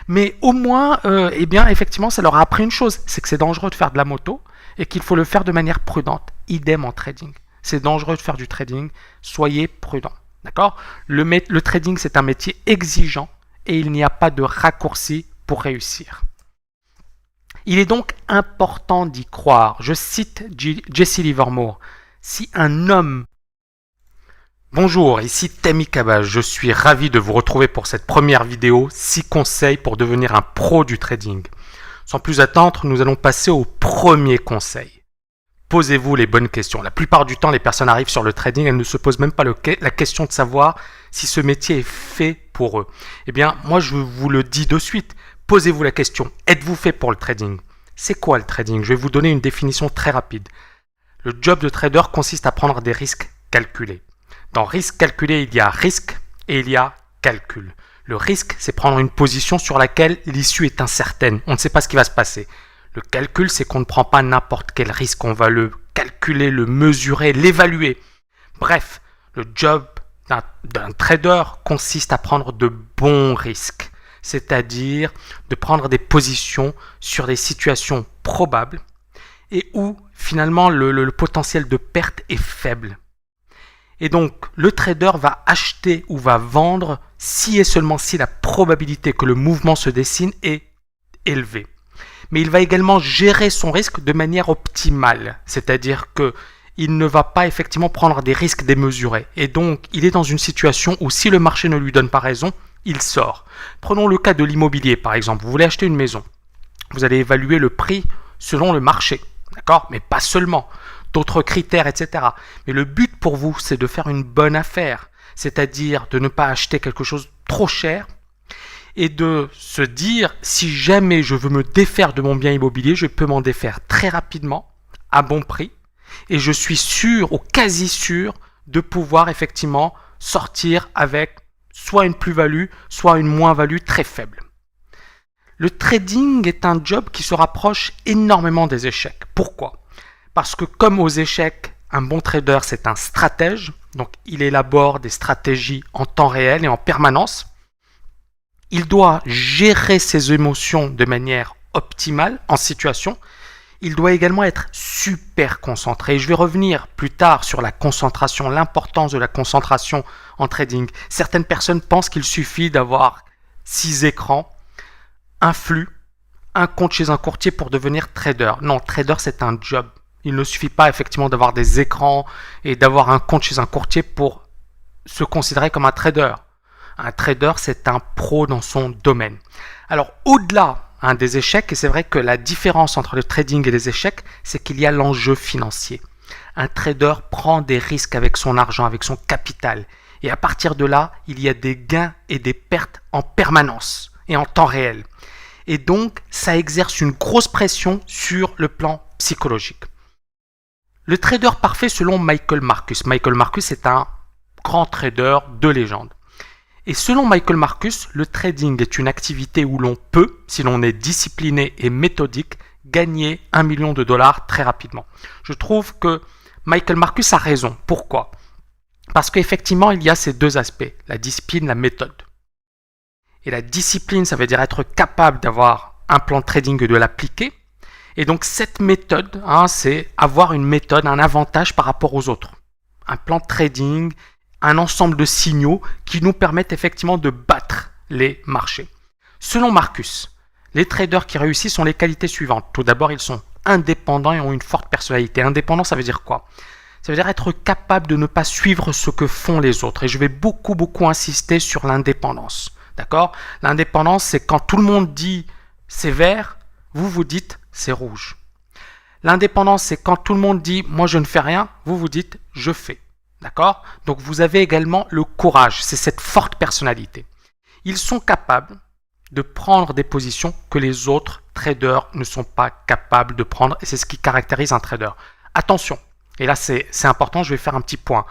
Mais au moins, eh bien effectivement ça leur a appris une chose, c'est que c'est dangereux de faire de la moto et qu'il faut le faire de manière prudente. Idem en trading. C'est dangereux de faire du trading, soyez prudent. D'accord ? Le trading c'est un métier exigeant et il n'y a pas de raccourci pour réussir. Il est donc important d'y croire. Je cite Jesse Livermore. Si un homme... Bonjour, ici Tammy Cabage. Je suis ravi de vous retrouver pour cette première vidéo, 6 conseils pour devenir un pro du trading. Sans plus attendre, nous allons passer au premier conseil. Posez-vous les bonnes questions. La plupart du temps, les personnes arrivent sur le trading, elles ne se posent même pas la question de savoir si ce métier est fait pour eux. Eh bien, moi je vous le dis de suite. Posez-vous la question, êtes-vous fait pour le trading? C'est quoi le trading? Je vais vous donner une définition très rapide. Le job de trader consiste à prendre des risques calculés. Dans risque calculé, il y a risque et il y a calcul. Le risque, c'est prendre une position sur laquelle l'issue est incertaine. On ne sait pas ce qui va se passer. Le calcul, c'est qu'on ne prend pas n'importe quel risque. On va le calculer, le mesurer, l'évaluer. Bref, le job d'un trader consiste à prendre de bons risques. C'est-à-dire de prendre des positions sur des situations probables et où finalement le potentiel de perte est faible. Et donc le trader va acheter ou va vendre si et seulement si la probabilité que le mouvement se dessine est élevée. Mais il va également gérer son risque de manière optimale, c'est-à-dire qu'il ne va pas effectivement prendre des risques démesurés. Et donc il est dans une situation où si le marché ne lui donne pas raison, il sort. Prenons le cas de l'immobilier par exemple. Vous voulez acheter une maison. Vous allez évaluer le prix selon le marché. D'accord ? Mais pas seulement. D'autres critères, etc. Mais le but pour vous, c'est de faire une bonne affaire. C'est-à-dire de ne pas acheter quelque chose trop cher et de se dire si jamais je veux me défaire de mon bien immobilier, je peux m'en défaire très rapidement, à bon prix. Et je suis sûr ou quasi sûr de pouvoir effectivement sortir avec soit une plus-value, soit une moins-value très faible. Le trading est un job qui se rapproche énormément des échecs. Pourquoi ? Parce que comme aux échecs, un bon trader c'est un stratège, donc il élabore des stratégies en temps réel et en permanence. Il doit gérer ses émotions de manière optimale en situation. Il doit également être super concentré. Je vais revenir plus tard sur la concentration, l'importance de la concentration en trading. Certaines personnes pensent qu'il suffit d'avoir 6 écrans, un flux, un compte chez un courtier pour devenir trader. Non, trader c'est un job. Il ne suffit pas effectivement d'avoir des écrans et d'avoir un compte chez un courtier pour se considérer comme un trader. Un trader, c'est un pro dans son domaine. Alors, au-delà des échecs, et c'est vrai que la différence entre le trading et les échecs, c'est qu'il y a l'enjeu financier. Un trader prend des risques avec son argent, avec son capital. Et à partir de là, il y a des gains et des pertes en permanence et en temps réel. Et donc, ça exerce une grosse pression sur le plan psychologique. Le trader parfait selon Michael Marcus. Michael Marcus est un grand trader de légende. Et selon Michael Marcus, le trading est une activité où l'on peut, si l'on est discipliné et méthodique, gagner $1 million très rapidement. Je trouve que Michael Marcus a raison. Pourquoi ? Parce qu'effectivement, il y a ces deux aspects, la discipline, la méthode. Et la discipline, ça veut dire être capable d'avoir un plan de trading et de l'appliquer. Et donc cette méthode, c'est avoir une méthode, un avantage par rapport aux autres. Un plan de trading, un ensemble de signaux qui nous permettent effectivement de battre les marchés. Selon Marcus, les traders qui réussissent ont les qualités suivantes. Tout d'abord, ils sont indépendants et ont une forte personnalité. Indépendant, ça veut dire quoi ? Ça veut dire être capable de ne pas suivre ce que font les autres. Et je vais beaucoup insister sur l'indépendance. D'accord ? L'indépendance, c'est quand tout le monde dit c'est vert, vous vous dites c'est rouge. L'indépendance, c'est quand tout le monde dit moi je ne fais rien, vous vous dites je fais. D'accord ? Donc vous avez également le courage, c'est cette forte personnalité. Ils sont capables de prendre des positions que les autres traders ne sont pas capables de prendre, et c'est ce qui caractérise un trader. Attention, et là c'est important, je vais faire un petit point.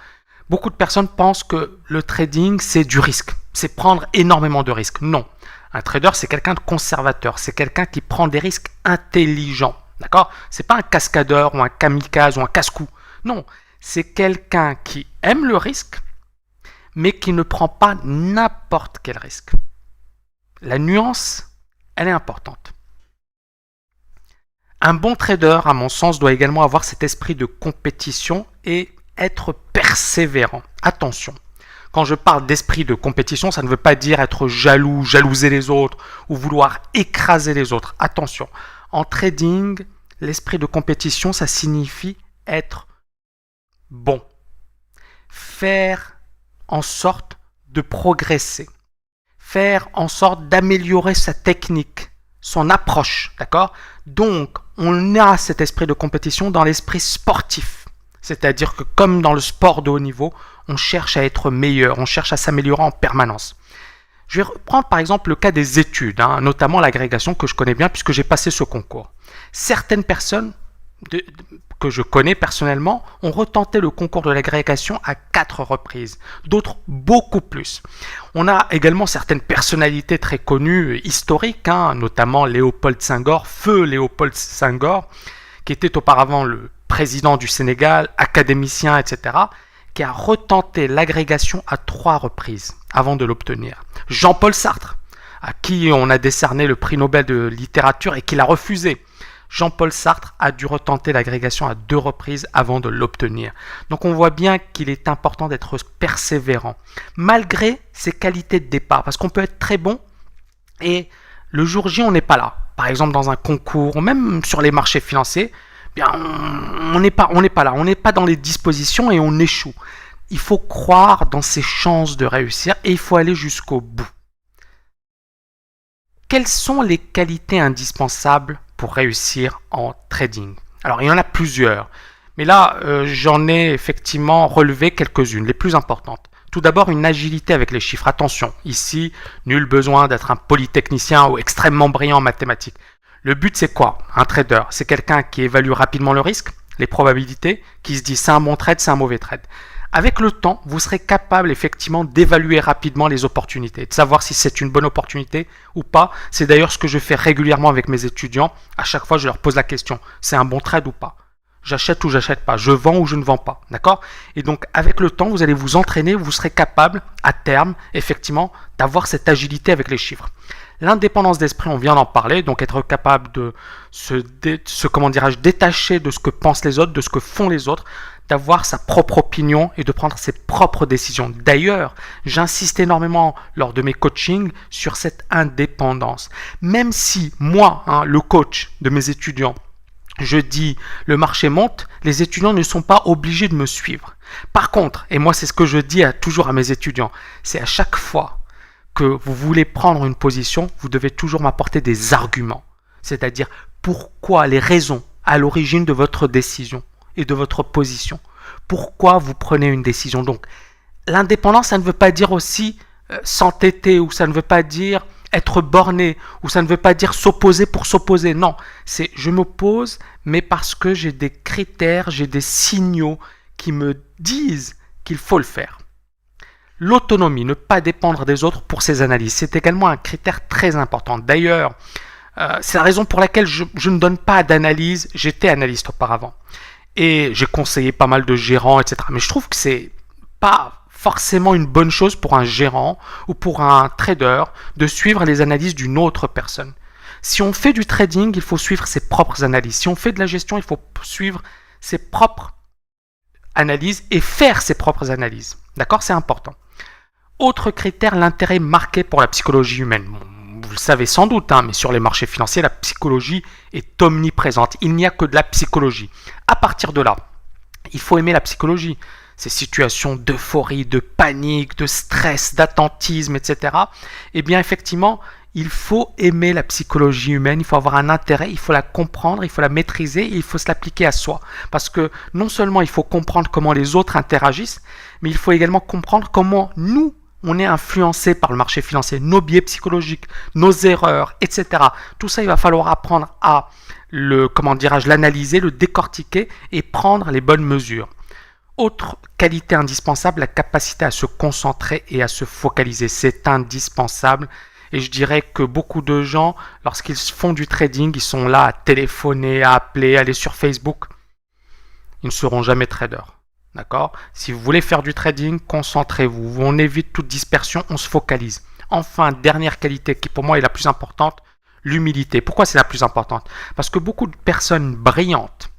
Beaucoup de personnes pensent que le trading c'est du risque, c'est prendre énormément de risques. Non, un trader c'est quelqu'un de conservateur, c'est quelqu'un qui prend des risques intelligents. D'accord? C'est pas un cascadeur ou un kamikaze ou un casse-cou. Non, c'est quelqu'un qui aime le risque, mais qui ne prend pas n'importe quel risque. La nuance, elle est importante. Un bon trader, à mon sens, doit également avoir cet esprit de compétition et être persévérant. Attention, quand je parle d'esprit de compétition, ça ne veut pas dire être jaloux, jalouser les autres ou vouloir écraser les autres. Attention, en trading, l'esprit de compétition, ça signifie être bon. Faire en sorte de progresser. Faire en sorte d'améliorer sa technique, son approche, d'accord? Donc, on a cet esprit de compétition dans l'esprit sportif. C'est-à-dire que comme dans le sport de haut niveau, on cherche à être meilleur, on cherche à s'améliorer en permanence. Je vais reprendre par exemple le cas des études, notamment l'agrégation que je connais bien puisque j'ai passé ce concours. Certaines personnes que je connais personnellement ont retenté le concours de l'agrégation à 4 reprises, d'autres beaucoup plus. On a également certaines personnalités très connues, historiques, notamment Léopold Senghor, feu Léopold Senghor, qui était auparavant le président du Sénégal, académicien, etc., qui a retenté l'agrégation à 3 reprises avant de l'obtenir. Jean-Paul Sartre, à qui on a décerné le prix Nobel de littérature et qui l'a refusé. Jean-Paul Sartre a dû retenter l'agrégation à 2 reprises avant de l'obtenir. Donc on voit bien qu'il est important d'être persévérant, malgré ses qualités de départ, parce qu'on peut être très bon et le jour J on n'est pas là. Par exemple dans un concours ou même sur les marchés financiers, bien on n'est pas là, on n'est pas dans les dispositions et on échoue. Il faut croire dans ses chances de réussir et il faut aller jusqu'au bout. Quelles sont les qualités indispensables pour réussir en trading? Alors, il y en a plusieurs, mais là, j'en ai effectivement relevé quelques-unes, les plus importantes. Tout d'abord, une agilité avec les chiffres. Attention, ici, nul besoin d'être un polytechnicien ou extrêmement brillant en mathématiques. Le but, c'est quoi? Un trader, c'est quelqu'un qui évalue rapidement le risque, les probabilités, qui se dit c'est un bon trade, c'est un mauvais trade. Avec le temps, vous serez capable effectivement d'évaluer rapidement les opportunités, de savoir si c'est une bonne opportunité ou pas. C'est d'ailleurs ce que je fais régulièrement avec mes étudiants. À chaque fois, je leur pose la question, c'est un bon trade ou pas? J'achète ou j'achète pas? Je vends ou je ne vends pas? D'accord? Et donc, avec le temps, vous allez vous entraîner, vous serez capable, à terme, effectivement, d'avoir cette agilité avec les chiffres. L'indépendance d'esprit, on vient d'en parler, donc être capable de se détacher de ce que pensent les autres, de ce que font les autres, d'avoir sa propre opinion et de prendre ses propres décisions. D'ailleurs, j'insiste énormément lors de mes coachings sur cette indépendance. Même si moi, le coach de mes étudiants, je dis le marché monte, les étudiants ne sont pas obligés de me suivre. Par contre, et moi c'est ce que je dis toujours à mes étudiants, c'est à chaque fois que vous voulez prendre une position, vous devez toujours m'apporter des arguments. C'est-à-dire pourquoi, les raisons à l'origine de votre décision et de votre position. Pourquoi vous prenez une décision? Donc, l'indépendance, ça ne veut pas dire aussi s'entêter, ou ça ne veut pas dire être borné, ou ça ne veut pas dire s'opposer pour s'opposer. Non, c'est je m'oppose, mais parce que j'ai des critères, j'ai des signaux qui me disent qu'il faut le faire. L'autonomie, ne pas dépendre des autres pour ses analyses, c'est également un critère très important. D'ailleurs, c'est la raison pour laquelle je ne donne pas d'analyse. J'étais analyste auparavant et j'ai conseillé pas mal de gérants, etc. Mais je trouve que c'est pas forcément une bonne chose pour un gérant ou pour un trader de suivre les analyses d'une autre personne. Si on fait du trading, il faut suivre ses propres analyses. Si on fait de la gestion, il faut suivre ses propres analyses et faire ses propres analyses. D'accord? C'est important. Autre critère, l'intérêt marqué pour la psychologie humaine. Bon, vous le savez sans doute, mais sur les marchés financiers, la psychologie est omniprésente. Il n'y a que de la psychologie. À partir de là, il faut aimer la psychologie. Ces situations d'euphorie, de panique, de stress, d'attentisme, etc. Eh bien, effectivement, il faut aimer la psychologie humaine, il faut avoir un intérêt, il faut la comprendre, il faut la maîtriser et il faut se l'appliquer à soi. Parce que non seulement il faut comprendre comment les autres interagissent, mais il faut également comprendre comment nous, on est influencé par le marché financier, nos biais psychologiques, nos erreurs, etc. Tout ça, il va falloir apprendre à l'analyser, le décortiquer et prendre les bonnes mesures. Autre qualité indispensable, la capacité à se concentrer et à se focaliser. C'est indispensable. Et je dirais que beaucoup de gens, lorsqu'ils font du trading, ils sont là à téléphoner, à appeler, à aller sur Facebook. Ils ne seront jamais traders. D'accord ? Si vous voulez faire du trading, concentrez-vous. On évite toute dispersion, on se focalise. Enfin, dernière qualité qui pour moi est la plus importante, l'humilité. Pourquoi c'est la plus importante ? Parce que beaucoup de personnes brillantes,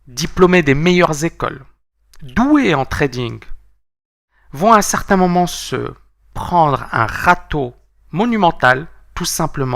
diplômées des meilleures écoles, douées en trading, vont à un certain moment se prendre un râteau monumental, tout simplement